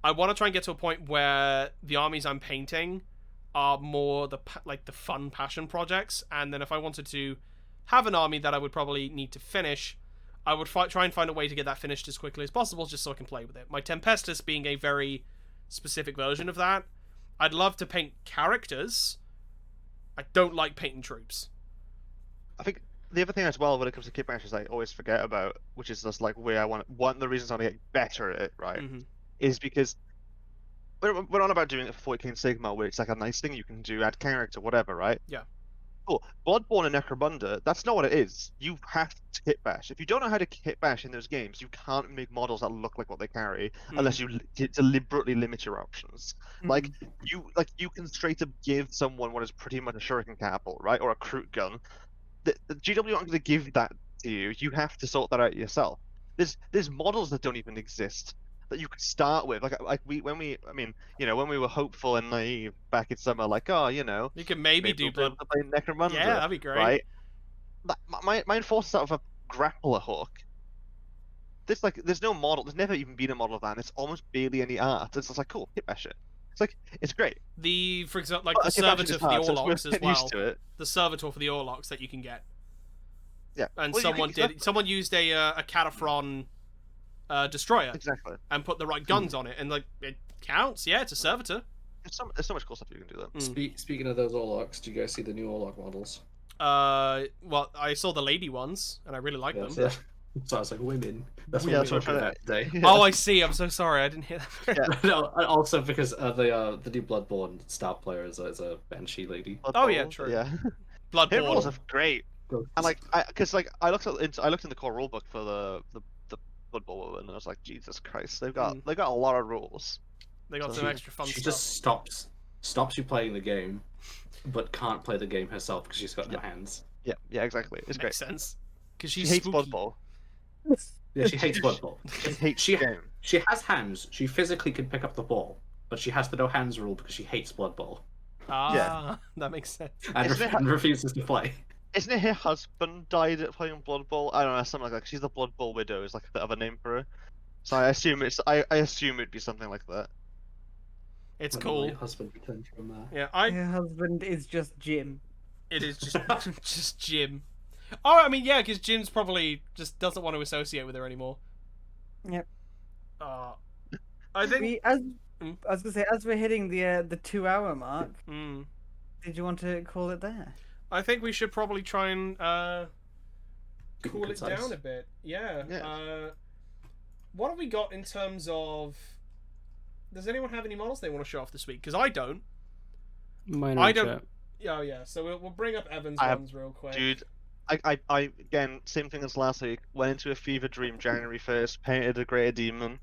I want to try and get to a point where the armies I'm painting are more the fun passion projects, and then if I wanted to have an army that I would probably need to finish, I would try and find a way to get that finished as quickly as possible, just so I can play with it. My Tempestus being a very specific version of that. I'd love to paint characters. I don't like painting troops. I think the other thing as well when it comes to kitbashers I always forget about, which is just like where I one of the reasons I want to get better at it, right, Mhm. is because we're on about doing it for 40k Sigma, where it's like a nice thing you can do, add character, whatever, right? Yeah. Cool. Bloodborne and Necromunda, that's not what it is. You have to kitbash. If you don't know how to kitbash in those games, you can't make models that look like what they carry unless you deliberately limit your options. Like you can straight up give someone what is pretty much a shuriken catapult, right, or a Kroot gun. The GW aren't going to give that to you. You have to sort that out yourself. There's models that don't even exist that you could start with. When we were hopeful and naive back in summer, like, oh, you know, You can maybe do we'll be able to play Necromunda. Yeah, that'd be great. Right? My enforcer's out of a grappler hook. There's no model. There's never even been a model of that. And it's almost barely any art. It's just like, cool, kitbash it. It's great. For example, like But the kitbash servitor is for the hard, so it's Orlocks worth as getting well. used to it. The servitor for the Orlocks that you can get. Yeah. And Well, someone used a Cataphren destroyer Exactly. and put the right guns on it, and like it counts. Yeah, it's a servitor. There's so much cool stuff you can do there. Speaking of those Orlocks, do you guys see the new Orlock models? Well, I saw the lady ones, and I really like them. So I was like, women. That's Yeah, what we that's what were I'm about today. Yeah. Oh, I see. I'm so sorry. I didn't hear that. Yeah. No, and also because the new Bloodborne star player is a banshee lady. Oh, yeah, Bloodborne, true. Yeah. Hit rolls Bloodborne. are great. And like, I looked in the core rulebook for the Blood Bowl and I was like, Jesus Christ, they've got a lot of rules. They got So some extra fun She stuff. just stops you playing the game, but can't play the game herself because she's got no hands. Yeah, exactly. It's Makes great. sense. Because She she's hates spooky. Blood Bowl. Yeah, she hates Blood Bowl. She hates She- the game. She has hands. She physically can pick up the ball, but she has the no hands rule because she hates Blood Bowl Ah, that makes sense. and, Isn't it- and refuses to play. Isn't it her husband died at playing Blood Bowl? I don't know, something like that. She's the Blood Bowl widow is like a bit of a name for her. So I assume I assume it'd be something like that. It's When cool. My husband returned from Yeah, Her husband is just Jim. It is just just Jim. Oh, I mean, yeah, because Jim's probably just doesn't want to associate with her anymore. Yep. I think. I was gonna say, as we're hitting the 2-hour mark, Mm, did you want to call it there? I think we should probably try and Keep it cool it concise. down a bit. Yeah. Yes. What have we got in terms of? Does anyone have any models they want to show off this week? Because I don't. Minor I in don't. chat. Oh yeah, so we'll bring up Evan's I- ones real quick. Dude, I again, same thing as last week. Went into a fever dream January 1st, painted a greater demon,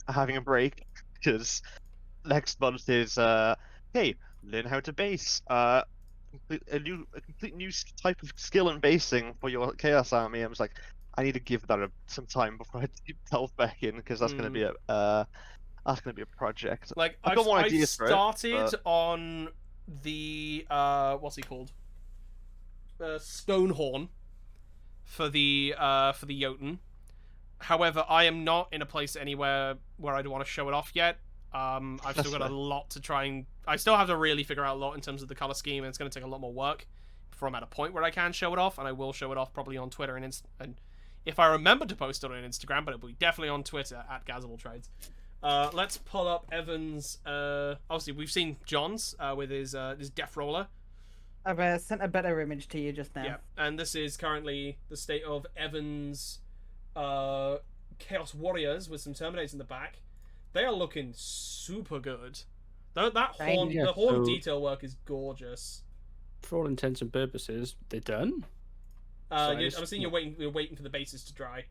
having a break because next month is hey, learn how to base. A complete new type of skill in basing for your Chaos Army. I was like, I need to give that some time before I delve back in because that's gonna be a project. Like I've got more I've ideas for it, started but- on the what's he called? Stonehorn for the Jotun. However, I am not in a place anywhere where I'd want to show it off yet. I've That's still got a fair. lot to try and. I still have to really figure out a lot in terms of the color scheme, and it's going to take a lot more work before I'm at a point where I can show it off, and I will show it off probably on Twitter and if I remember to post it on Instagram, but it will be definitely on Twitter at GazOfAllTrades. Let's pull up Evan's. Obviously, we've seen John's with his Death Roller. I've sent a better image to you just now. Yeah, and this is currently the state of Evan's Chaos Warriors with some Terminators in the back. They are looking super good. The horn so- detail work is gorgeous. For all intents and purposes, they're done. I'm seeing you're waiting for the bases to dry.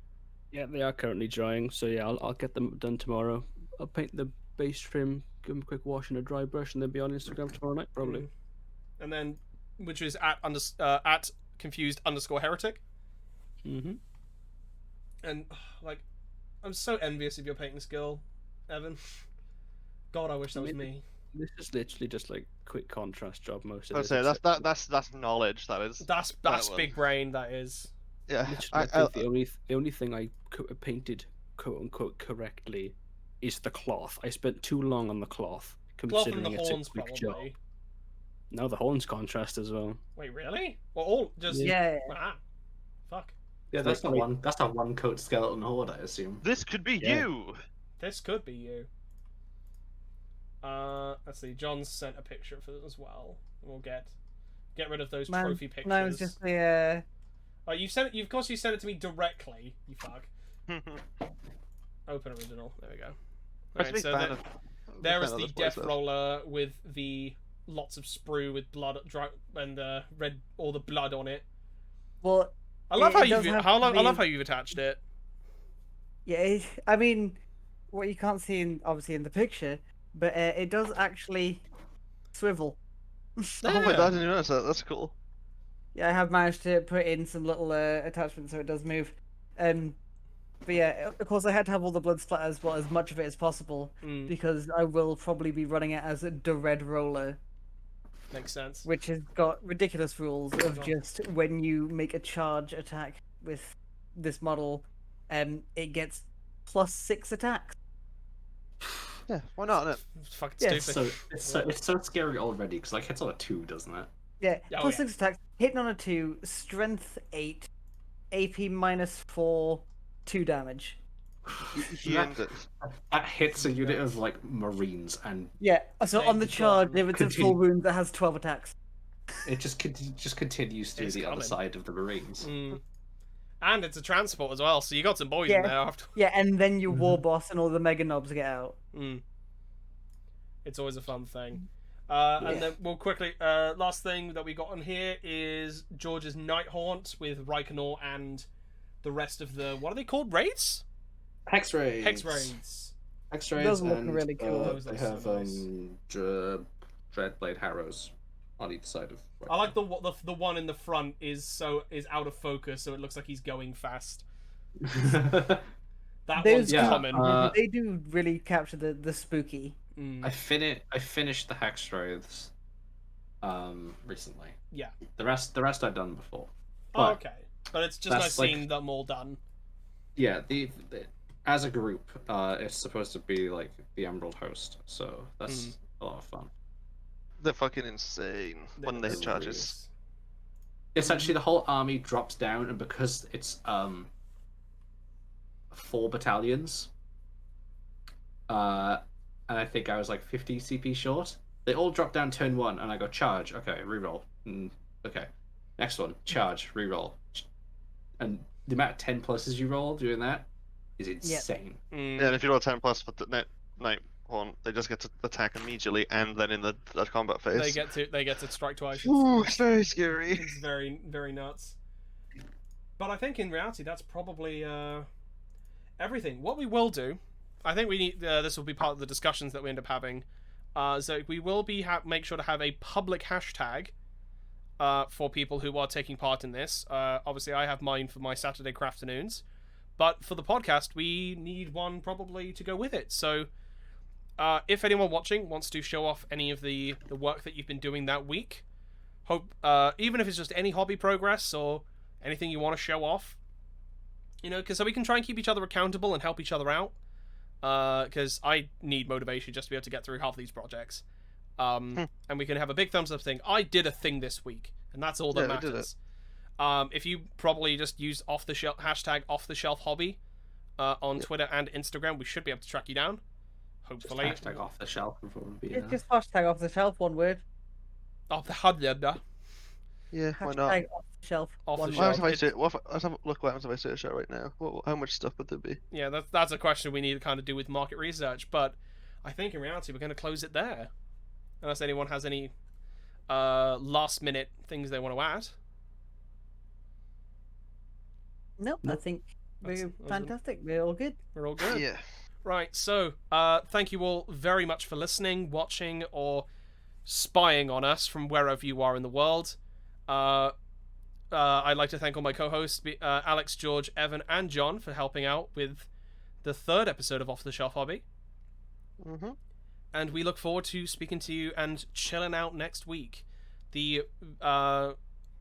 Yeah, they are currently drying. So yeah, I'll get them done tomorrow. I'll paint the base trim, give them a quick wash and a dry brush, and they'll be on Instagram tomorrow night probably. And then, which is at confused_heretic. Mm-hmm. And like, I'm so envious of your painting skill, Evan. God, I wish that was me. This is literally just like quick contrast job most of I it. say that's knowledge. That is. That's that big brain. That is. Yeah. I think the only thing I painted quote unquote correctly is the cloth. I spent too long on the cloth Cloth and considering the it's a horns, quick job. probably. No, the horns contrast as well. Wait, really? Well, all just Yeah. Ah, fuck. Yeah, that's the one. That's a one-coat skeleton horde, I assume. This could be Yeah. you. This could be you. Let's see. John sent a picture for it as well. We'll get rid of those trophy pictures. No, it's just the. Oh, you sent it. Of course, you sent it to me directly. You fuck. Open original. There we go. Alright, so there is the Death Roller with the lots of sprue with blood and red, all the blood on it. Well, I love it how does you've have I to love be- how you've attached it. yeah, I mean, what you can't see obviously in the picture, but it does actually swivel. Oh my god, I didn't notice that. That's cool. Yeah, I have managed to put in some little attachments so it does move. But yeah, of course I had to have all the blood splatter as well, as much of it as possible, because I will probably be running it as the Red Roller, Makes sense. which has got ridiculous rules of just when you make a charge attack with this model, it gets +6 attacks. Yeah, why not? Innit? It's fucking Yeah, stupid. It's so scary already because like hits on a 2, doesn't it? Yeah, Oh, plus yeah. 6 attacks, hitting on a 2, strength 8, AP -4, 2 damage. He earned it. That hits a unit of like Marines, and Yeah, so on the Thank charge, God. if it's a full wound, that has 12 attacks. it just continues through It's the other coming. side of the Marines. And it's a transport as well, so you got some boys in Yeah. there after. Yeah, and then your war boss and all the mega knobs get out. It's always a fun thing. And then we'll quickly, last thing that we got on here is George's Night Haunt with Reikenor and the rest of the, what are they called? Raids? Hex raids. Hex Raids. Hex raids. Those look and, really cool. Those they look have so nice. Dreadblade Harrows on either side of. I like the one in the front is out of focus, so it looks like he's going fast. That one's Those common. They do really capture the spooky. I finished the Hex raids recently. Yeah. The rest I've done before. Oh, But, okay. But it's just that's nice like- seeing them all done. Yeah, the as a group, it's supposed to be like the Emerald Host, so that's a lot of fun. They're fucking insane when they hit charges. Essentially, the whole army drops down, and because it's 4 battalions, and I think I was like 50 CP short. They all drop down turn 1, and I go charge. Okay, reroll. Okay, next one, charge, reroll, and the amount of 10 pluses you roll doing that is insane. Yeah, and if you roll 10 plus for night one, they just get to attack immediately, and then in the combat phase. They get to strike twice. Ooh, it's very scary. It's very, very nuts. But I think in reality, that's probably everything. What we will do, I think we need. This will be part of the discussions that we end up having. So we will be make sure to have a public hashtag for people who are taking part in this. Obviously, I have mine for my Saturday crafternoons, but for the podcast, we need one probably to go with it. So, if anyone watching wants to show off any of the work that you've been doing that week, even if it's just any hobby progress or anything you want to show off, so we can try and keep each other accountable and help each other out. Because I need motivation just to be able to get through half these projects. And we can have a big thumbs up thing. I did a thing this week, and that's all that matters. If you probably just use hashtag off the shelf hobby on Twitter and Instagram, we should be able to track you down. Hopefully. Just hashtag off the shelf would be It's just hashtag off the shelf, one word. Off the hudder. Yeah, why not? Hashtag off the shelf. Off one the word. shelf. Let's have a look what happens if I search that right now. How much stuff would there be? Yeah, that's a question we need to kind of do with market research, but I think in reality we're going to close it there. Unless anyone has any last minute things they want to add. Nope, I think we're fantastic. We're all good. We're all good. Yeah. Right, so thank you all very much for listening, watching, or spying on us from wherever you are in the world. I'd like to thank all my co-hosts, Alex, George, Evan, and John, for helping out with the 3rd episode of Off the Shelf Hobby. Mm-hmm. And we look forward to speaking to you and chilling out next week. The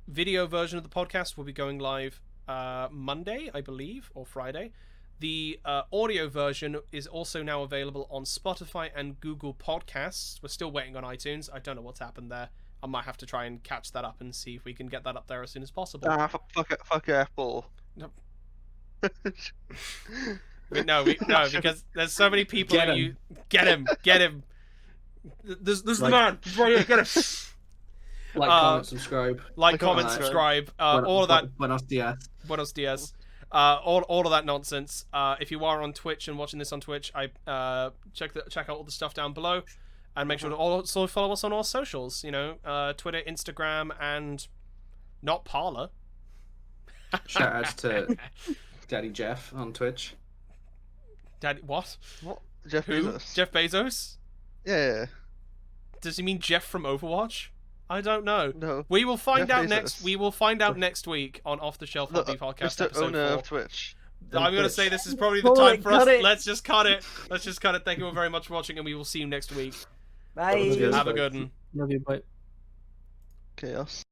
video version of the podcast will be going live Monday, I believe, or Friday. The audio version is also now available on Spotify and Google Podcasts. We're still waiting on iTunes. I don't know what's happened there. I might have to try and catch that up and see if we can get that up there as soon as possible. Fuck Apple. No. No, because there's so many people that you get him. There's the man. He's right here. Get him. Like, comment, subscribe. Like, comment, subscribe. All of that. Buenos dias. Buenos dias. All of that nonsense. If you are on Twitch and watching this on Twitch, check out all the stuff down below, and make sure to also follow us on all socials. Twitter, Instagram, and not Parler. Shout outs to Daddy Jeff on Twitch. Daddy what? What? Jeff Who? Bezos. Jeff Bezos? Yeah. Does he mean Jeff from Overwatch? I don't know. No. We will find Jeff out Bezos. next. We will find out next week on Off the Shelf Hobby Podcast Mr. episode Owner 4. of Twitch. I'm going to say this is probably the Cut time it, for us. cut it. Let's just cut it. Thank you all very much for watching, and we will see you next week. Bye. Yes, Have a bye. good one. Love you, bye. Chaos.